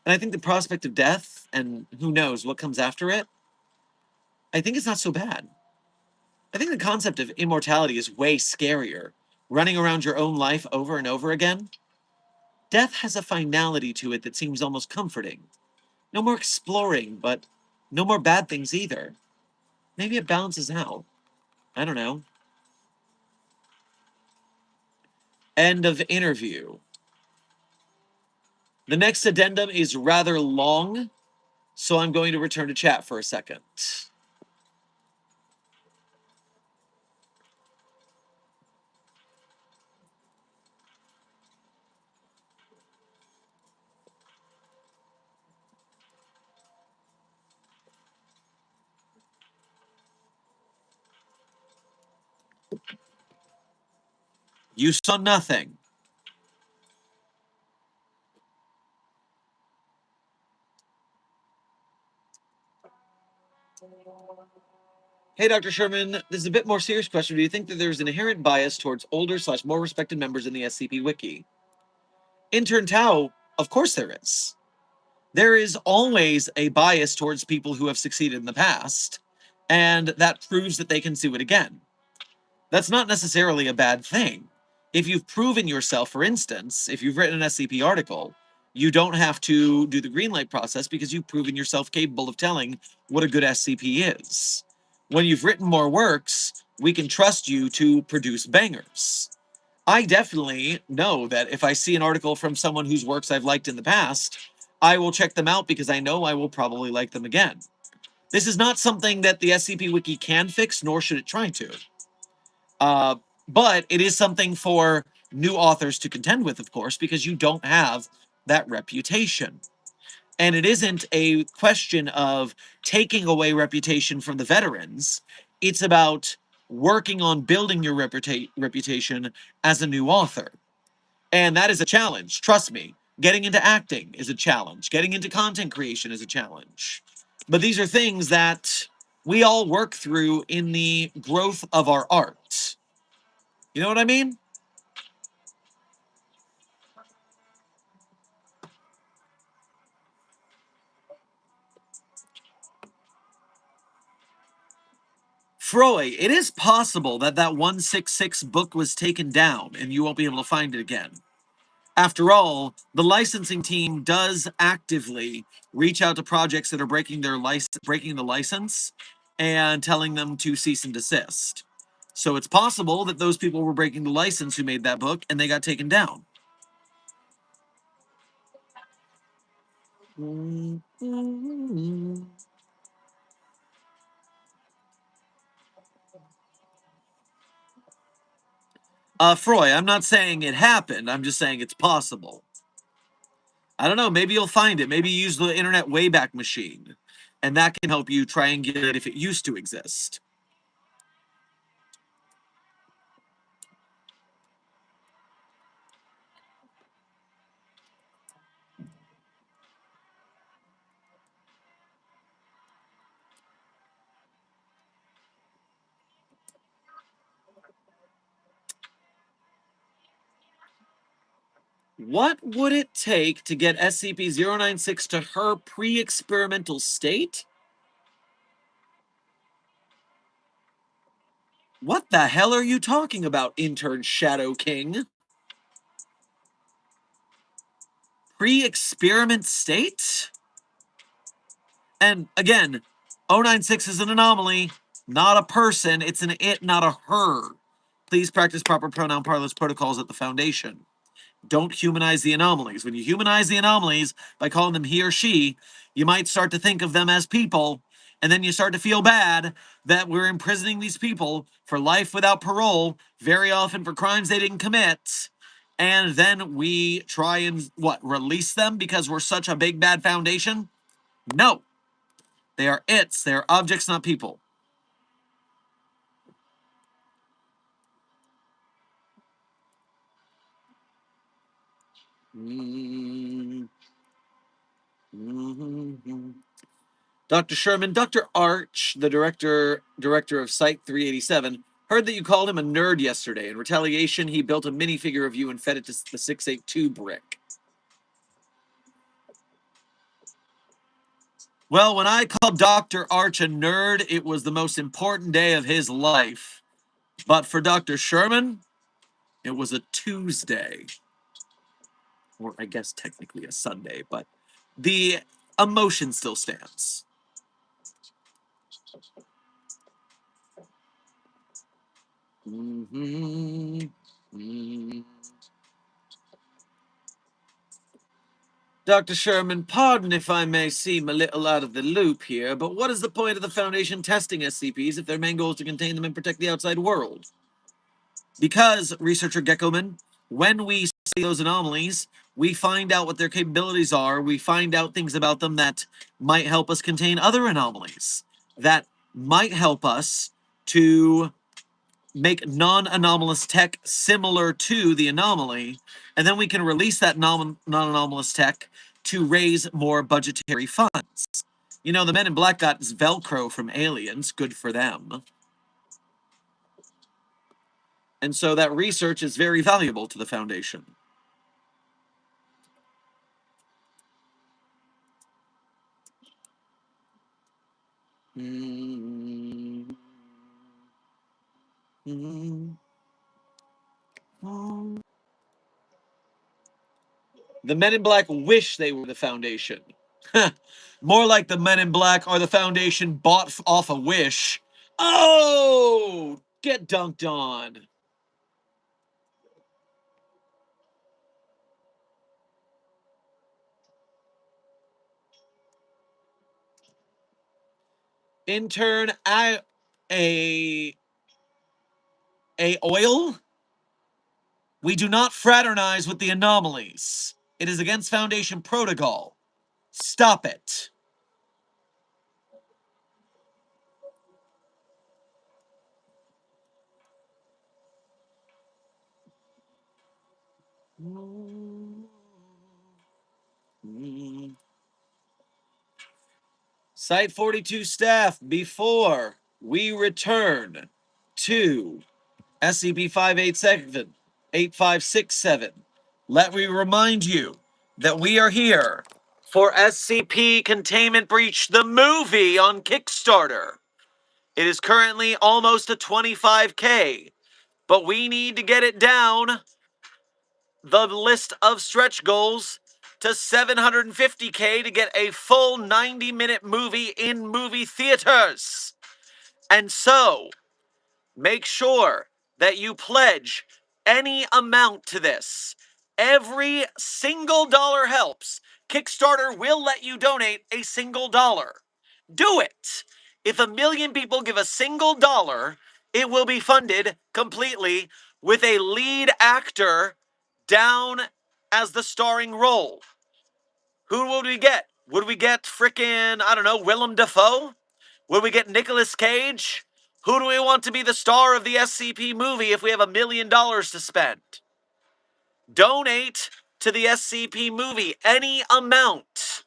and I think the prospect of death, and who knows what comes after it, I think it's not so bad. I think the concept of immortality is way scarier. Running around your own life over and over again. Death has a finality to it that seems almost comforting. No more exploring, but no more bad things either. Maybe it balances out. I don't know. End of interview. The next addendum is rather long, so I'm going to return to chat for a second. You saw nothing. Hey, Dr. Sherman, this is a bit more serious question. Do you think that there's an inherent bias towards older slash more respected members in the SCP Wiki? Intern Tao, of course there is. There is always a bias towards people who have succeeded in the past, and that proves that they can do it again. That's not necessarily a bad thing. If you've proven yourself, for instance, if you've written an SCP article, you don't have to do the green light process because you've proven yourself capable of telling what a good SCP is. When you've written more works, we can trust you to produce bangers. I definitely know that if I see an article from someone whose works I've liked in the past, I will check them out because I know I will probably like them again. This is not something that the SCP Wiki can fix, nor should it try to. But it is something for new authors to contend with, of course, because you don't have that reputation. And it isn't a question of taking away reputation from the veterans. It's about working on building your reputation as a new author. And that is a challenge, trust me. Getting into acting is a challenge. Getting into content creation is a challenge. But these are things that we all work through in the growth of our art. You know what I mean? Froy, it is possible that that 166 book was taken down and you won't be able to find it again. After all, the licensing team does actively reach out to projects that are breaking the license and telling them to cease and desist. So it's possible that those people were breaking the license who made that book and they got taken down. Froy, I'm not saying it happened. I'm just saying it's possible. I don't know. Maybe you'll find it. Maybe you use the Internet Wayback Machine, and that can help you triangulate if it used to exist. What would it take to get SCP-096 to her pre-experimental state? What the hell are you talking about, intern Shadow King? Pre-experiment state? And again, 096 is an anomaly, not a person. It's an it, not a her. Please practice proper pronoun parlance protocols at the Foundation. Don't humanize the anomalies. When you humanize the anomalies by calling them he or she, you might start to think of them as people, and then you start to feel bad that we're imprisoning these people for life without parole, very often for crimes they didn't commit, and then we try and, release them because we're such a big bad foundation? No. They are its. They are objects, not people. Dr. Sherman, Dr. Arch, the director of Site 387, heard that you called him a nerd yesterday. In retaliation, he built a minifigure of you and fed it to the 682 brick. Well, when I called Dr. Arch a nerd, it was the most important day of his life. But for Dr. Sherman, it was a Tuesday. Or I guess technically a Sunday, but the emotion still stands. Dr. Sherman, pardon if I may seem a little out of the loop here, but what is the point of the Foundation testing SCPs if their main goal is to contain them and protect the outside world? Because, researcher Geckoman, when we see those anomalies, we find out what their capabilities are, we find out things about them that might help us contain other anomalies, that might help us to make non-anomalous tech similar to the anomaly, and then we can release that non-anomalous tech to raise more budgetary funds. You know, the Men in Black got Velcro from aliens, good for them. And so that research is very valuable to the Foundation. Mm-hmm. The Men in Black wish they were the Foundation. More like the Men in Black are the Foundation bought off a wish. Oh! Get dunked on. Intern a oil? We do not fraternize with the anomalies. It is against Foundation protocol. Stop it. Site 42 staff, before we return to SCP-587, 8567, let me remind you that we are here for SCP Containment Breach, the movie on Kickstarter. It is currently almost a 25K, but we need to get it down the list of stretch goals to 750K to get a full 90-minute movie in movie theaters. And so, make sure that you pledge any amount to this. Every single dollar helps. Kickstarter will let you donate a single dollar. Do it! If 1 million people give a single dollar, it will be funded completely with a lead actor down as the starring role. Who would we get? Would we get frickin', I don't know, Willem Dafoe? Would we get Nicolas Cage? Who do we want to be the star of the SCP movie if we have $1 million to spend? Donate to the SCP movie any amount.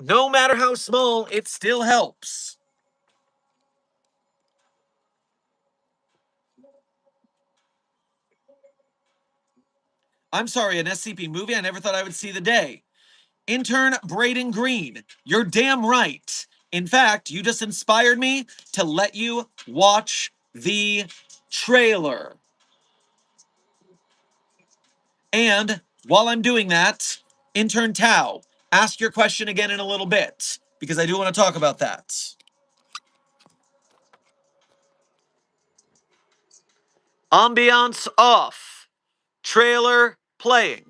No matter how small, it still helps. I'm sorry, an SCP movie? I never thought I would see the day. Intern Braden Green, you're damn right. In fact, you just inspired me to let you watch the trailer. And while I'm doing that, Intern Tao, ask your question again in a little bit, because I do want to talk about that. Ambiance off. Trailer playing.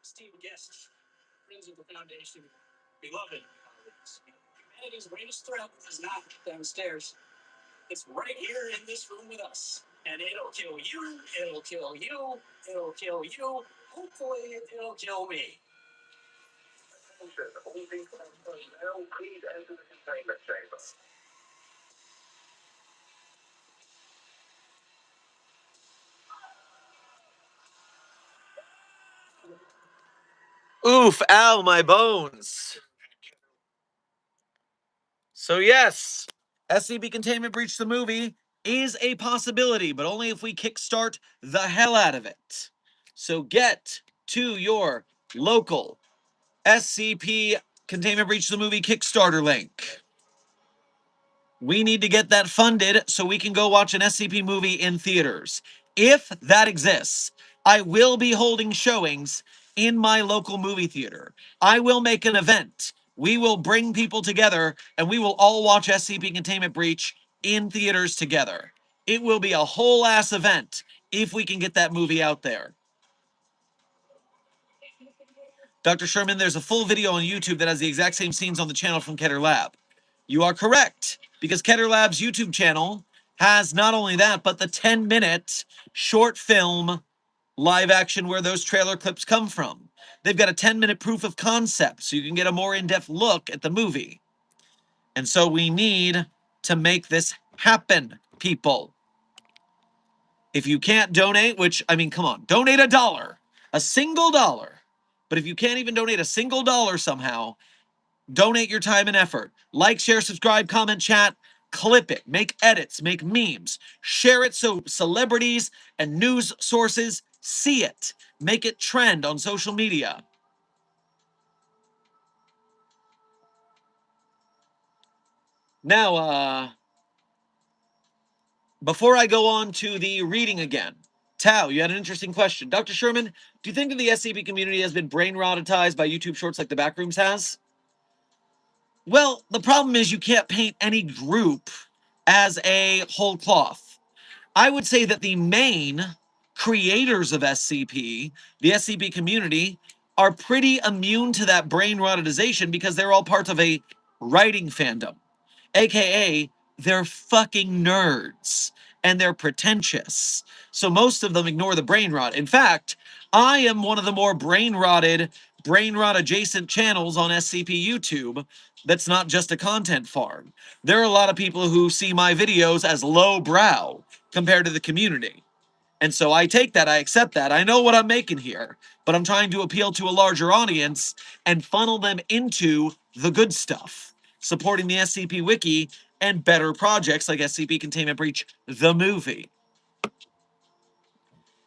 Esteemed guests, friends of the Foundation, beloved colleagues, humanity's greatest threat is not downstairs. It's right here in this room with us. And it'll kill you, it'll kill you, it'll kill you. Hopefully, it'll kill me. Please enter the containment chamber. Oof, ow, my bones. So yes, SCP Containment Breach the movie is a possibility, but only if we kickstart the hell out of it. So get to your local SCP Containment Breach the movie Kickstarter link. We need to get that funded so we can go watch an SCP movie in theaters. If that exists, I will be holding showings in my local movie theater. I will make an event. We will bring people together and we will all watch SCP Containment Breach in theaters together. It will be a whole ass event if we can get that movie out there. Dr. Sherman, there's a full video on YouTube that has the exact same scenes on the channel from Keter Lab. You are correct, because Keter Lab's YouTube channel has not only that, but the 10-minute short film live action where those trailer clips come from. They've got a 10-minute proof of concept, so you can get a more in-depth look at the movie. And so we need to make this happen, people. If you can't donate, which, I mean, come on, donate $1, a single dollar. But if you can't even donate a single dollar somehow, donate your time and effort. Like, share, subscribe, comment, chat, clip it, make edits, make memes, share it so celebrities and news sources see it. Make it trend on social media. Now, before I go on to the reading again, Tao, you had an interesting question. Dr. Sherman, do you think that the SCP community has been brain rotitized by YouTube shorts like the Backrooms has? Well, the problem is you can't paint any group as a whole cloth. I would say that the main creators of SCP, the SCP community, are pretty immune to that brain rotitization because they're all part of a writing fandom. AKA, they're fucking nerds and they're pretentious. So most of them ignore the brain rot. In fact, I am one of the more brain rot adjacent channels on SCP YouTube that's not just a content farm. There are a lot of people who see my videos as low brow compared to the community. And so I take that, I accept that. I know what I'm making here, but I'm trying to appeal to a larger audience and funnel them into the good stuff, supporting the SCP Wiki and better projects like SCP Containment Breach, the movie.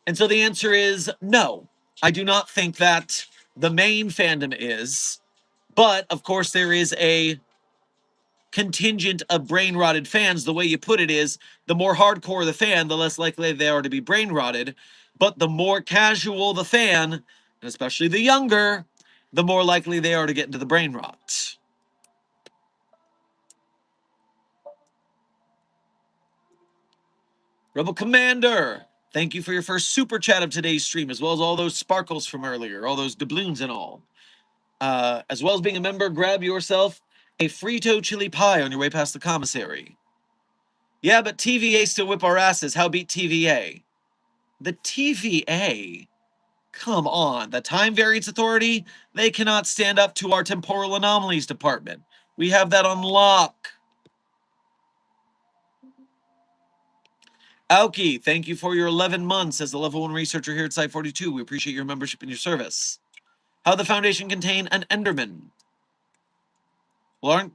And so the answer is no. I do not think that the main fandom is, but of course there is a contingent of brain rotted fans. The way you put it is the more hardcore the fan, the less likely they are to be brain rotted. But the more casual the fan, and especially the younger, the more likely they are to get into the brain rot. Rebel Commander, thank you for your first super chat of today's stream, as well as all those sparkles from earlier, all those doubloons and all. As well as being a member, grab yourself a Frito chili pie on your way past the commissary. Yeah, but TVA still whip our asses. How beat TVA? The TVA? Come on. The Time Variance Authority? They cannot stand up to our Temporal Anomalies Department. We have that on lock. Aoki, thank you for your 11 months as a level 1 researcher here at Site 42. We appreciate your membership and your service. How the Foundation contain an Enderman? Well,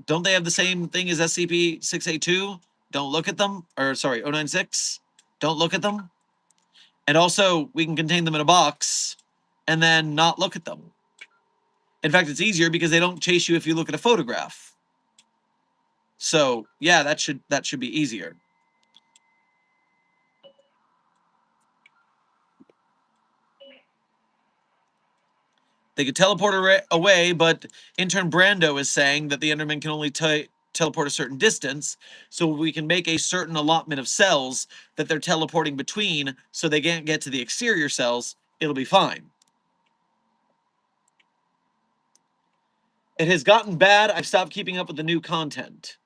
don't they have the same thing as SCP-682? Don't look at them. Or, sorry, 096? Don't look at them. And also, we can contain them in a box and then not look at them. In fact, it's easier because they don't chase you if you look at a photograph. So, yeah, that should be easier. They could teleport away, but intern Brando is saying that the Enderman can only teleport a certain distance, so we can make a certain allotment of cells that they're teleporting between so they can't get to the exterior cells. It'll be fine. It has gotten bad. I've stopped keeping up with the new content.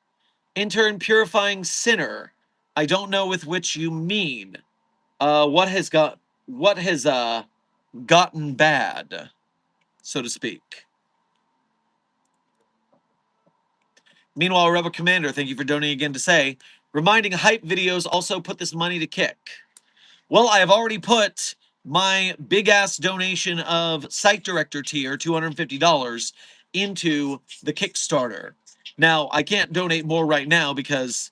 Intern Purifying Sinner. I don't know with which you mean. What has gotten bad, so to speak. Meanwhile, Rebel Commander, thank you for donating again to say, reminding hype videos also put this money to kick. Well, I have already put my big-ass donation of site director tier, $250, into the Kickstarter. Now, I can't donate more right now because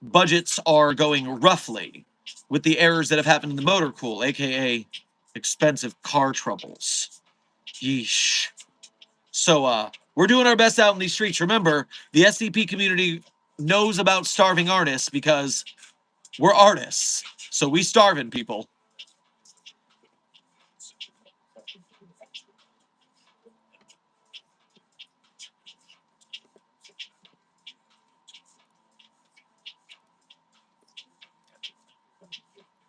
budgets are going roughly with the errors that have happened in the motor pool, aka expensive car troubles. Yeesh. So, we're doing our best out in these streets. Remember, the SCP community knows about starving artists because we're artists. So we starving people.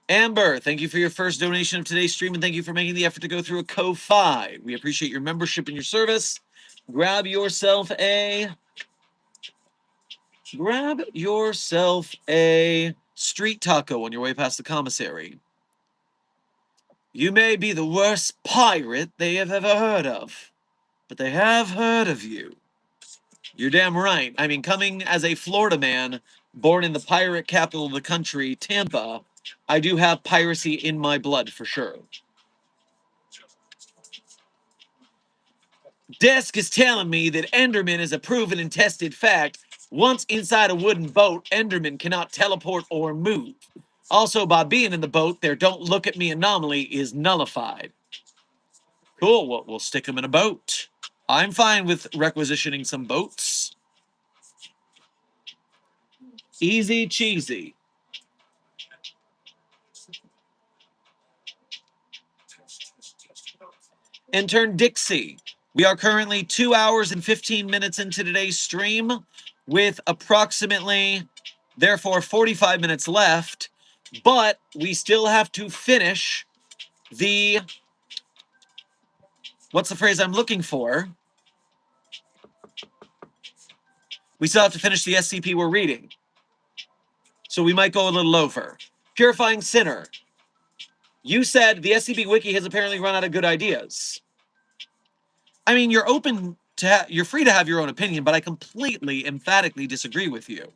Amber, thank you for your first donation of today's stream, and thank you for making the effort to go through a Ko-Fi. We appreciate your membership and your service. Grab yourself a street taco on your way past the commissary. You may be the worst pirate they have ever heard of, but they have heard of you. You're damn right. I mean, coming as a Florida man, born in the pirate capital of the country, Tampa, I do have piracy in my blood for sure. Desk is telling me that Enderman is a proven and tested fact. Once inside a wooden boat, Enderman cannot teleport or move. Also, by being in the boat, their don't look at me anomaly is nullified. Cool, well, we'll stick them in a boat. I'm fine with requisitioning some boats. Easy cheesy. Intern Dixie. We are currently 2 hours and 15 minutes into today's stream with approximately, therefore, 45 minutes left. But we still have to finish the... What's the phrase I'm looking for? We still have to finish the SCP we're reading. So we might go a little over. Purifying Sinner. You said the SCP Wiki has apparently run out of good ideas. I mean, you're open to you're free to have your own opinion, but I completely, emphatically disagree with you.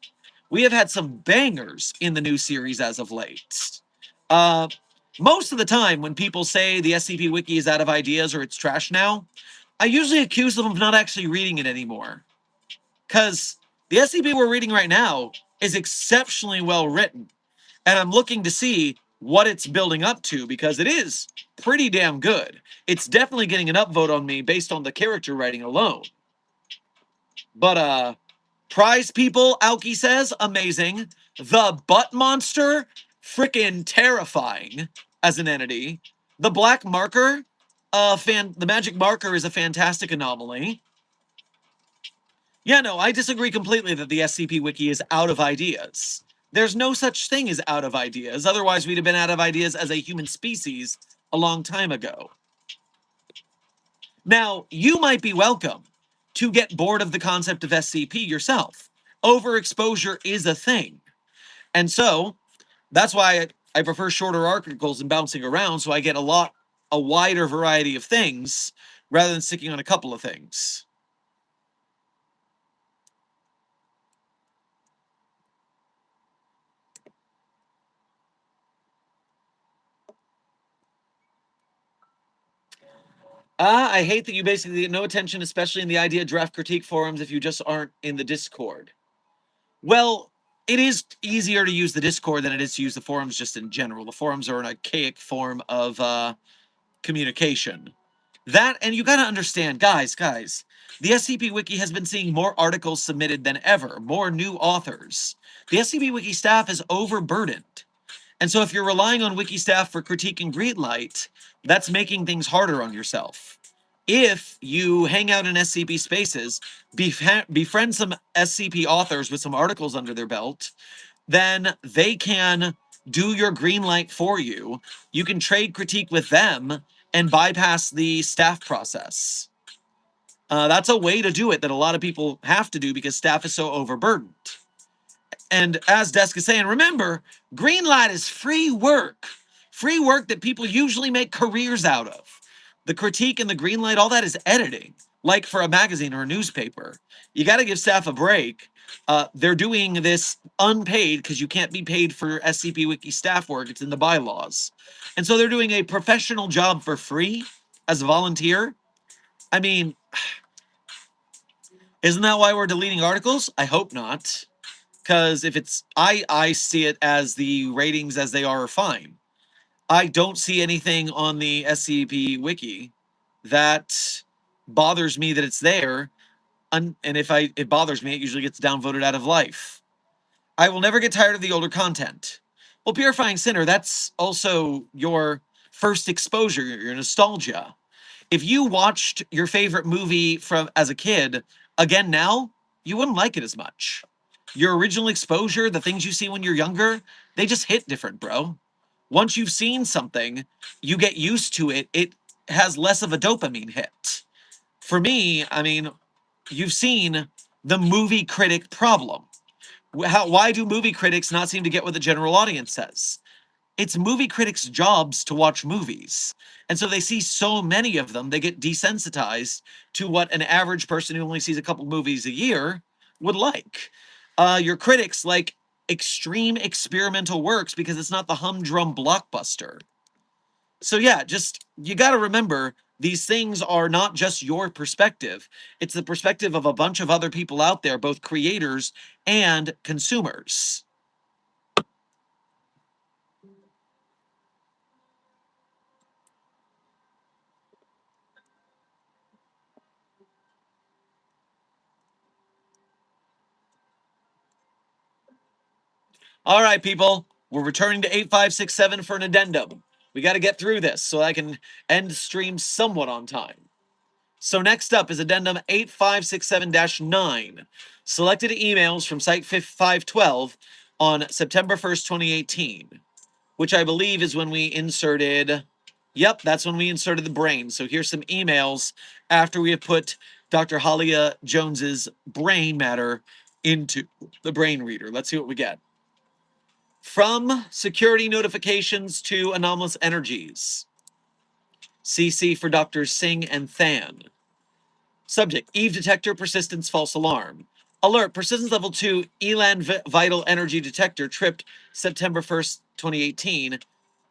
We have had some bangers in the new series as of late. Most of the time, when people say the SCP Wiki is out of ideas or it's trash now, I usually accuse them of not actually reading it anymore. Because the SCP we're reading right now is exceptionally well written. And I'm looking to see what it's building up to because it is pretty damn good. It's definitely getting an upvote on me based on the character writing alone. But, prize people, Aoki says, amazing. The butt monster, freaking terrifying as an entity. The black marker, the magic marker is a fantastic anomaly. Yeah, no, I disagree completely that the SCP Wiki is out of ideas. There's no such thing as out of ideas, otherwise we'd have been out of ideas as a human species a long time ago. Now, you might be welcome to get bored of the concept of SCP yourself. Overexposure is a thing. And so, that's why I prefer shorter articles and bouncing around, so I get a wider variety of things, rather than sticking on a couple of things. I hate that you basically get no attention, especially in the idea draft critique forums, if you just aren't in the Discord. Well, it is easier to use the Discord than it is to use the forums just in general. The forums are an archaic form of communication. That, and you gotta understand, guys, the SCP Wiki has been seeing more articles submitted than ever, more new authors. The SCP Wiki staff is overburdened. And so if you're relying on Wiki staff for critique and greenlight, that's making things harder on yourself. If you hang out in SCP spaces, befriend some SCP authors with some articles under their belt, then they can do your greenlight for you. You can trade critique with them and bypass the staff process. That's a way to do it that a lot of people have to do because staff is so overburdened. And as Desk is saying, remember, greenlight is free work that people usually make careers out of. The critique and the greenlight, all that is editing, like for a magazine or a newspaper. You got to give staff a break. They're doing this unpaid because you can't be paid for SCP Wiki staff work. It's in the bylaws. And so they're doing a professional job for free as a volunteer. I mean, isn't that why we're deleting articles? I hope not. Because if it's, I see it as the ratings as they are fine. I don't see anything on the SCP Wiki that bothers me that it's there. And if it bothers me, it usually gets downvoted out of life. I will never get tired of the older content. Well, Purifying Sinner, that's also your first exposure, your nostalgia. If you watched your favorite movie from as a kid again now, you wouldn't like it as much. Your original exposure, the things you see when you're younger, they just hit different, bro. Once you've seen something, you get used to it. It has less of a dopamine hit. For me, I mean, you've seen the movie critic problem. Why do movie critics not seem to get what the general audience says? It's movie critics' jobs to watch movies. And so they see so many of them, they get desensitized to what an average person who only sees a couple movies a year would like. Your critics like extreme experimental works because it's not the humdrum blockbuster. So yeah, just, you got to remember, these things are not just your perspective. It's the perspective of a bunch of other people out there, both creators and consumers. All right, people, we're returning to 8567 for an addendum. We got to get through this so I can end stream somewhat on time. So next up is Addendum 8567-9. Selected emails from Site 512 on September 1st, 2018, which I believe is when we inserted... Yep, that's when we inserted the brain. So here's some emails after we have put Dr. Halia Jones's brain matter into the brain reader. Let's see what we get. From security notifications to anomalous energies. CC for Drs. Singh and Than. Subject, Eve detector, persistence, false alarm. Alert, persistence level 2, Elan vital energy detector tripped September 1st, 2018,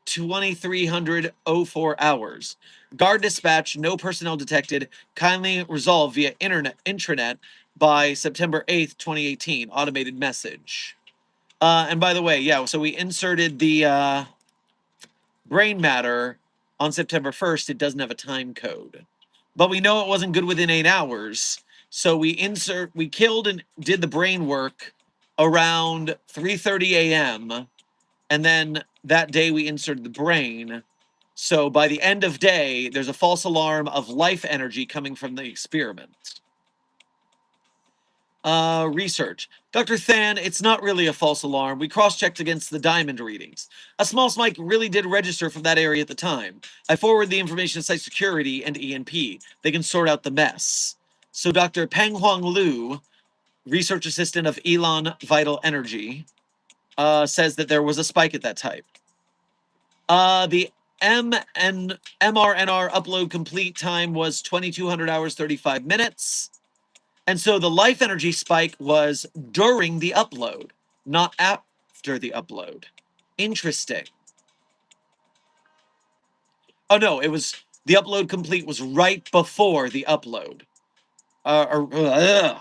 2304 hours. Guard dispatch, no personnel detected. Kindly resolve via intranet by September 8th, 2018. Automated message. And by the way, yeah, so we inserted the brain matter on September 1st. It doesn't have a time code. But we know it wasn't good within 8 hours. So we killed and did the brain work around 3:30 a.m. And then that day we inserted the brain. So by the end of day, there's a false alarm of life energy coming from the experiment. Research. Dr. Than, it's not really a false alarm. We cross-checked against the diamond readings. A small spike really did register from that area at the time. I forwarded the information to Site Security and ENP. They can sort out the mess. So Dr. Peng Huang Lu, research assistant of Elon Vital Energy, says that there was a spike at that type. The MRNR upload complete time was 2,200 hours, 35 minutes. And so the life energy spike was during the upload, not after the upload. Interesting. Oh, no, it was the upload complete was right before the upload. The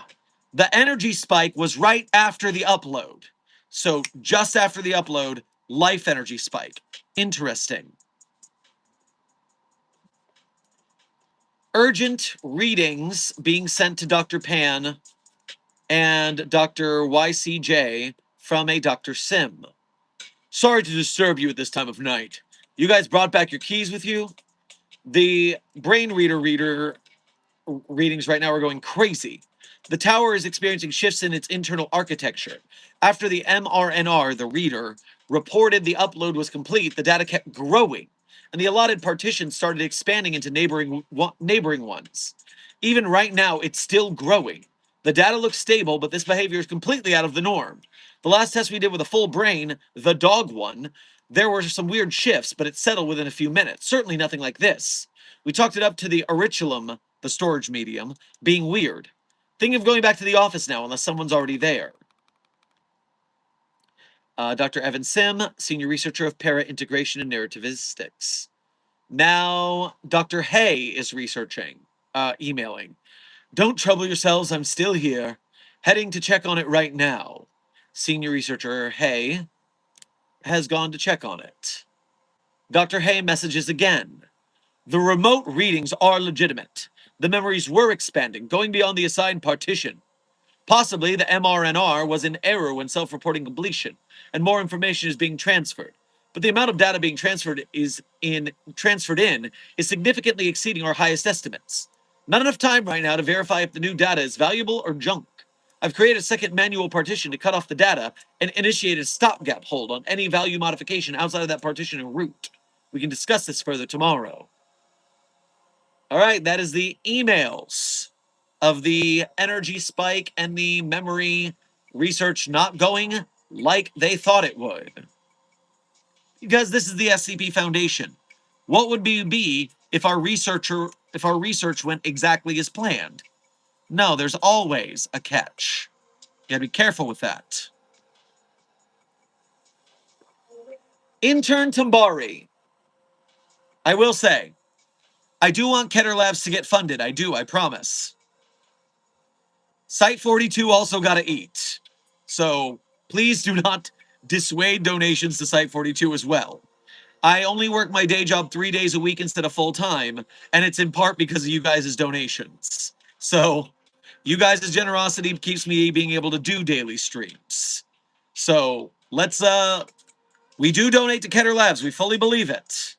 energy spike was right after the upload. So just after the upload, life energy spike. Interesting. Urgent readings being sent to Dr. Pan and Dr. YCJ from a Dr. Sim. Sorry to disturb you at this time of night. You guys brought back your keys with you? The brain reader readings right now are going crazy. The tower is experiencing shifts in its internal architecture. After the MRNR, the reader, reported the upload was complete, the data kept growing, and the allotted partitions started expanding into neighboring ones. Even right now, it's still growing. The data looks stable, but this behavior is completely out of the norm. The last test we did with a full brain, the dog one, there were some weird shifts, but it settled within a few minutes. Certainly nothing like this. We chalked it up to the auriculum, the storage medium, being weird. Thinking of going back to the office now, unless someone's already there. Dr. Evan Sim, senior researcher of para-integration and narrativistics. Now, Dr. Hay is researching, emailing. Don't trouble yourselves, I'm still here. Heading to check on it right now. Senior researcher Hay has gone to check on it. Dr. Hay messages again. The remote readings are legitimate. The memories were expanding, going beyond the assigned partition. Possibly the MRNR was in error when self-reporting completion, and more information is being transferred. But the amount of data being transferred in is significantly exceeding our highest estimates. Not enough time right now to verify if the new data is valuable or junk. I've created a second manual partition to cut off the data and initiated a stopgap hold on any value modification outside of that partition en route. We can discuss this further tomorrow. All right, that is the emails of the energy spike and the memory research not going like they thought it would. Because this is the SCP Foundation. What would be if our research went exactly as planned? No, there's always a catch. You gotta be careful with that. Intern Tambari. I will say, I do want Keter Labs to get funded. I do, I promise. Site 42 also gotta eat. So please do not dissuade donations to Site 42 as well. I only work my day job 3 days a week instead of full time, and it's in part because of you guys' donations. So you guys' generosity keeps me being able to do daily streams. So let's we do donate to Keter Labs. We fully believe it.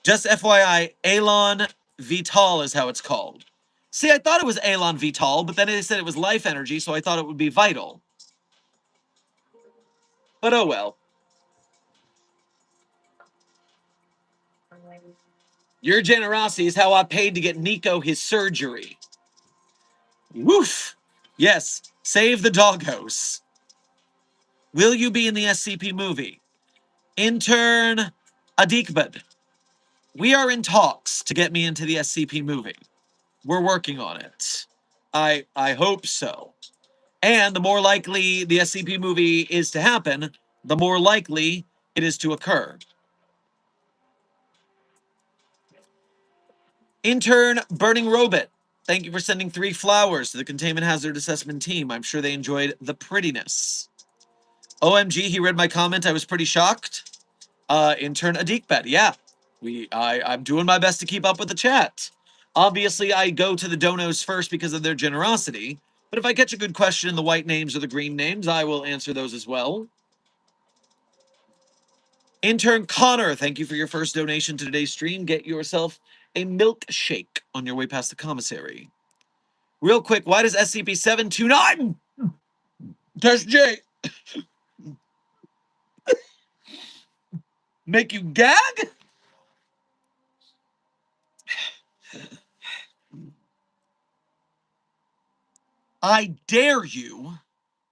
Just FYI, Elan Vital is how it's called. See, I thought it was Elan Vital, but then they said it was life energy, so I thought it would be vital. But oh well. Your generosity is how I paid to get Nico his surgery. Woof! Yes, save the doggos. Will you be in the SCP movie? Intern Adikbad. We are in talks to get me into the SCP movie. We're working on it. I hope so. And the more likely the SCP movie is to happen, the more likely it is to occur. Intern Burning Robot. Thank you for sending 3 flowers to the Containment Hazard Assessment team. I'm sure they enjoyed the prettiness. OMG, he read my comment. I was pretty shocked. Intern Adikbet. Yeah, I'm doing my best to keep up with the chat. Obviously, I go to the donos first because of their generosity. But if I catch a good question in the white names or the green names, I will answer those as well. Intern Connor, thank you for your first donation to today's stream. Get yourself a milkshake on your way past the commissary. Real quick, why does SCP-729 Test J make you gag? I dare you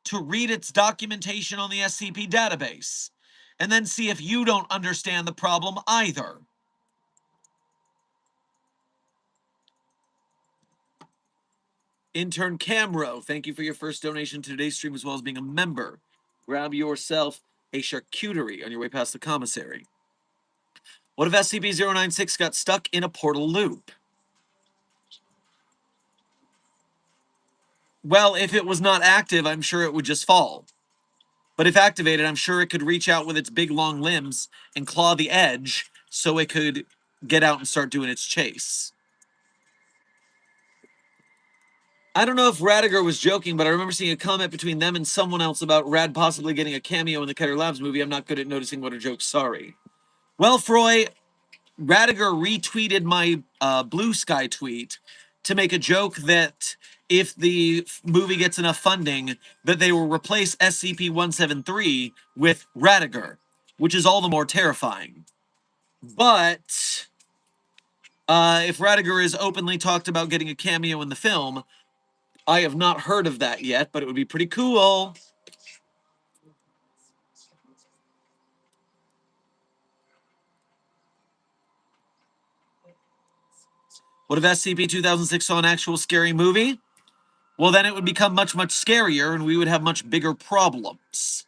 to read its documentation on the SCP database, and then see if you don't understand the problem either. Intern Camro, thank you for your first donation to today's stream as well as being a member. Grab yourself a charcuterie on your way past the commissary. What if SCP-096 got stuck in a portal loop? Well, if it was not active, I'm sure it would just fall. But if activated, I'm sure it could reach out with its big long limbs and claw the edge so it could get out and start doing its chase. I don't know if Radiger was joking, but I remember seeing a comment between them and someone else about Rad possibly getting a cameo in the Keter Labs movie. I'm not good at noticing what are jokes, sorry. Well, Froy, Radiger retweeted my Blue Sky tweet to make a joke that if the movie gets enough funding, that they will replace SCP-173 with Radiger, which is all the more terrifying. But if Radiger is openly talked about getting a cameo in the film, I have not heard of that yet, but it would be pretty cool. What if SCP-2006 saw an actual scary movie? Well, then it would become much, much scarier, and we would have much bigger problems.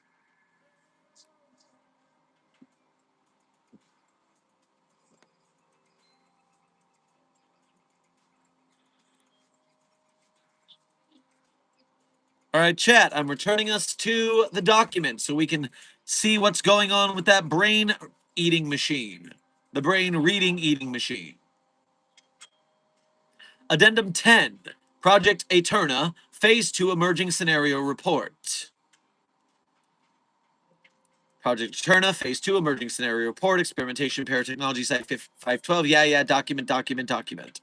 All right, chat, I'm returning us to the document so we can see what's going on with that brain eating machine. The brain reading eating machine. Addendum 10, Project Eterna, Phase 2 Emerging Scenario Report. Project Eterna, Phase 2 Emerging Scenario Report, Experimentation Paratechnology Site 512. Yeah, document.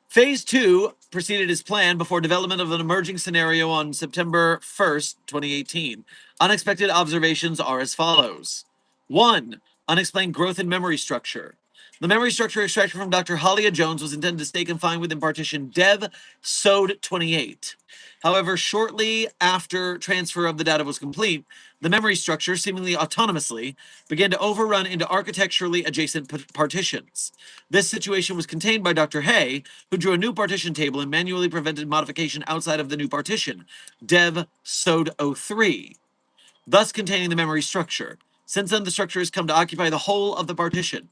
Phase 2 proceeded as planned before development of an emerging scenario on September 1st, 2018. Unexpected observations are as follows. 1. Unexplained growth in memory structure. The memory structure extracted from Dr. Halia Jones was intended to stay confined within partition Dev SOD 28. However, shortly after transfer of the data was complete, the memory structure, seemingly autonomously, began to overrun into architecturally adjacent partitions. This situation was contained by Dr. Hay, who drew a new partition table and manually prevented modification outside of the new partition, Dev SOD 03, thus containing the memory structure. Since then, the structure has come to occupy the whole of the partition.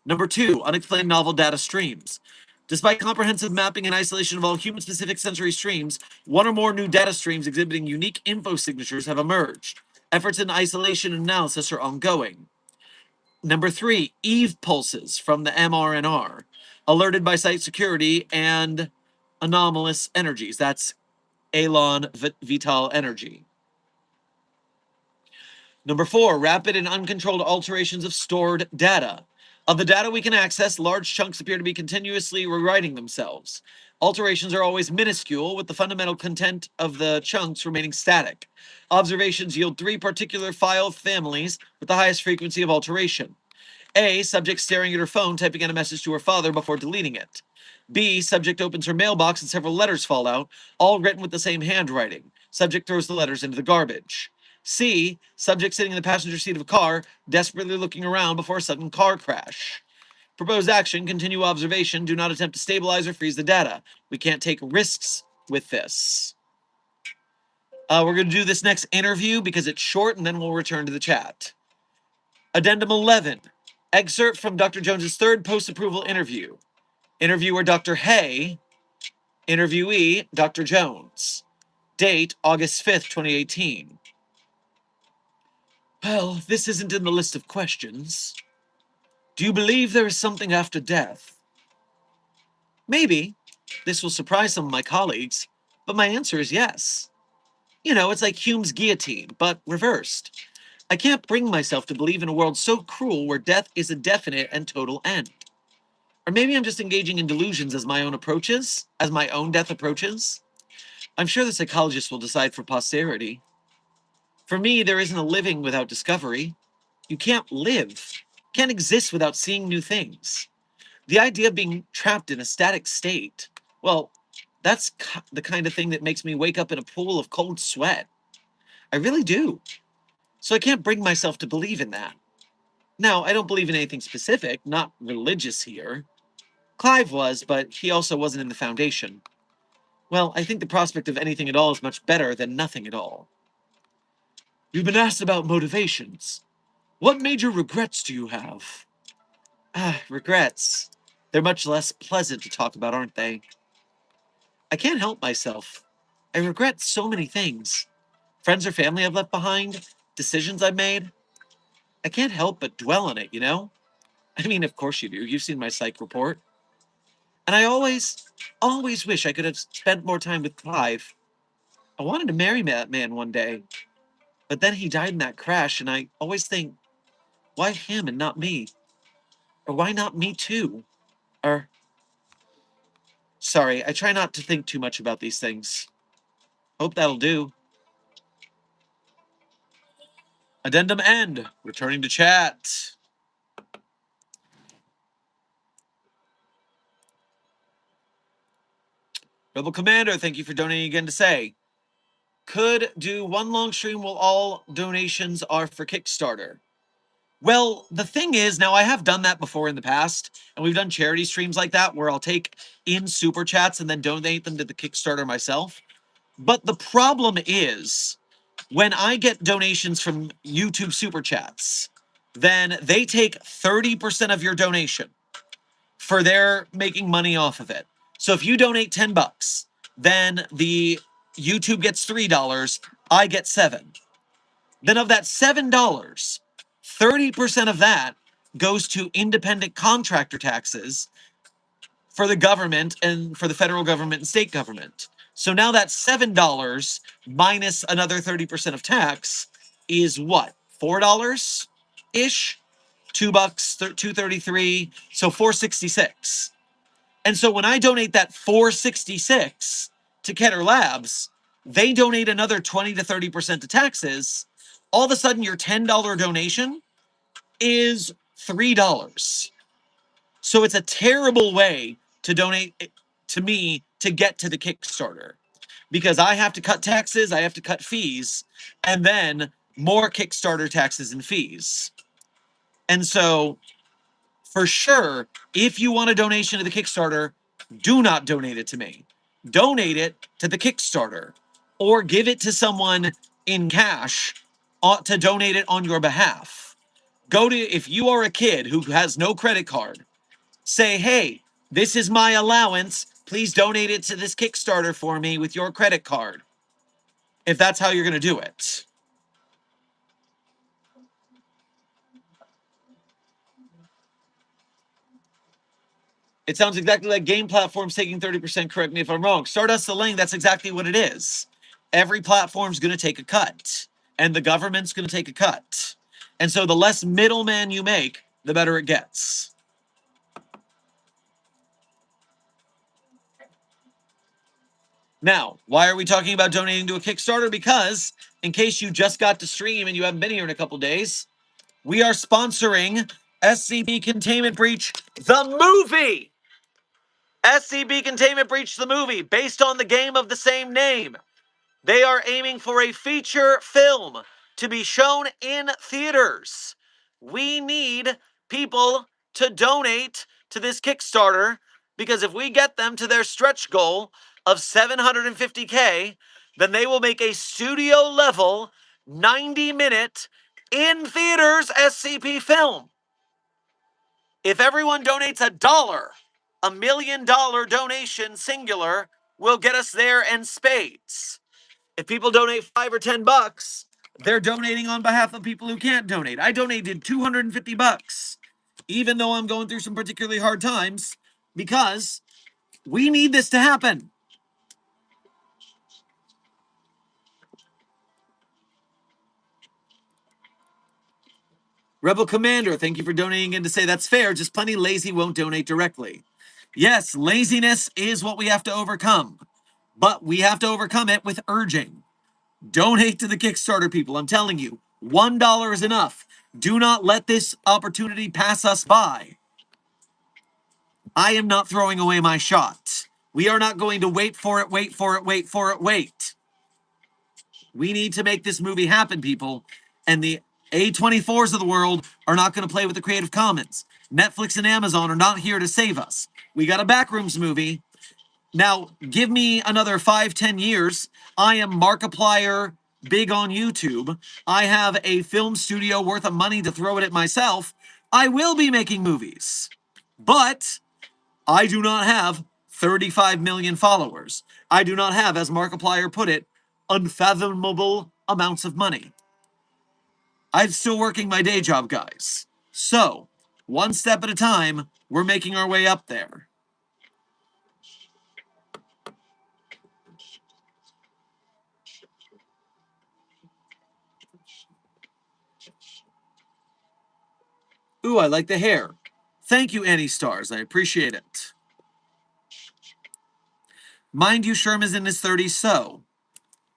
Number 2, unexplained novel data streams. Despite comprehensive mapping and isolation of all human-specific sensory streams, one or more new data streams exhibiting unique info signatures have emerged. Efforts in isolation and analysis are ongoing. Number 3, Eve pulses from the mRNR, alerted by site security and anomalous energies. That's Elan Vital energy. Number 4, rapid and uncontrolled alterations of stored data. Of the data we can access, large chunks appear to be continuously rewriting themselves. Alterations are always minuscule, with the fundamental content of the chunks remaining static. Observations yield 3 particular file families with the highest frequency of alteration. A. Subject staring at her phone, typing in a message to her father before deleting it. B. Subject opens her mailbox and several letters fall out, all written with the same handwriting. Subject throws the letters into the garbage. C. Subject sitting in the passenger seat of a car, desperately looking around before a sudden car crash. Proposed action, continue observation, do not attempt to stabilize or freeze the data. We can't take risks with this. We're going to do this next interview because it's short, and then we'll return to the chat. Addendum 11. Excerpt from Dr. Jones's third post-approval interview. Interviewer Dr. Hay. Interviewee Dr. Jones. Date August 5th, 2018. Well, this isn't in the list of questions. Do you believe there is something after death? Maybe. This will surprise some of my colleagues, but my answer is yes. You know, it's like Hume's guillotine, but reversed. I can't bring myself to believe in a world so cruel where death is a definite and total end. Or maybe I'm just engaging in delusions as my own death approaches. I'm sure the psychologists will decide for posterity. For me, there isn't a living without discovery. You can't live, can't exist without seeing new things. The idea of being trapped in a static state, well, that's the kind of thing that makes me wake up in a pool of cold sweat. I really do. So I can't bring myself to believe in that. Now, I don't believe in anything specific, not religious here. Clive was, but he also wasn't in the Foundation. Well, I think the prospect of anything at all is much better than nothing at all. You've been asked about motivations. What major regrets do you have? Regrets. They're much less pleasant to talk about, aren't they? I can't help myself. I regret so many things. Friends or family I've left behind, decisions I've made. I can't help but dwell on it, you know? I mean, of course you do. You've seen my psych report. And I always wish I could have spent more time with Clive. I wanted to marry that man one day. But then he died in that crash, and I always think, why him and not me? Or why not me too? Or, sorry, I try not to think too much about these things. Hope that'll do. Addendum end. Returning to chat. Rebel Commander, thank you for donating again to say. Could do one long stream while all donations are for Kickstarter. Well, the thing is, now I have done that before in the past, and we've done charity streams like that where I'll take in super chats and then donate them to the Kickstarter myself. But the problem is, when I get donations from YouTube super chats, then they take 30% of your donation for their making money off of it. So if you donate 10 bucks, then the YouTube gets $3, I get 7. Then of that $7, 30% of that goes to independent contractor taxes for the government and for the federal government and state government. So now that $7 minus another 30% of tax is what? $4 ish? $2, $2.33, so $4.66. And so when I donate that $4.66 to Keter Labs, they donate another 20 to 30% to taxes. All of a sudden, your $10 donation is $3. So it's a terrible way to donate to me to get to the Kickstarter, because I have to cut taxes, I have to cut fees, and then more Kickstarter taxes and fees. And so, for sure, if you want a donation to the Kickstarter, do not donate it to me. Donate it to the Kickstarter, or give it to someone in cash to donate it on your behalf. If you are a kid who has no credit card, say, hey, this is my allowance. Please donate it to this Kickstarter for me with your credit card. If that's how you're going to do it. It sounds exactly like game platforms taking 30%. Correct me if I'm wrong. Stardust the Lane, that's exactly what it is. Every platform's going to take a cut, and the government's going to take a cut. And so the less middleman you make, the better it gets. Now, why are we talking about donating to a Kickstarter? Because, in case you just got to stream and you haven't been here in a couple days, we are sponsoring SCP Containment Breach, the movie! SCP Containment Breach, the movie, based on the game of the same name. They are aiming for a feature film to be shown in theaters. We need people to donate to this Kickstarter because if we get them to their stretch goal of 750K, then they will make a studio level 90-minute in theaters SCP film. If everyone donates $1 million donation singular will get us there in spades. If people donate $5 or $10, they're donating on behalf of people who can't donate. I donated $250, even though I'm going through some particularly hard times, because we need this to happen. Rebel Commander, thank you for donating in to say that's fair, just plenty lazy won't donate directly. Yes, laziness is what we have to overcome, but we have to overcome it with urging. Donate to the Kickstarter, people. I'm telling you, $1 is enough. Do not let this opportunity pass us by. I am not throwing away my shot. We are not going to wait for it, wait for it, wait for it, wait. We need to make this movie happen, people. And the A24s of the world are not going to play with the Creative Commons. Netflix and Amazon are not here to save us. We got a Backrooms movie. Now, give me another 5-10 years. I am Markiplier, big on YouTube. I have a film studio worth of money to throw it at myself. I will be making movies. But I do not have 35 million followers. I do not have, as Markiplier put it, unfathomable amounts of money. I'm still working my day job, guys. So, one step at a time, we're making our way up there. Ooh, I like the hair. Thank you, Annie Stars. I appreciate it. Mind you, Sherman is in his 30s, so.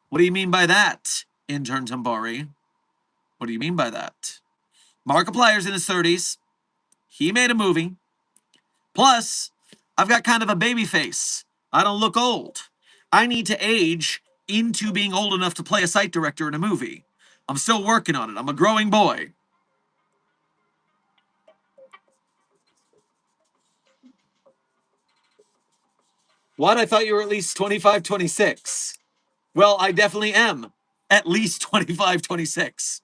What do you mean by that, intern Tambari? What do you mean by that? Markiplier's in his 30s. He made a movie. Plus, I've got kind of a baby face. I don't look old. I need to age into being old enough to play a site director in a movie. I'm still working on it. I'm a growing boy. What? I thought you were at least 25, 26. Well, I definitely am at least 25, 26.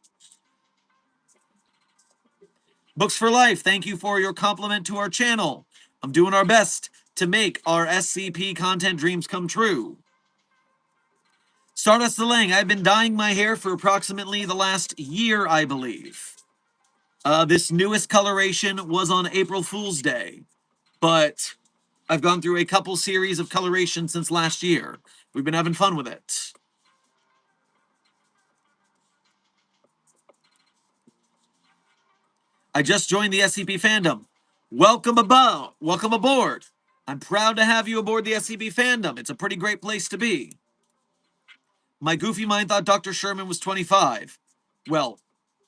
Books for Life, thank you for your compliment to our channel. I'm doing our best to make our SCP content dreams come true. Stardust Delang, I've been dyeing my hair for approximately the last year, I believe. This newest coloration was on April Fool's Day, but I've gone through a couple series of coloration since last year. We've been having fun with it. I just joined the SCP fandom. Welcome aboard. Welcome aboard. I'm proud to have you aboard the SCP fandom. It's a pretty great place to be. My goofy mind thought Dr. Sherman was 25. Well,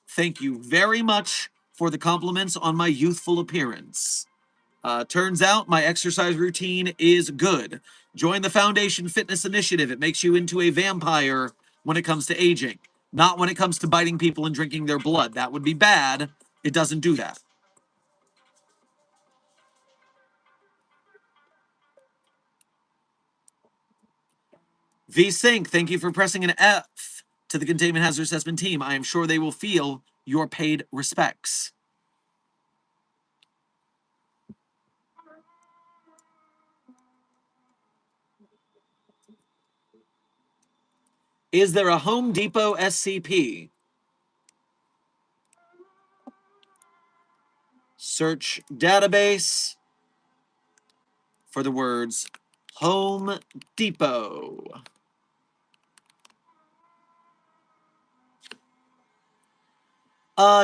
thank you very much for the compliments on my youthful appearance. Turns out my exercise routine is good. Join the Foundation Fitness Initiative. It makes you into a vampire when it comes to aging, not when it comes to biting people and drinking their blood. That would be bad. It doesn't do that. V-Sync, thank you for pressing an F to the Containment Hazard Assessment team. I am sure they will feel your paid respects. Is there a Home Depot SCP? Search database for the words Home Depot.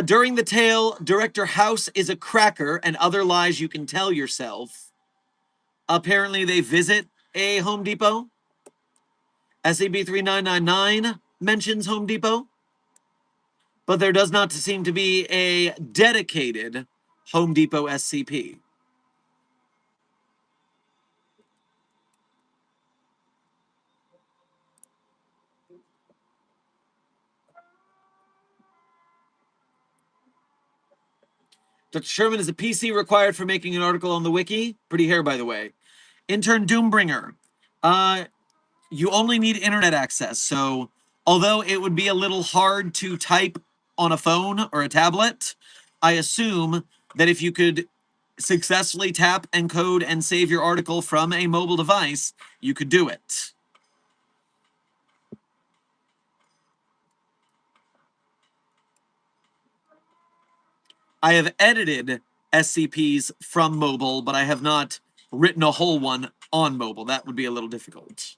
During the tale, Director House is a cracker and other lies you can tell yourself. Apparently, they visit a Home Depot. SCP-3999 mentions Home Depot, but there does not seem to be a dedicated Home Depot SCP. Dr. Sherman is a PC required for making an article on the wiki. Pretty hair, by the way. Intern Doombringer. You only need internet access, so although it would be a little hard to type on a phone or a tablet, I assume that if you could successfully tap, encode, and save your article from a mobile device, you could do it. I have edited SCPs from mobile, but I have not written a whole one on mobile. That would be a little difficult.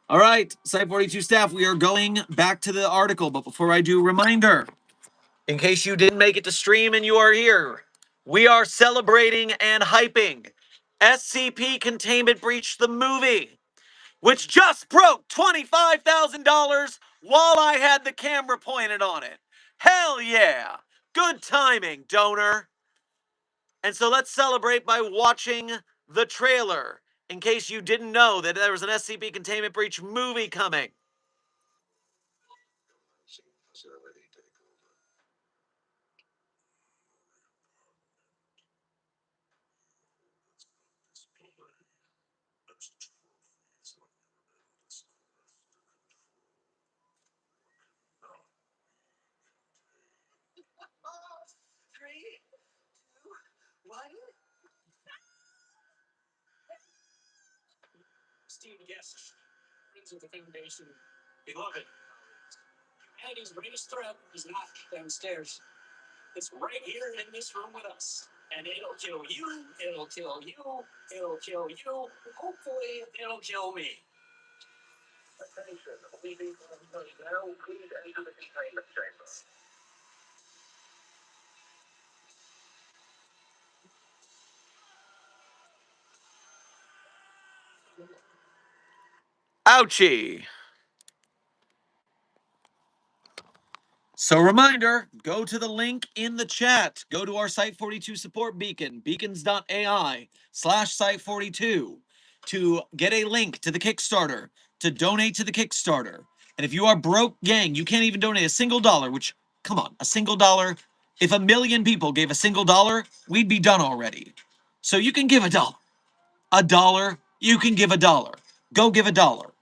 All right, Site 42 staff, we are going back to the article, but before I do, reminder, in case you didn't make it to stream and you are here, we are celebrating and hyping SCP Containment Breach the movie, which just broke $25,000 while I had the camera pointed on it. Hell yeah! Good timing, donor. And so let's celebrate by watching the trailer, in case you didn't know that there was an SCP Containment Breach movie coming. Esteemed guests, friends of the Foundation, beloved, humanity's greatest threat is not downstairs. It's right here in this room with us. And it'll kill you, it'll kill you, it'll kill you, hopefully it'll kill me. Attention, leaving now, please enter the containment chamber. Ouchie. So reminder, go to the link in the chat. Go to our Site42 support beacon, beacons.ai/Site42, to get a link to the Kickstarter, to donate to the Kickstarter. And if you are broke, gang, you can't even donate a single dollar, which, come on, a single dollar. If 1 million people gave a single dollar, we'd be done already. So you can give a dollar. A dollar, you can give a dollar. Go give a dollar.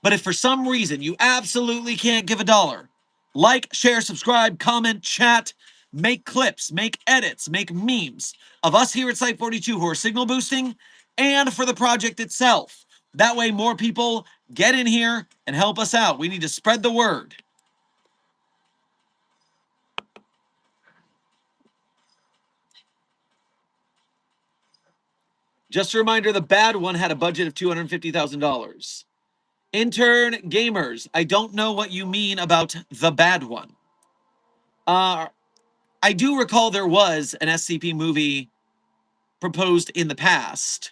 But if for some reason you absolutely can't give a dollar, like, share, subscribe, comment, chat, make clips, make edits, make memes of us here at Site42 who are signal boosting, and for the project itself. That way more people get in here and help us out. We need to spread the word. Just a reminder, the bad one had a budget of $250,000. Intern gamers, I don't know what you mean about the bad one. I do recall there was an SCP movie proposed in the past.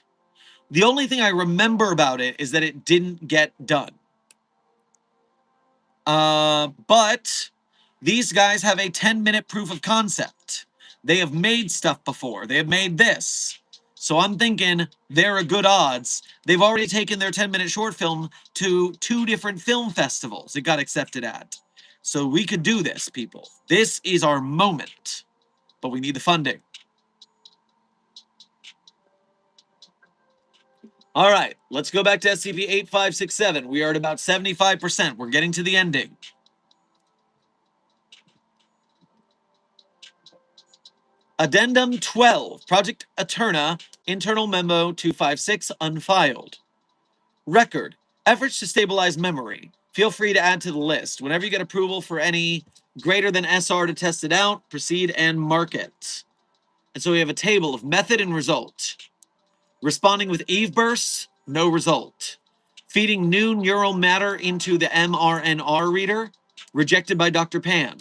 The only thing I remember about it is that it didn't get done. But these guys have a 10-minute proof of concept. They have made stuff before. They have made this. So I'm thinking they're a good odds. They've already taken their 10-minute short film to 2 different film festivals it got accepted at. So we could do this, people. This is our moment. But we need the funding. All right, let's go back to SCP-8567. We are at about 75%. We're getting to the ending. Addendum 12, Project Eterna, Internal Memo 256, unfiled. Record, efforts to stabilize memory. Feel free to add to the list. Whenever you get approval for any greater than SR to test it out, proceed and mark it. And so we have a table of method and result. Responding with Eve bursts, no result. Feeding new neural matter into the mRNR reader, rejected by Dr. Pan.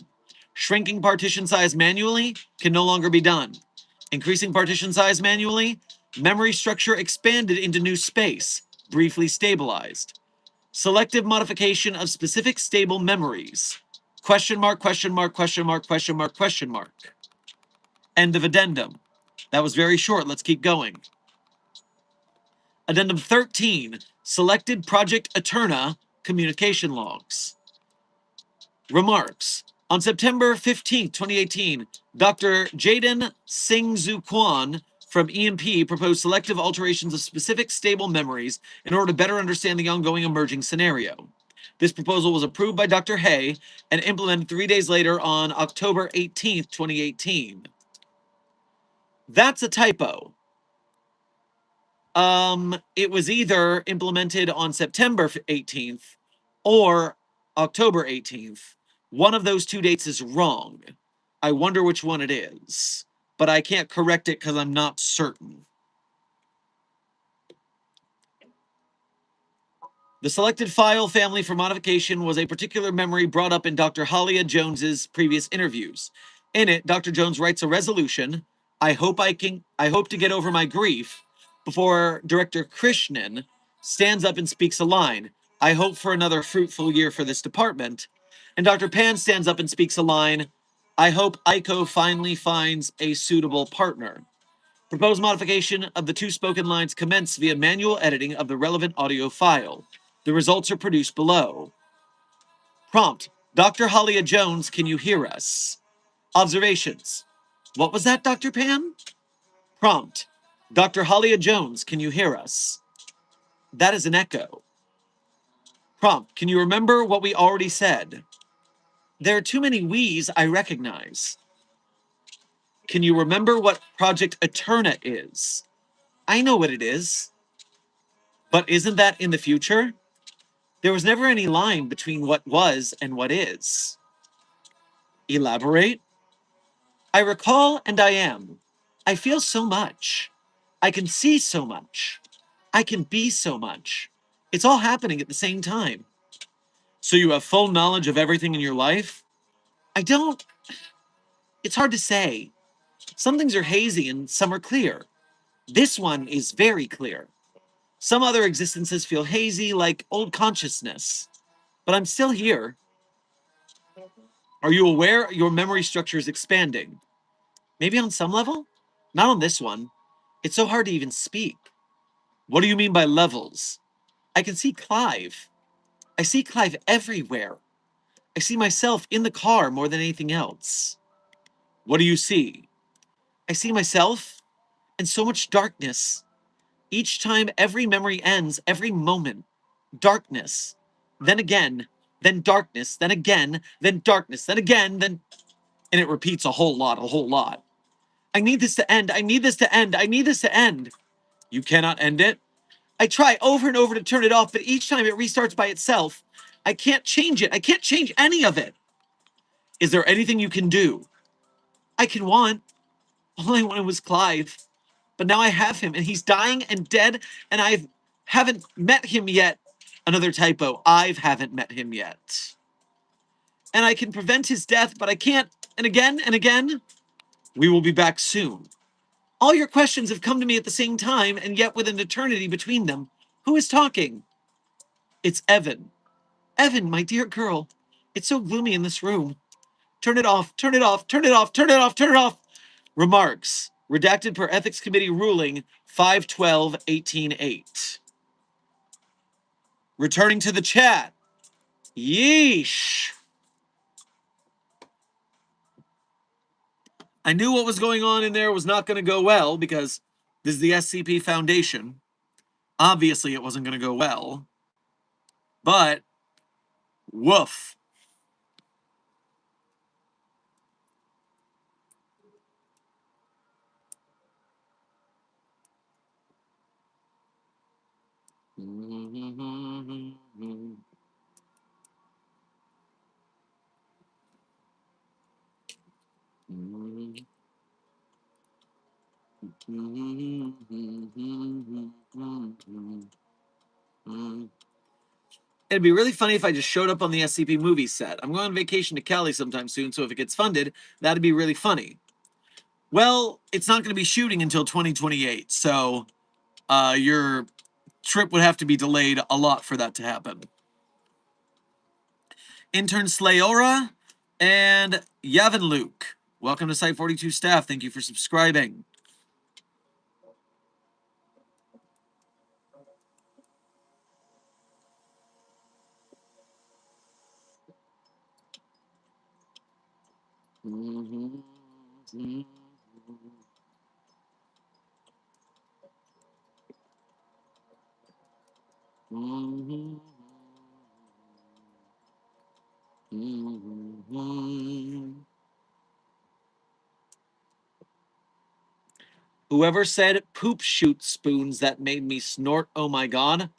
Shrinking partition size manually can no longer be done. Increasing partition size manually, memory structure expanded into new space, briefly stabilized. Selective modification of specific stable memories. Question mark, question mark, question mark, question mark, question mark. End of addendum. That was very short. Let's keep going. Addendum 13. Selected Project Eterna communication logs. Remarks. On September 15, 2018, Dr. Jaden Singzu Kwan from EMP proposed selective alterations of specific stable memories in order to better understand the ongoing emerging scenario. This proposal was approved by Dr. Hay and implemented 3 days later on October 18, 2018. That's a typo. It was either implemented on September 18th or October 18th. One of those 2 dates is wrong. I wonder which one it is, but I can't correct it because I'm not certain. The selected file family for modification was a particular memory brought up in Dr. Halia Jones's previous interviews. In it, Dr. Jones writes a resolution, I hope to get over my grief, before Director Krishnan stands up and speaks a line, I hope for another fruitful year for this department. And Dr. Pan stands up and speaks a line, I hope Aiko finally finds a suitable partner. Proposed modification of the 2 spoken lines commence via manual editing of the relevant audio file. The results are produced below. Prompt, Dr. Halia Jones, can you hear us? Observations. What was that, Dr. Pan? Prompt, Dr. Halia Jones, can you hear us? That is an echo. Prompt, can you remember what we already said? There are too many we's I recognize. Can you remember what Project Eterna is? I know what it is. But isn't that in the future? There was never any line between what was and what is. Elaborate? I recall and I am. I feel so much. I can see so much. I can be so much. It's all happening at the same time. So you have full knowledge of everything in your life? I don't. It's hard to say. Some things are hazy and some are clear. This one is very clear. Some other existences feel hazy, like old consciousness. But I'm still here. Are you aware your memory structure is expanding? Maybe on some level? Not on this one. It's so hard to even speak. What do you mean by levels? I can see Clive. I see Clive everywhere. I see myself in the car more than anything else. What do you see? I see myself and so much darkness. Each time every memory ends, every moment, darkness. Then again, then darkness, then again, then darkness, then again, then... And it repeats a whole lot, a whole lot. I need this to end. I need this to end. I need this to end. You cannot end it. I try over and over to turn it off, but each time it restarts by itself. I can't change it. I can't change any of it. Is there anything you can do? I can want. All I wanted was Clive. But now I have him, and he's dying and dead, and I haven't met him yet. Another typo. I haven't met him yet. And I can prevent his death, but I can't. And again and again. We will be back soon. All your questions have come to me at the same time, and yet with an eternity between them. Who is talking? It's Evan. Evan, my dear girl. It's so gloomy in this room. Turn it off, turn it off, turn it off, turn it off, turn it off. Remarks. Redacted per Ethics Committee ruling 5/12/18/8. Returning to the chat. Yeesh. I knew what was going on in there was not going to go well because this is the SCP Foundation. Obviously, it wasn't going to go well. But, woof. It'd be really funny if I just showed up on the SCP movie set. I'm going on vacation to Cali sometime soon, so if it gets funded, that'd be really funny. Well, it's not going to be shooting until 2028, so you're trip would have to be delayed a lot for that to happen. Intern Slayora and Yavin Luke. Welcome to Site 42 staff. Thank you for subscribing. Whoever said poop shoot spoons that made me snort, oh my god,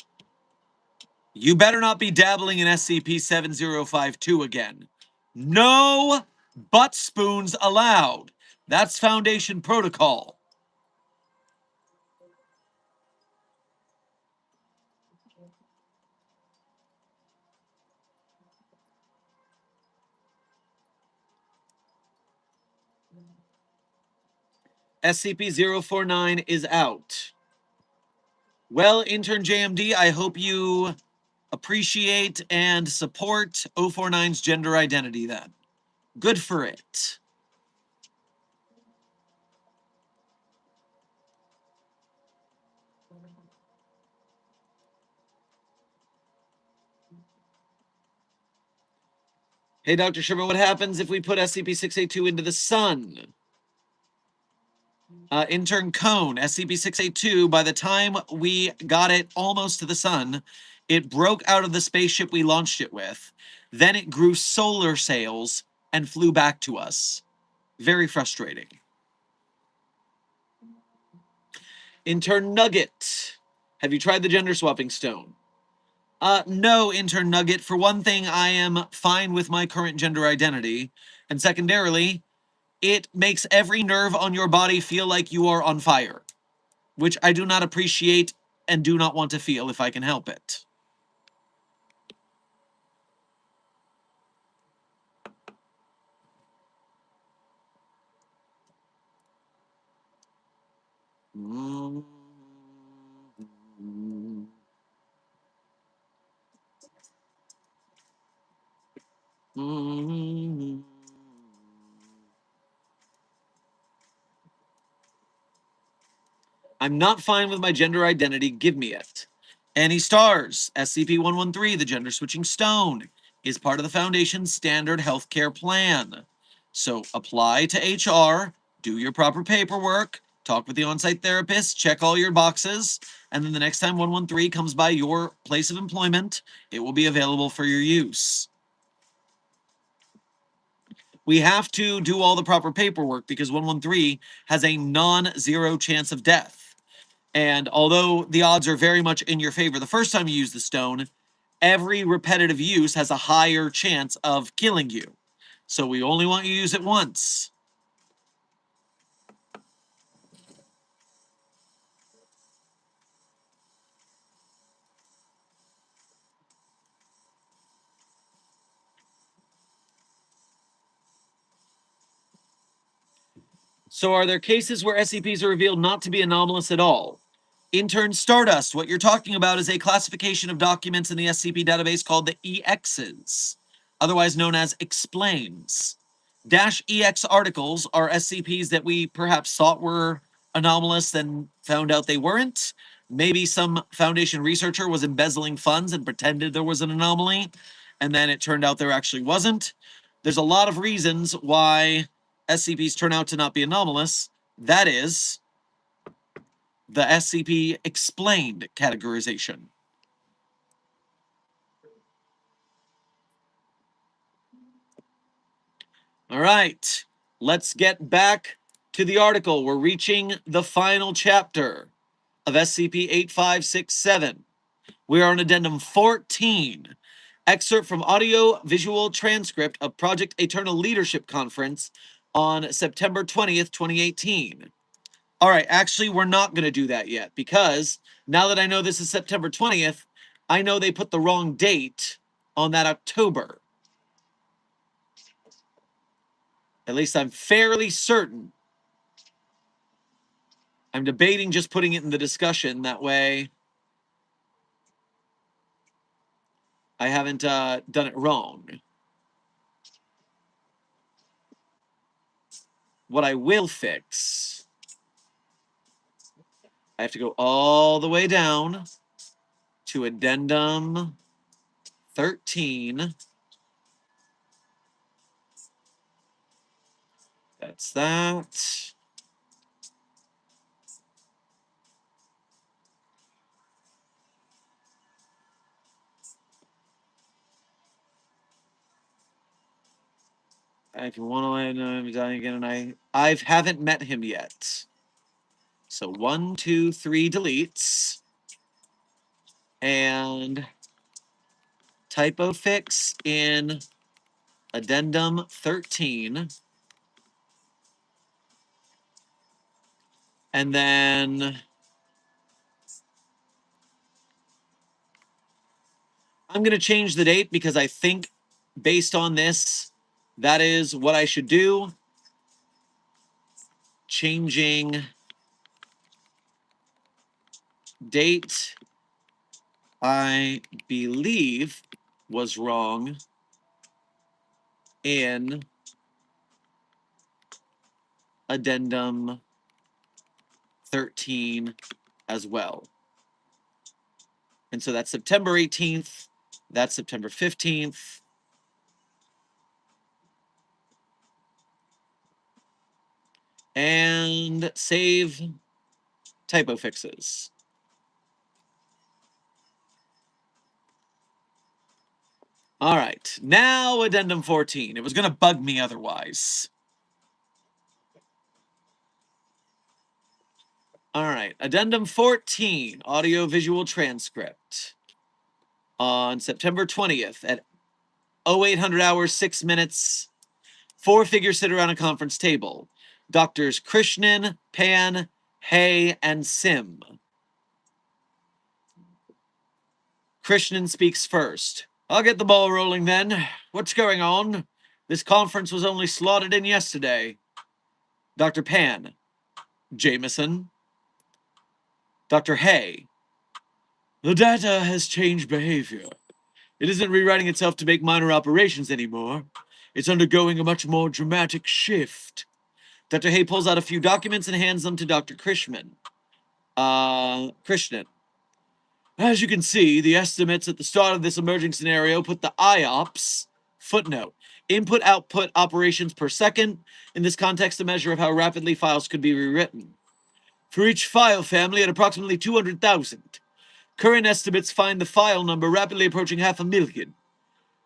you better not be dabbling in SCP-7052 again. No butt spoons allowed. That's Foundation protocol. SCP-049 is out. Well, Intern JMD, I hope you appreciate and support 049's gender identity then. Good for it. Hey, Dr. Sherman, what happens if we put SCP-682 into the sun? Intern Cone, SCP-682, by the time we got it almost to the sun, it broke out of the spaceship we launched it with. Then it grew solar sails and flew back to us. Very frustrating. Intern Nugget, have you tried the gender swapping stone? No, Intern Nugget. For one thing, I am fine with my current gender identity. And secondarily, it makes every nerve on your body feel like you are on fire, which I do not appreciate and do not want to feel if I can help it. I'm not fine with my gender identity. Give me it. Any stars? SCP-113, the gender switching stone, is part of the Foundation's standard healthcare plan. So apply to HR, do your proper paperwork, talk with the on-site therapist, check all your boxes, and then the next time 113 comes by your place of employment, it will be available for your use. We have to do all the proper paperwork because 113 has a non-zero chance of death. And although the odds are very much in your favor the first time you use the stone, every repetitive use has a higher chance of killing you. So we only want you to use it once. So are there cases where SCPs are revealed not to be anomalous at all? Intern Stardust, what you're talking about is a classification of documents in the SCP database called the EXs, otherwise known as explains. -EX articles are SCPs that we perhaps thought were anomalous, then found out they weren't. Maybe some Foundation researcher was embezzling funds and pretended there was an anomaly, and then it turned out there actually wasn't. There's a lot of reasons why SCPs turn out to not be anomalous. That is the SCP explained categorization. All right, let's get back to the article. We're reaching the final chapter of SCP-8567. We are on Addendum 14. Excerpt from audio-visual transcript of Project Eternal Leadership Conference on September 20th, 2018. All right, actually, we're not going to do that yet because now that I know this is September 20th, I know they put the wrong date on that October. At least I'm fairly certain. I'm debating just putting it in the discussion. That way, I haven't done it wrong. What I will fix, I have to go all the way down to addendum 13. That's that. If you want to know dying again, and I haven't met him yet. So 1, 2, 3 deletes. And typo fix in addendum 13. And then I'm going to change the date because I think based on this, that is what I should do. Changing date, I believe, was wrong in addendum 13 as well. And so that's September 18th. That's September 15th. And save typo fixes. All right, now addendum 14. It was going to bug me otherwise. All right, addendum 14, audio-visual transcript. On September 20th at 0800 hours, 6 minutes, 4 figures sit around a conference table. Doctors Krishnan, Pan, Hay, and Sim. Krishnan speaks first. I'll get the ball rolling then. What's going on? This conference was only slotted in yesterday. Dr. Pan. Jameson. Dr. Hay. The data has changed behavior. It isn't rewriting itself to make minor operations anymore. It's undergoing a much more dramatic shift. Dr. Hay pulls out a few documents and hands them to Dr. Krishnan. Krishnan. As you can see, the estimates at the start of this emerging scenario put the IOPS, footnote, input-output operations per second, in this context a measure of how rapidly files could be rewritten. For each file family at approximately 200,000. Current estimates find the file number rapidly approaching 500,000.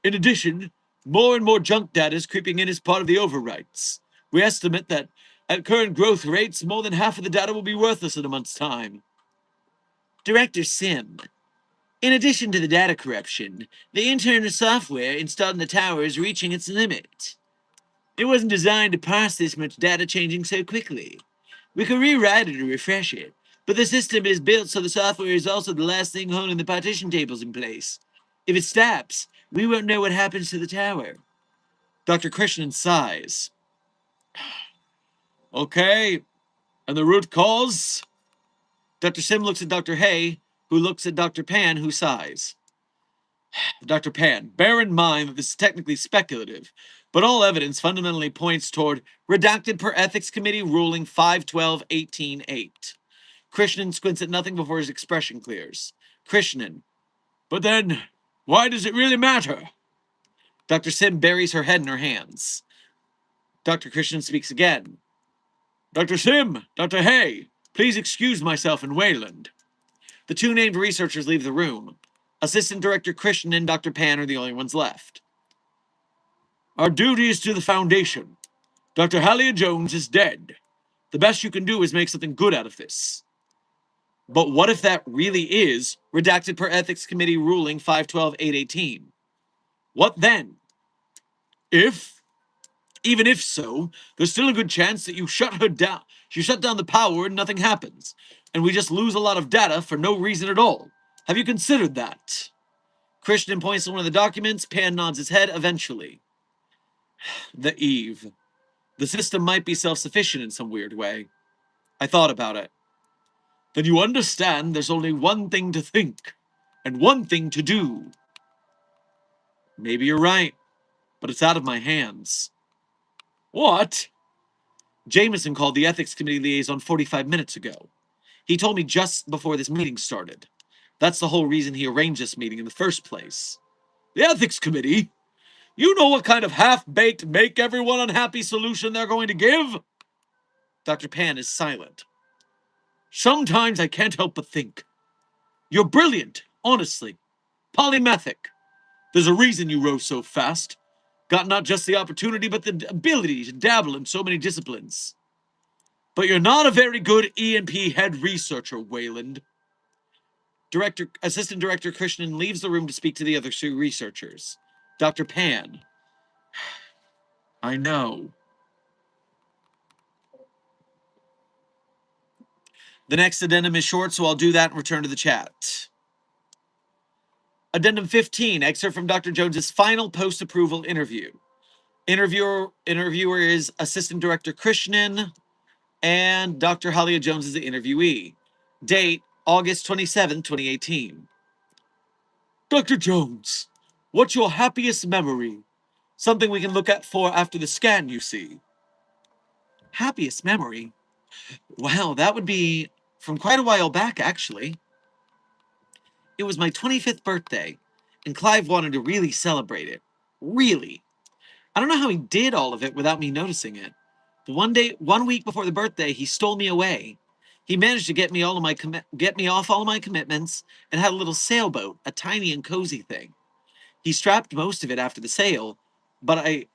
In addition, more and more junk data is creeping in as part of the overwrites. We estimate that, at current growth rates, more than half of the data will be worthless in a month's time. Director Sim. In addition to the data corruption, the internal software installed in the tower is reaching its limit. It wasn't designed to parse this much data changing so quickly. We could rewrite it or refresh it, but the system is built so the software is also the last thing holding the partition tables in place. If it stops, we won't know what happens to the tower. Dr. Krishnan sighs. Okay, and the root cause? Dr. Sim looks at Dr. Hay, who looks at Dr. Pan, who sighs. Dr. Pan, bear in mind that this is technically speculative, but all evidence fundamentally points toward redacted per Ethics Committee ruling 512-18-8. Krishnan squints at nothing before his expression clears. Krishnan, but then, why does it really matter? Dr. Sim buries her head in her hands. Dr. Krishnan speaks again. Dr. Sim, Dr. Hay, please excuse myself and Wayland. The two named researchers leave the room. Assistant Director Krishnan and Dr. Pan are the only ones left. Our duty is to the Foundation. Dr. Halia Jones is dead. The best you can do is make something good out of this. But what if that really is redacted per Ethics Committee ruling 512-818? What then? Even if so, there's still a good chance that you shut her down. You shut down the power and nothing happens. And we just lose a lot of data for no reason at all. Have you considered that? Krishnan points to one of the documents. Pan nods his head eventually. The Eve. The system might be self-sufficient in some weird way. I thought about it. Then you understand there's only one thing to think, and one thing to do. Maybe you're right, but it's out of my hands. What? Jameson called the ethics committee liaison 45 minutes ago. He told me just before this meeting started. That's the whole reason he arranged this meeting in the first place. The ethics committee? You know what kind of half-baked, make everyone unhappy solution they're going to give? Dr. Pan is silent. Sometimes I can't help but think. You're brilliant, honestly. Polymathic. There's a reason you rose so fast. Got not just the opportunity, but the ability to dabble in so many disciplines. But you're not a very good E&P head researcher, Wayland. Assistant Director Krishnan leaves the room to speak to the other two researchers. Dr. Pan. I know. The next addendum is short, so I'll do that and return to the chat. Addendum 15, excerpt from Dr. Jones's final post-approval interview. Interviewer is Assistant Director Krishnan, and Dr. Halia Jones is the interviewee. Date, August 27, 2018. Dr. Jones, what's your happiest memory? Something we can look at for after the scan, you see. Happiest memory? Wow, that would be from quite a while back, actually. It was my 25th birthday, and Clive wanted to really celebrate it. Really. I don't know how he did all of it without me noticing it. But one week before the birthday, he stole me away. He managed to get me off all of my commitments and had a little sailboat, a tiny and cozy thing. He scrapped most of it after the sale, but I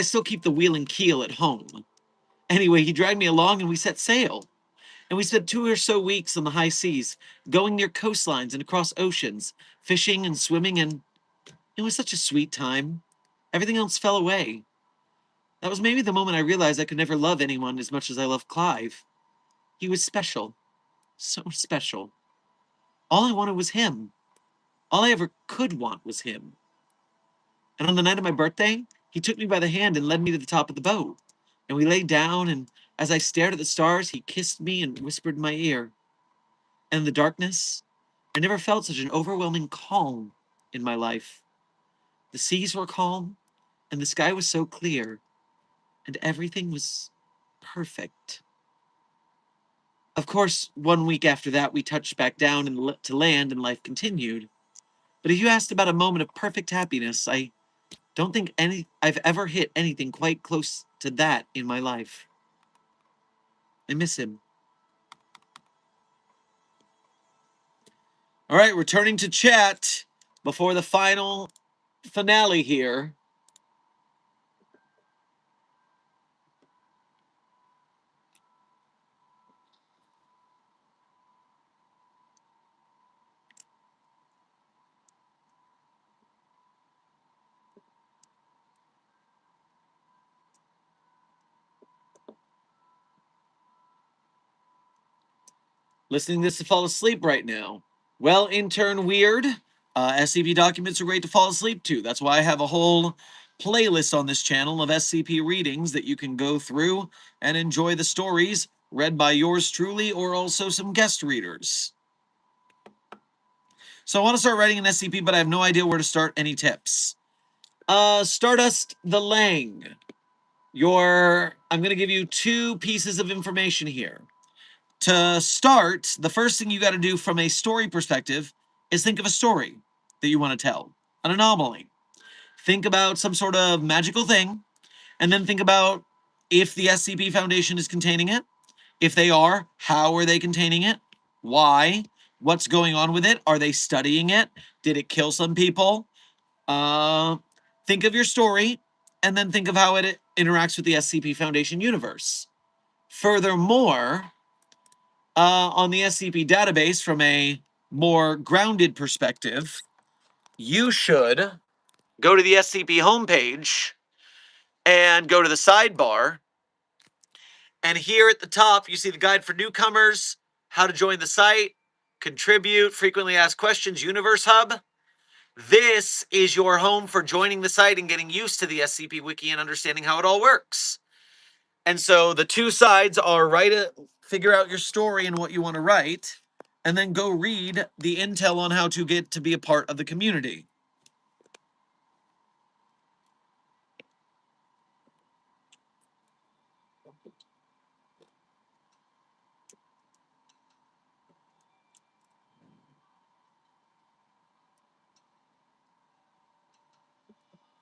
still keep the wheel and keel at home. Anyway, he dragged me along and we set sail. And we spent 2 or so weeks on the high seas, going near coastlines and across oceans, fishing and swimming, and it was such a sweet time. Everything else fell away. That was maybe the moment I realized I could never love anyone as much as I loved Clive. He was special. So special. All I wanted was him. All I ever could want was him. And on the night of my birthday, he took me by the hand and led me to the top of the boat. And we lay down, and as I stared at the stars, he kissed me and whispered in my ear. And in the darkness, I never felt such an overwhelming calm in my life. The seas were calm, and the sky was so clear, and everything was perfect. Of course, 1 week after that, we touched back down to land, and life continued. But if you asked about a moment of perfect happiness, I don't think I've ever hit anything quite close to that in my life. I miss him. All right, returning to chat before the final finale here. Listening to this to fall asleep right now. Well, intern weird. SCP documents are great to fall asleep to. That's why I have a whole playlist on this channel of SCP readings that you can go through and enjoy the stories read by yours truly or also some guest readers. So I want to start writing an SCP, but I have no idea where to start. Any tips? Stardust the Lang. I'm going to give you 2 pieces of information here. To start, the first thing you got to do from a story perspective is think of a story that you want to tell, an anomaly. Think about some sort of magical thing, and then think about if the SCP Foundation is containing it. If they are, how are they containing it? Why? What's going on with it? Are they studying it? Did it kill some people? Think of your story, and then think of how it interacts with the SCP Foundation universe. Furthermore, on the SCP database, from a more grounded perspective, you should go to the SCP homepage and go to the sidebar. And here at the top, you see the guide for newcomers, how to join the site, contribute, frequently asked questions, Universe Hub. This is your home for joining the site and getting used to the SCP Wiki and understanding how it all works. And so the 2 sides are figure out your story and what you want to write. and then go read the intel on how to get to be a part of the community.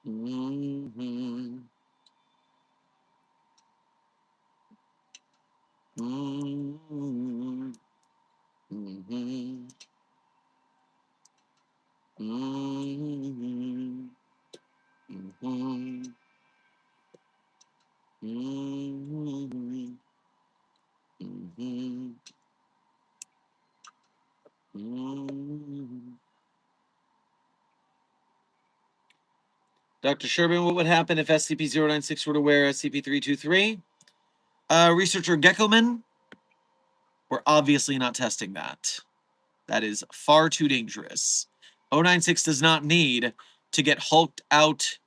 Mm-hmm. Mm-hmm. Mm-hmm. Mm-hmm. Mm-hmm. Mm-hmm. Mm-hmm. Mm-hmm. Dr. Sherman, what would happen if SCP-096 were to wear SCP-323? Researcher Geckoman, we're obviously not testing that. That is far too dangerous. 096 does not need to get hulked out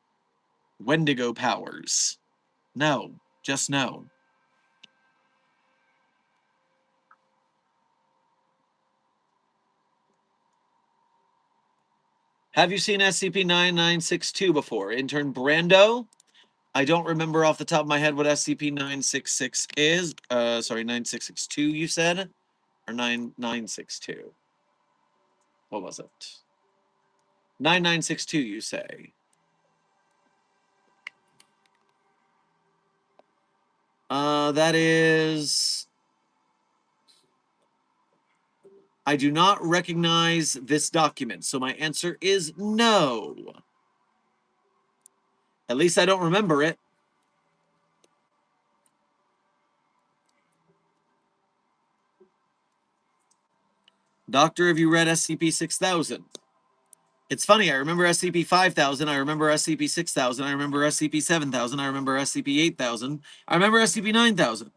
Wendigo powers. No, just no. Have you seen SCP-9962 before? Intern Brando? I don't remember off the top of my head what SCP-966 is. Sorry, 9662 you said? Or 9962? What was it? 9962 you say? That is... I do not recognize this document, so my answer is no. At least I don't remember it. Doctor, have you read SCP-6000? It's funny, I remember SCP-5000, I remember SCP-6000, I remember SCP-7000, I remember SCP-8000, I remember SCP-9000.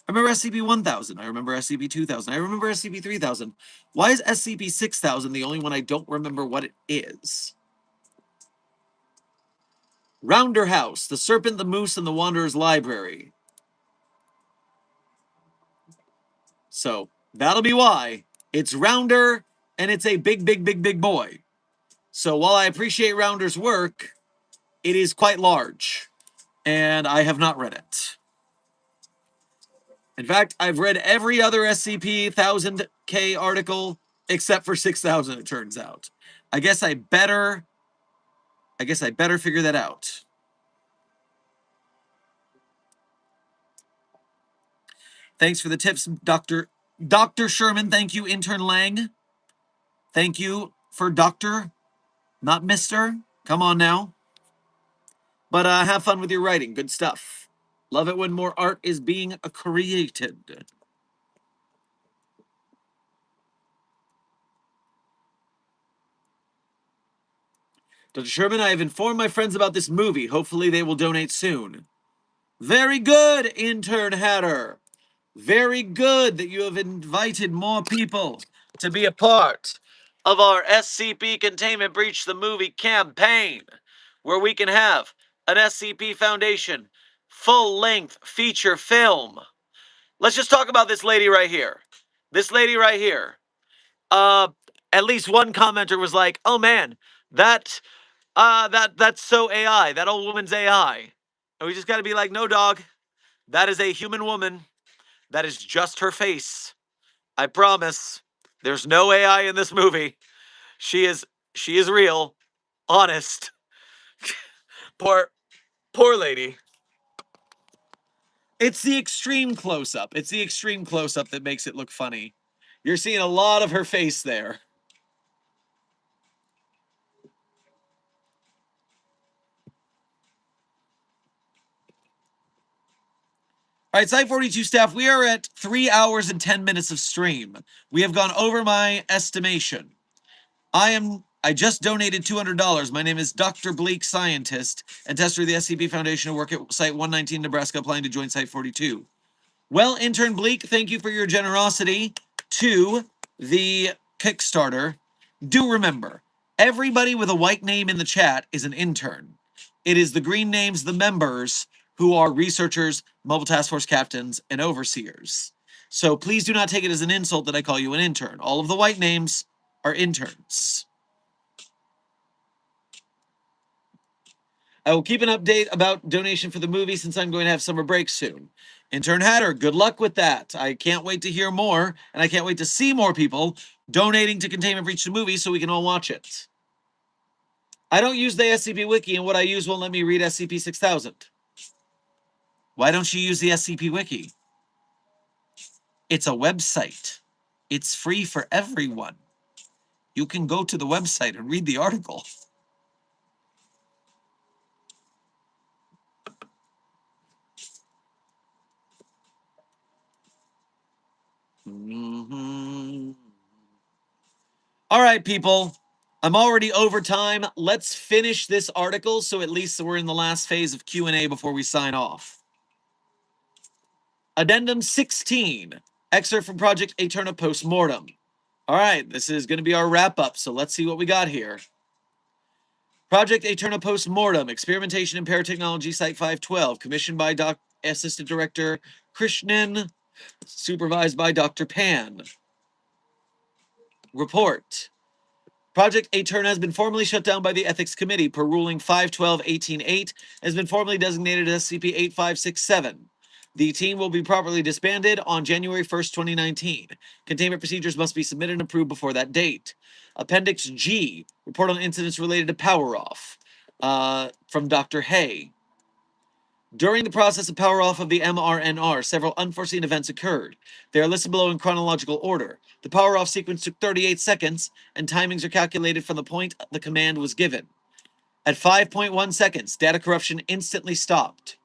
I remember SCP-1000, I remember SCP-2000, I remember SCP-3000. Why is SCP-6000 the only one I don't remember what it is? Rounder House, the Serpent, the Moose, and the Wanderer's Library. So, that'll be why. It's Rounder, and it's a big, big, big, big boy. So while I appreciate Rounder's work, it is quite large, and I have not read it. In fact, I've read every other SCP 1000K article except for 6000, it turns out. I guess I better figure that out. Thanks for the tips, Dr. Sherman. Thank you, Intern Lang. Thank you for Doctor, not Mister. Come on now. But have fun with your writing. Good stuff. Love it when more art is being created. Dr. Sherman, I have informed my friends about this movie. Hopefully they will donate soon. Very good, Intern Hatter. Very good that you have invited more people to be a part of our SCP Containment Breach the Movie campaign, where we can have an SCP Foundation full-length feature film. Let's just talk about this lady right here. This lady right here. At least one commenter was like, "Oh man, that's so AI. That old woman's AI." And we just got to be like, "No, dog. That is a human woman. That is just her face. I promise. There's no AI in this movie. She is real, honest." Poor lady. It's the extreme close-up. It's the extreme close-up that makes it look funny. You're seeing a lot of her face there. All right, Site 42 staff, we are at 3 hours and 10 minutes of stream. We have gone over my estimation. I just donated $200. My name is Dr. Bleak, scientist, and tester of the SCP Foundation. I work at Site 119, Nebraska, applying to join Site 42. Well, Intern Bleak, thank you for your generosity to the Kickstarter. Do remember, everybody with a white name in the chat is an intern. It is the green names, the members, who are researchers, mobile task force captains, and overseers. So please do not take it as an insult that I call you an intern. All of the white names are interns. I will keep an update about donation for the movie since I'm going to have summer break soon. Intern Hatter, good luck with that. I can't wait to hear more, and I can't wait to see more people donating to Containment Breach the movie so we can all watch it. I don't use the SCP Wiki, and what I use won't let me read SCP-6000. Why don't you use the SCP Wiki? It's a website. It's free for everyone. You can go to the website and read the article. All right, people. I'm already over time. Let's finish this article so at least we're in the last phase of Q&A before we sign off. Addendum 16. Excerpt from Project Aeterna Postmortem. All right, this is going to be our wrap-up, so let's see what we got here. Project Aeterna Postmortem, Experimentation in Paratechnology, Site 512, commissioned by Assistant Director Krishnan, supervised by Dr. Pan. Report. Project Aeterna has been formally shut down by the Ethics Committee per ruling 512-18-8 and has been formally designated as SCP-8567. The team will be properly disbanded on January 1st, 2019. Containment procedures must be submitted and approved before that date. Appendix G, report on incidents related to power off, from Dr. Hay. During the process of power off of the MRNR, several unforeseen events occurred. They are listed below in chronological order. The power off sequence took 38 seconds, and timings are calculated from the point the command was given. At 5.1 seconds, data corruption instantly stopped.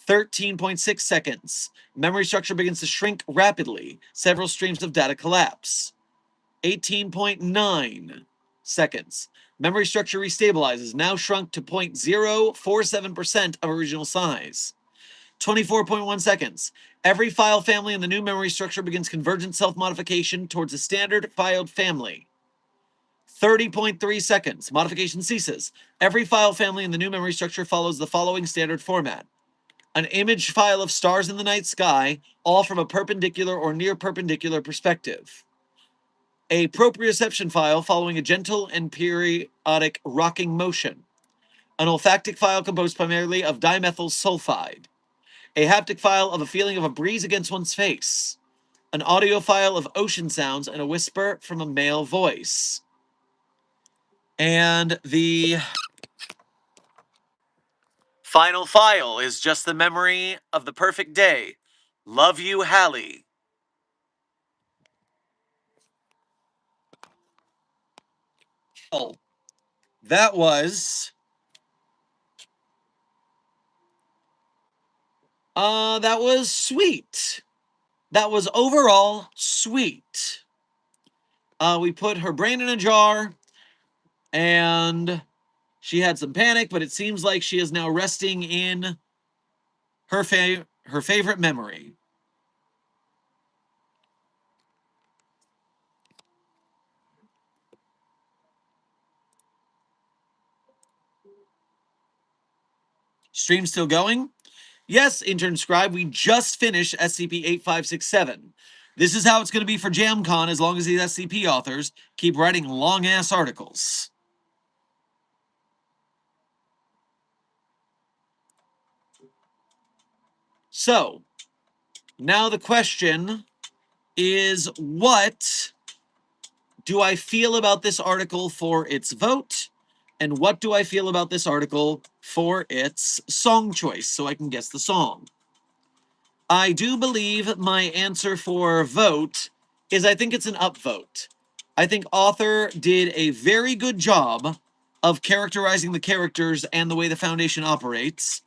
13.6 seconds, memory structure begins to shrink rapidly. Several streams of data collapse. 18.9 seconds. Memory structure restabilizes, now shrunk to 0.047% of original size. 24.1 seconds. Every file family in the new memory structure begins convergent self-modification towards a standard filed family. 30.3 seconds. Modification ceases. Every file family in the new memory structure follows the following standard format. An image file of stars in the night sky, all from a perpendicular or near perpendicular perspective. A proprioception file following a gentle and periodic rocking motion. An olfactic file composed primarily of dimethyl sulfide. A haptic file of a feeling of a breeze against one's face. An audio file of ocean sounds and a whisper from a male voice. And the final file is just the memory of the perfect day. Love you, Hallie. Oh, that was sweet. That was overall sweet. We put her brain in a jar, and she had some panic, but it seems like she is now resting in her favorite memory. Stream still going? Yes, intern scribe, we just finished SCP-8567. This is how it's going to be for JamCon as long as these SCP authors keep writing long-ass articles. So, now the question is, what do I feel about this article for its vote? And what do I feel about this article for its song choice, so I can guess the song? I do believe my answer for vote is I think it's an upvote. I think author did a very good job of characterizing the characters and the way the Foundation operates.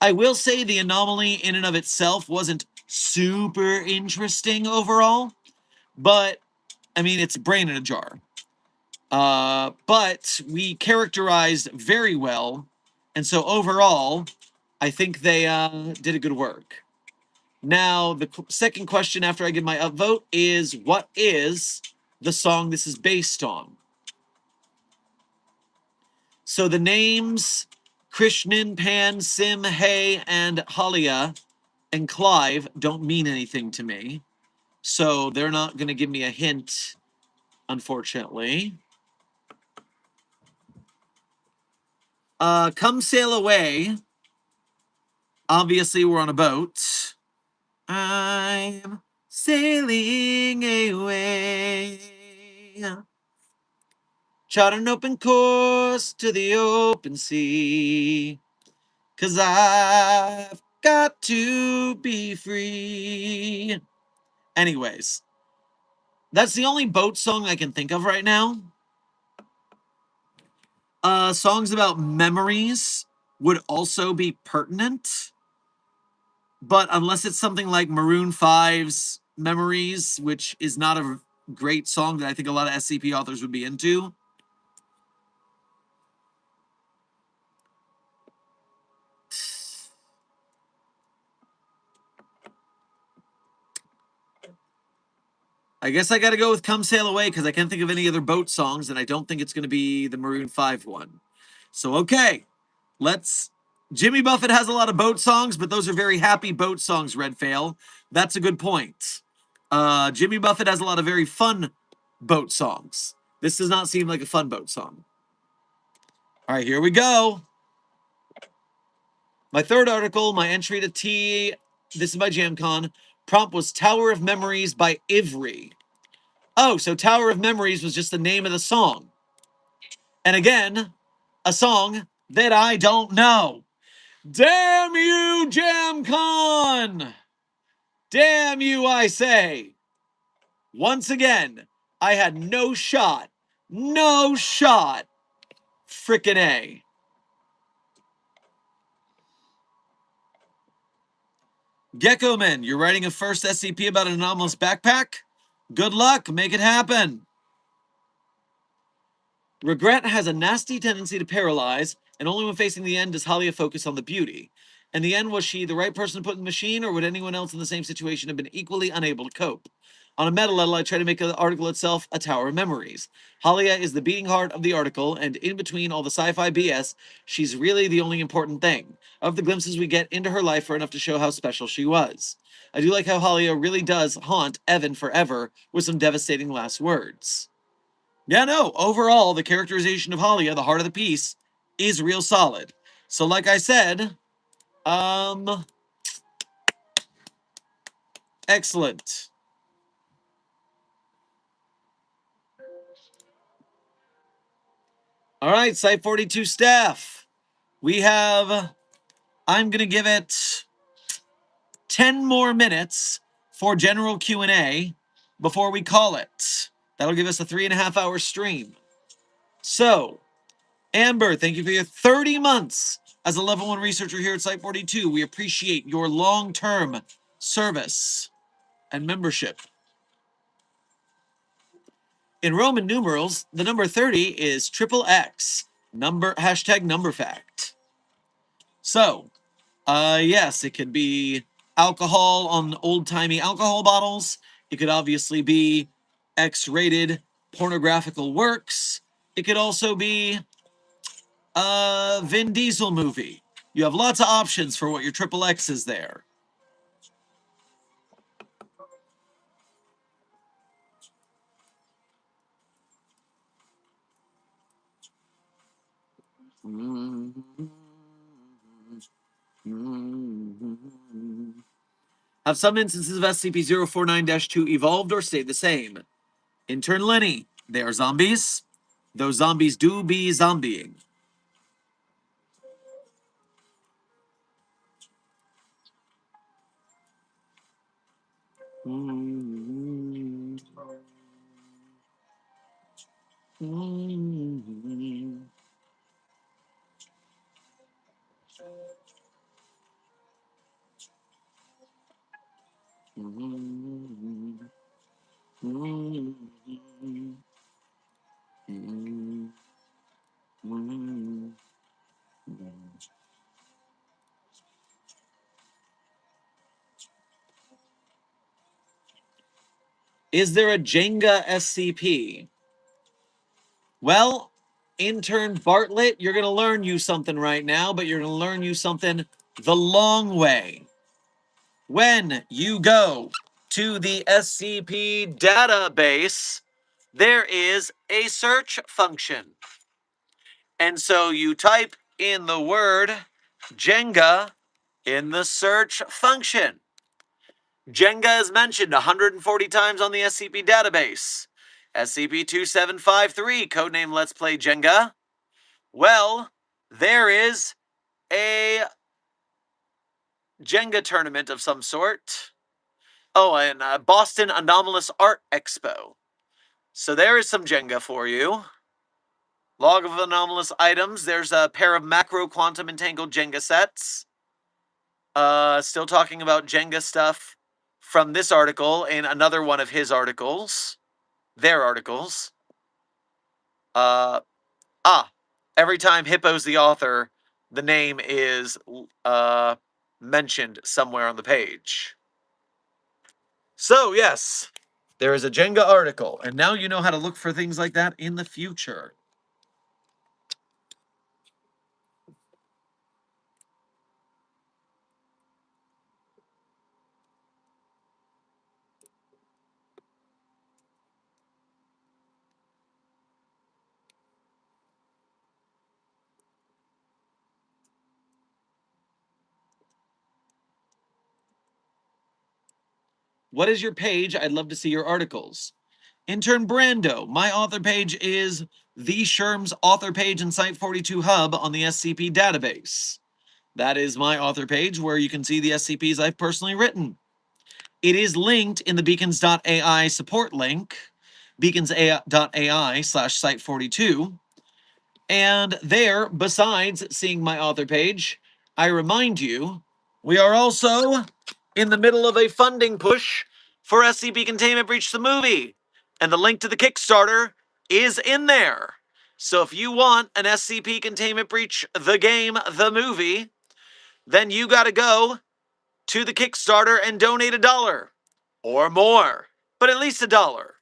I will say the anomaly in and of itself wasn't super interesting overall, but, I mean, it's brain in a jar. But we characterized very well, and so overall, I think they did a good work. Now, the second question after I give my upvote is, what is the song this is based on? So the names Krishnan, Pan, Sim, Hay, and Halia, and Clive don't mean anything to me. So they're not going to give me a hint, unfortunately. Come sail away. Obviously, we're on a boat. I'm sailing away. Chart an open course to the open sea. 'Cause I've got to be free. Anyways, that's the only boat song I can think of right now. Songs about memories would also be pertinent. But unless it's something like Maroon 5's Memories, which is not a great song that I think a lot of SCP authors would be into. I guess I gotta go with Come Sail Away because I can't think of any other boat songs, and I don't think it's gonna be the Maroon 5 one. So, okay, let's... Jimmy Buffett has a lot of boat songs, but those are very happy boat songs, Redfail. That's a good point. Jimmy Buffett has a lot of very fun boat songs. This does not seem like a fun boat song. All right, here we go. My third article, my entry to T, this is by JamCon. Prompt was Tower of Memories by Ivry. Oh, so Tower of Memories was just the name of the song. And again, a song that I don't know. Damn you, JamCon! Damn you, I say. Once again, I had no shot. No shot. Frickin' A. Gecko Man, you're writing a first SCP about an anomalous backpack? Good luck, make it happen. Regret has a nasty tendency to paralyze, and only when facing the end does Halia focus on the beauty. In the end, was she the right person to put in the machine, or would anyone else in the same situation have been equally unable to cope? On a meta level, I try to make the article itself a tower of memories. Halia is the beating heart of the article, and in between all the sci-fi BS, she's really the only important thing. Of the glimpses we get into her life are enough to show how special she was. I do like how Halia really does haunt Evan forever with some devastating last words. Yeah, no, overall, the characterization of Halia, the heart of the piece, is real solid. So, like I said, excellent. All right, Site 42 staff. We have, I'm going to give it 10 more minutes for general Q&A before we call it. That'll give us a 3.5-hour stream. So, Amber, thank you for your 30 months as a level 1 researcher here at Site 42. We appreciate your long-term service and membership. In Roman numerals, the number 30 is triple X, hashtag number fact. So, yes, it could be alcohol on old-timey alcohol bottles. It could obviously be X-rated pornographical works. It could also be a Vin Diesel movie. You have lots of options for what your triple X is there. Have some instances of SCP-049-2 evolved or stayed the same? Intern Lenny, they are zombies. Those zombies do be zombieing. Is there a Jenga SCP? Well, intern Bartlett, you're going to learn you something right now, but you're going to learn you something the long way. When you go to the SCP database, there is a search function. And so you type in the word Jenga in the search function. Jenga is mentioned 140 times on the SCP database. SCP-2753, codename Let's Play Jenga. Well, there is a Jenga tournament of some sort. Oh, and Boston Anomalous Art Expo. So there is some Jenga for you. Log of anomalous items. There's a pair of macro quantum entangled Jenga sets. Still talking about Jenga stuff from this article in another one of his articles. Their articles. Every time Hippo's the author, the name is mentioned somewhere on the page. So, yes, there is a Jenga article, and now you know how to look for things like that in the future. What is your page? I'd love to see your articles. Intern Brando, my author page is the Sherm's author page in Site 42 Hub on the SCP database. That is my author page where you can see the SCPs I've personally written. It is linked in the beacons.ai support link, beacons.ai/site42. And there, besides seeing my author page, I remind you, we are also in the middle of a funding push for SCP Containment Breach the movie. And the link to the Kickstarter is in there. So if you want an SCP Containment Breach the game, the movie, then you gotta go to the Kickstarter and donate $1 or more, but at least $1.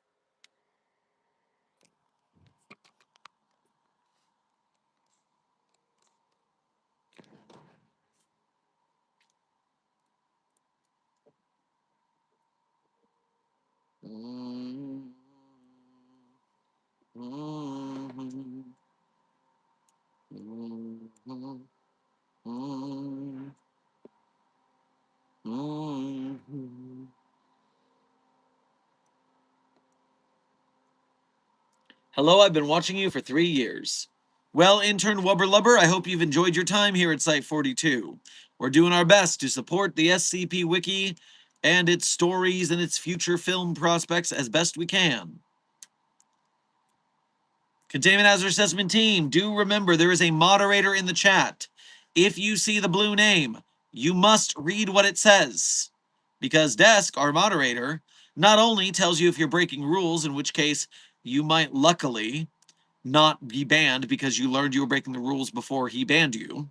Hello, I've been watching you for 3 years. Well, intern Wubber Lubber, I hope you've enjoyed your time here at Site 42. We're doing our best to support the SCP Wiki and its stories and its future film prospects as best we can. Containment Hazard Assessment Team, do remember there is a moderator in the chat. If you see the blue name, you must read what it says. Because Desk, our moderator, not only tells you if you're breaking rules, in which case you might luckily not be banned because you learned you were breaking the rules before he banned you,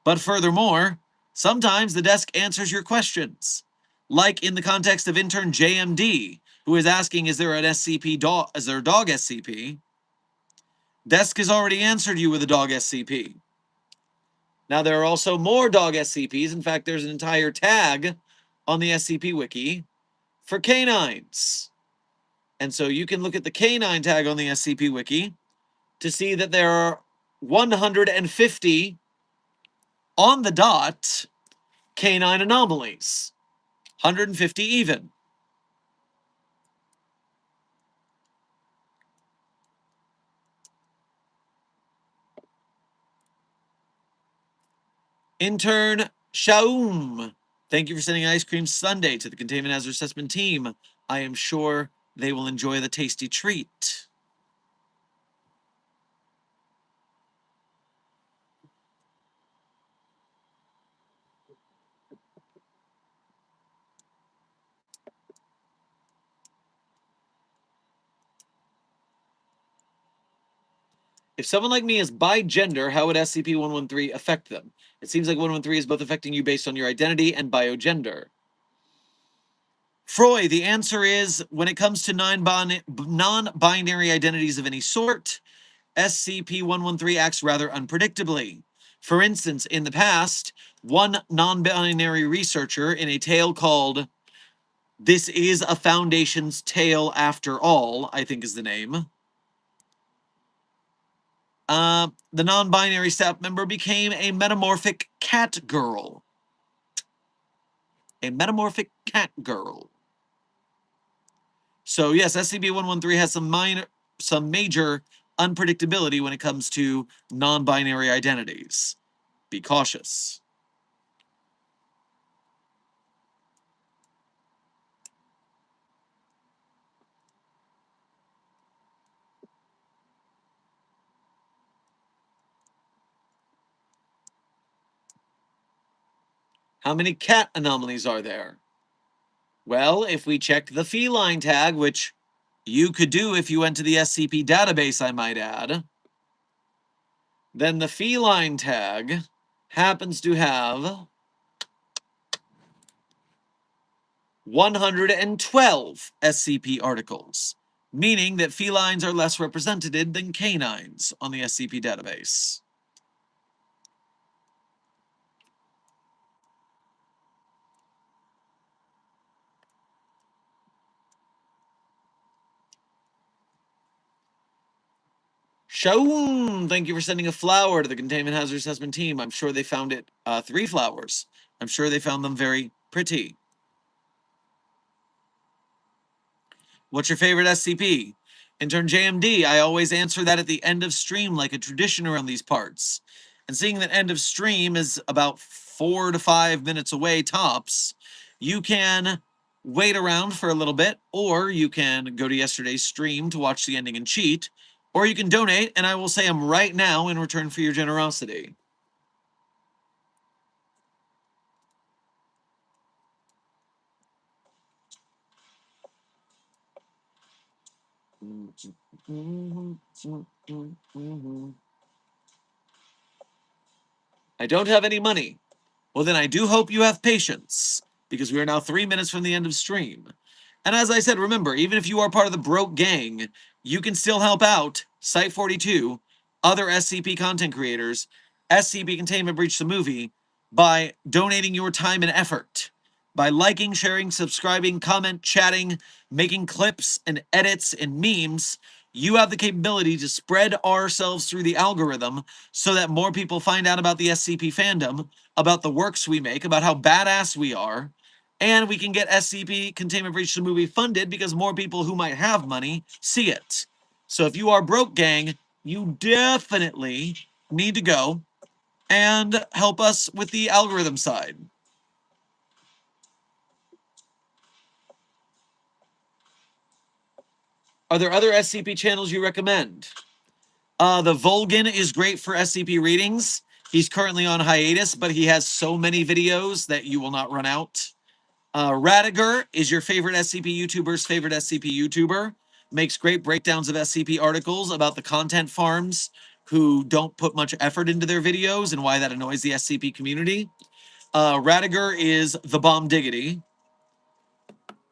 but furthermore, sometimes the desk answers your questions. Like in the context of intern JMD, who is asking, is there an SCP dog, is there a dog SCP? Desk has already answered you with a dog SCP. Now, there are also more dog SCPs. In fact, there's an entire tag on the SCP Wiki for canines. And so you can look at the canine tag on the SCP Wiki to see that there are 150 on the dot canine anomalies. 150 even. Intern Shaum, thank you for sending ice cream sundae to the Containment Hazard Assessment Team. I am sure they will enjoy the tasty treat. If someone like me is bi gender, how would SCP-113 affect them? It seems like 113 is both affecting you based on your identity and biogender. Freud, the answer is when it comes to non-binary identities of any sort, SCP-113 acts rather unpredictably. For instance, in the past, one non-binary researcher in a tale called This is a Foundation's Tale After All, I think is the name. The non-binary staff member became a metamorphic cat girl. A metamorphic cat girl. So yes, SCP-113 has some major unpredictability when it comes to non-binary identities. Be cautious. How many cat anomalies are there? Well, if we check the feline tag, which you could do if you went to the SCP database, I might add, then the feline tag happens to have 112 SCP articles, meaning that felines are less represented than canines on the SCP database. Shaun, thank you for sending a flower to the Containment Hazard Assessment team. I'm sure they found it, 3 flowers. I'm sure they found them very pretty. What's your favorite SCP? Intern JMD, I always answer that at the end of stream like a tradition around these parts. And seeing that end of stream is about 4 to 5 minutes away tops, you can wait around for a little bit, or you can go to yesterday's stream to watch the ending and cheat, or you can donate, and I will say them right now in return for your generosity. I don't have any money. Well, then I do hope you have patience, because we are now 3 minutes from the end of stream. And as I said, remember, even if you are part of the broke gang, you can still help out Site 42, other SCP content creators, SCP Containment Breach the movie, by donating your time and effort. By liking, sharing, subscribing, comment, chatting, making clips and edits and memes, you have the capability to spread ourselves through the algorithm so that more people find out about the SCP fandom, about the works we make, about how badass we are, and we can get SCP Containment Breach the movie funded because more people who might have money see it. So if you are broke, gang, you definitely need to go and help us with the algorithm side. Are there other SCP channels you recommend? The Volgan is great for SCP readings. He's currently on hiatus, but he has so many videos that you will not run out. Radiger is your favorite SCP YouTuber's favorite SCP YouTuber. Makes great breakdowns of SCP articles about the content farms who don't put much effort into their videos and why that annoys the SCP community. Radiger is the bomb diggity.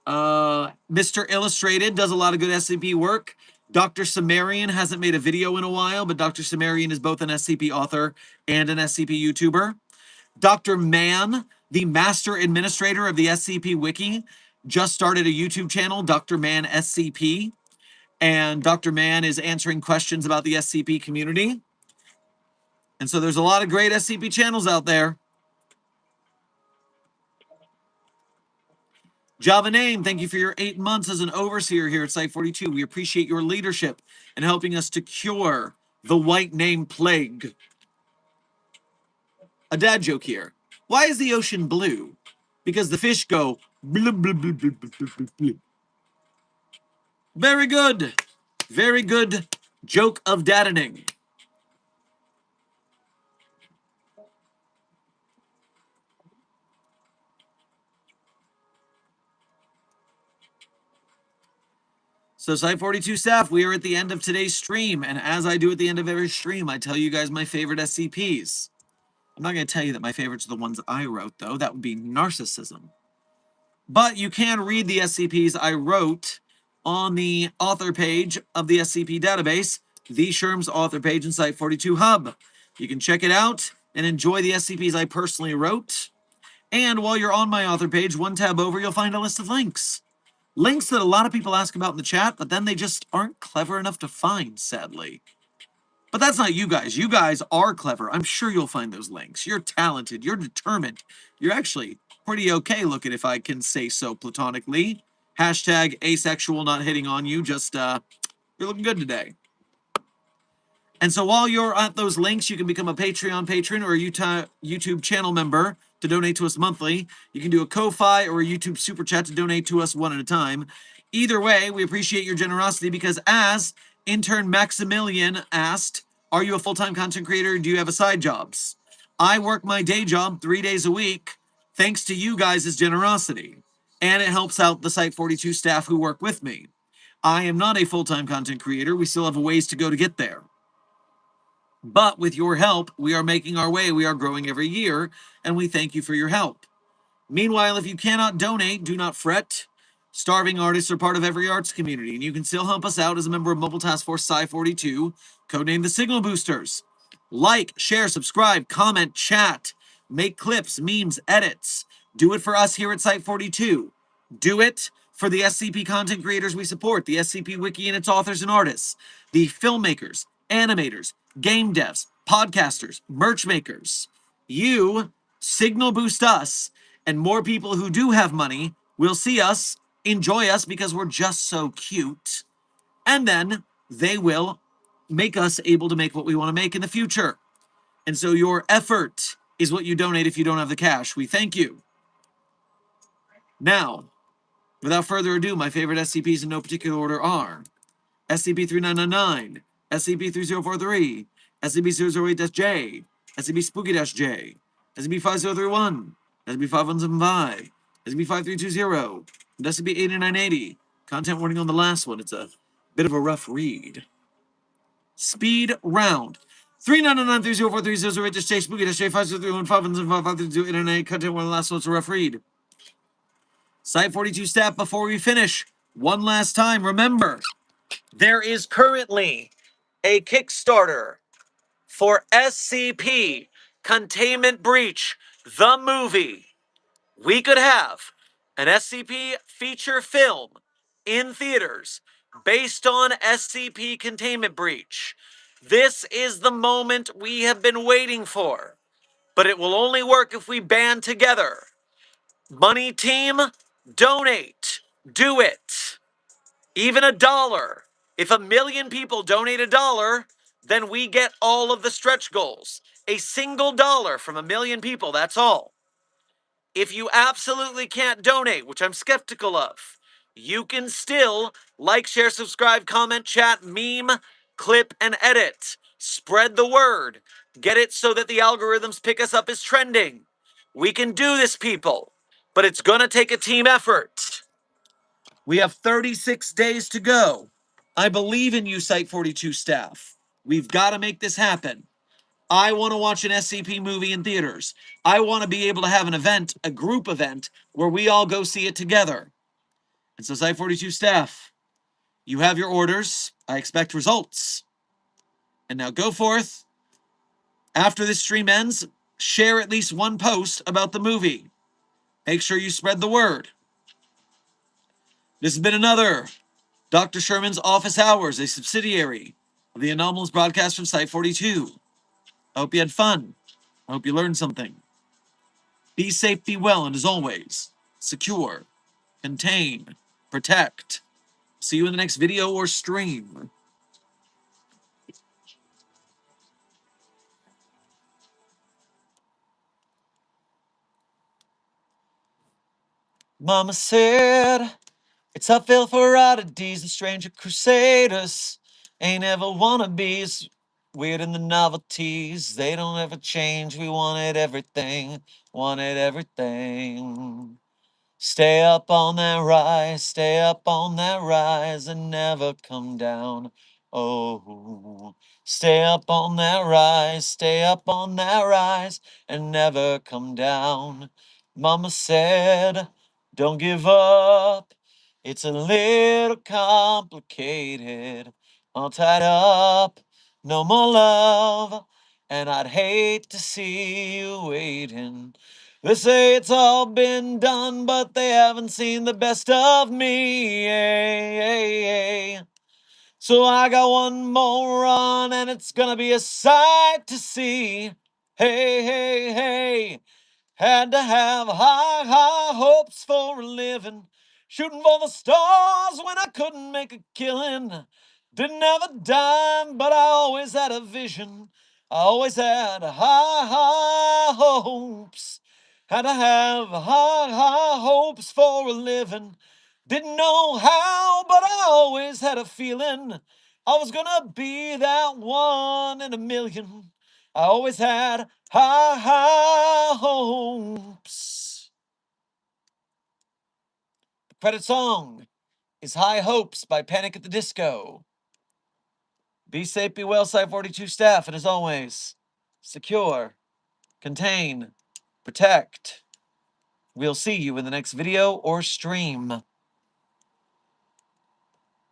Mr. Illustrated does a lot of good SCP work. Dr. Sumerian hasn't made a video in a while, but Dr. Sumerian is both an SCP author and an SCP YouTuber. Dr. Mann, the master administrator of the SCP Wiki, just started a YouTube channel, Dr. Mann SCP. And Dr. Mann is answering questions about the SCP community. And so there's a lot of great SCP channels out there. Java Name, thank you for your 8 months as an overseer here at Site 42. We appreciate your leadership in helping us to cure the white name plague. A dad joke here. Why is the ocean blue? Because the fish go blub, blub, blub, blub, blub, blub, blub. Very good. Very good joke of daddening. So, Site 42 staff, we are at the end of today's stream, and as I do at the end of every stream, I tell you guys my favorite SCPs. I'm not going to tell you that my favorites are the ones I wrote, though. That would be narcissism. But you can read the SCPs I wrote on the author page of the SCP database, the Sherm's author page in Site 42 Hub. You can check it out and enjoy the SCPs I personally wrote. And while you're on my author page, one tab over, you'll find a list of links. Links that a lot of people ask about in the chat, but then they just aren't clever enough to find, sadly. But that's not you guys. You guys are clever. I'm sure you'll find those links. You're talented. You're determined. You're actually pretty okay looking, if I can say so platonically. Hashtag asexual, not hitting on you. Just, you're looking good today. And so while you're at those links, you can become a Patreon patron or a YouTube channel member to donate to us monthly. You can do a Ko-Fi or a YouTube Super Chat to donate to us one at a time. Either way, we appreciate your generosity because as intern Maximilian asked, are you a full-time content creator or do you have a side jobs? I work my day job 3 days a week thanks to you guys' generosity. And it helps out the Site 42 staff who work with me. I am not a full-time content creator. We still have a ways to go to get there. But with your help, we are making our way. We are growing every year, and we thank you for your help. Meanwhile, if you cannot donate, do not fret. Starving artists are part of every arts community, and you can still help us out as a member of Mobile Task Force Psi 42, codenamed the Signal Boosters. Like, share, subscribe, comment, chat, make clips, memes, edits. Do it for us here at Site 42. Do it for the SCP content creators we support, the SCP Wiki and its authors and artists, the filmmakers, animators, game devs, podcasters, merch makers. You signal boost us, and more people who do have money will see us, enjoy us because we're just so cute, and then they will make us able to make what we want to make in the future. And so your effort is what you donate if you don't have the cash. We thank you. Now, without further ado, my favorite SCPs in no particular order are SCP-3999, SCP-3043, SCP-008-J, SCP-Spooky-J, SCP-5031, SCP-5175, SCP-5320, and SCP-8980. Content warning on the last one. It's a bit of a rough read. Speed round. 3999-3043-008-J, Spooky-J, 5031, 5175, 5320, content warning on the last one. It's a rough read. Site 42 staff, before we finish, one last time, remember, there is currently a Kickstarter for SCP Containment Breach, the movie. We could have an SCP feature film in theaters based on SCP Containment Breach. This is the moment we have been waiting for, but it will only work if we band together. Money team, donate. Do it. Even $1. If 1 million people donate $1, then we get all of the stretch goals. A single dollar from 1 million people, that's all. If you absolutely can't donate, which I'm skeptical of, you can still like, share, subscribe, comment, chat, meme, clip, and edit. Spread the word. Get it so that the algorithms pick us up as trending. We can do this, people, but it's gonna take a team effort. We have 36 days to go. I believe in you, Site 42 staff. We've got to make this happen. I want to watch an SCP movie in theaters. I want to be able to have an event, a group event, where we all go see it together. And so, Site 42 staff, you have your orders. I expect results. And now go forth. After this stream ends, share at least one post about the movie. Make sure you spread the word. This has been another Dr. Sherman's Office Hours, a subsidiary of the Anomalous broadcast from Site 42. I hope you had fun. I hope you learned something. Be safe, be well, and as always, secure, contain, protect. See you in the next video or stream. Mama said, it's uphill for oddities and stranger crusaders. Ain't ever wannabes, weird in the novelties. They don't ever change, we wanted everything, wanted everything. Stay up on that rise, stay up on that rise and never come down. Oh, stay up on that rise, stay up on that rise and never come down. Mama said, don't give up. It's a little complicated. All tied up, no more love. And I'd hate to see you waiting. They say it's all been done, but they haven't seen the best of me. So I got one more run, and it's gonna be a sight to see. Hey. Had to have high hopes for a living. Shooting for the stars when I couldn't make a killing. Didn't have a dime, but I always had a vision. I always had high hopes. Had to have high hopes for a living. Didn't know how, but I always had a feeling I was gonna be that one in a million. I always had high hopes. The credit song is High Hopes by Panic at the Disco. Be safe, be well, Site 42 staff, and as always, secure, contain, protect. We'll see you in the next video or stream.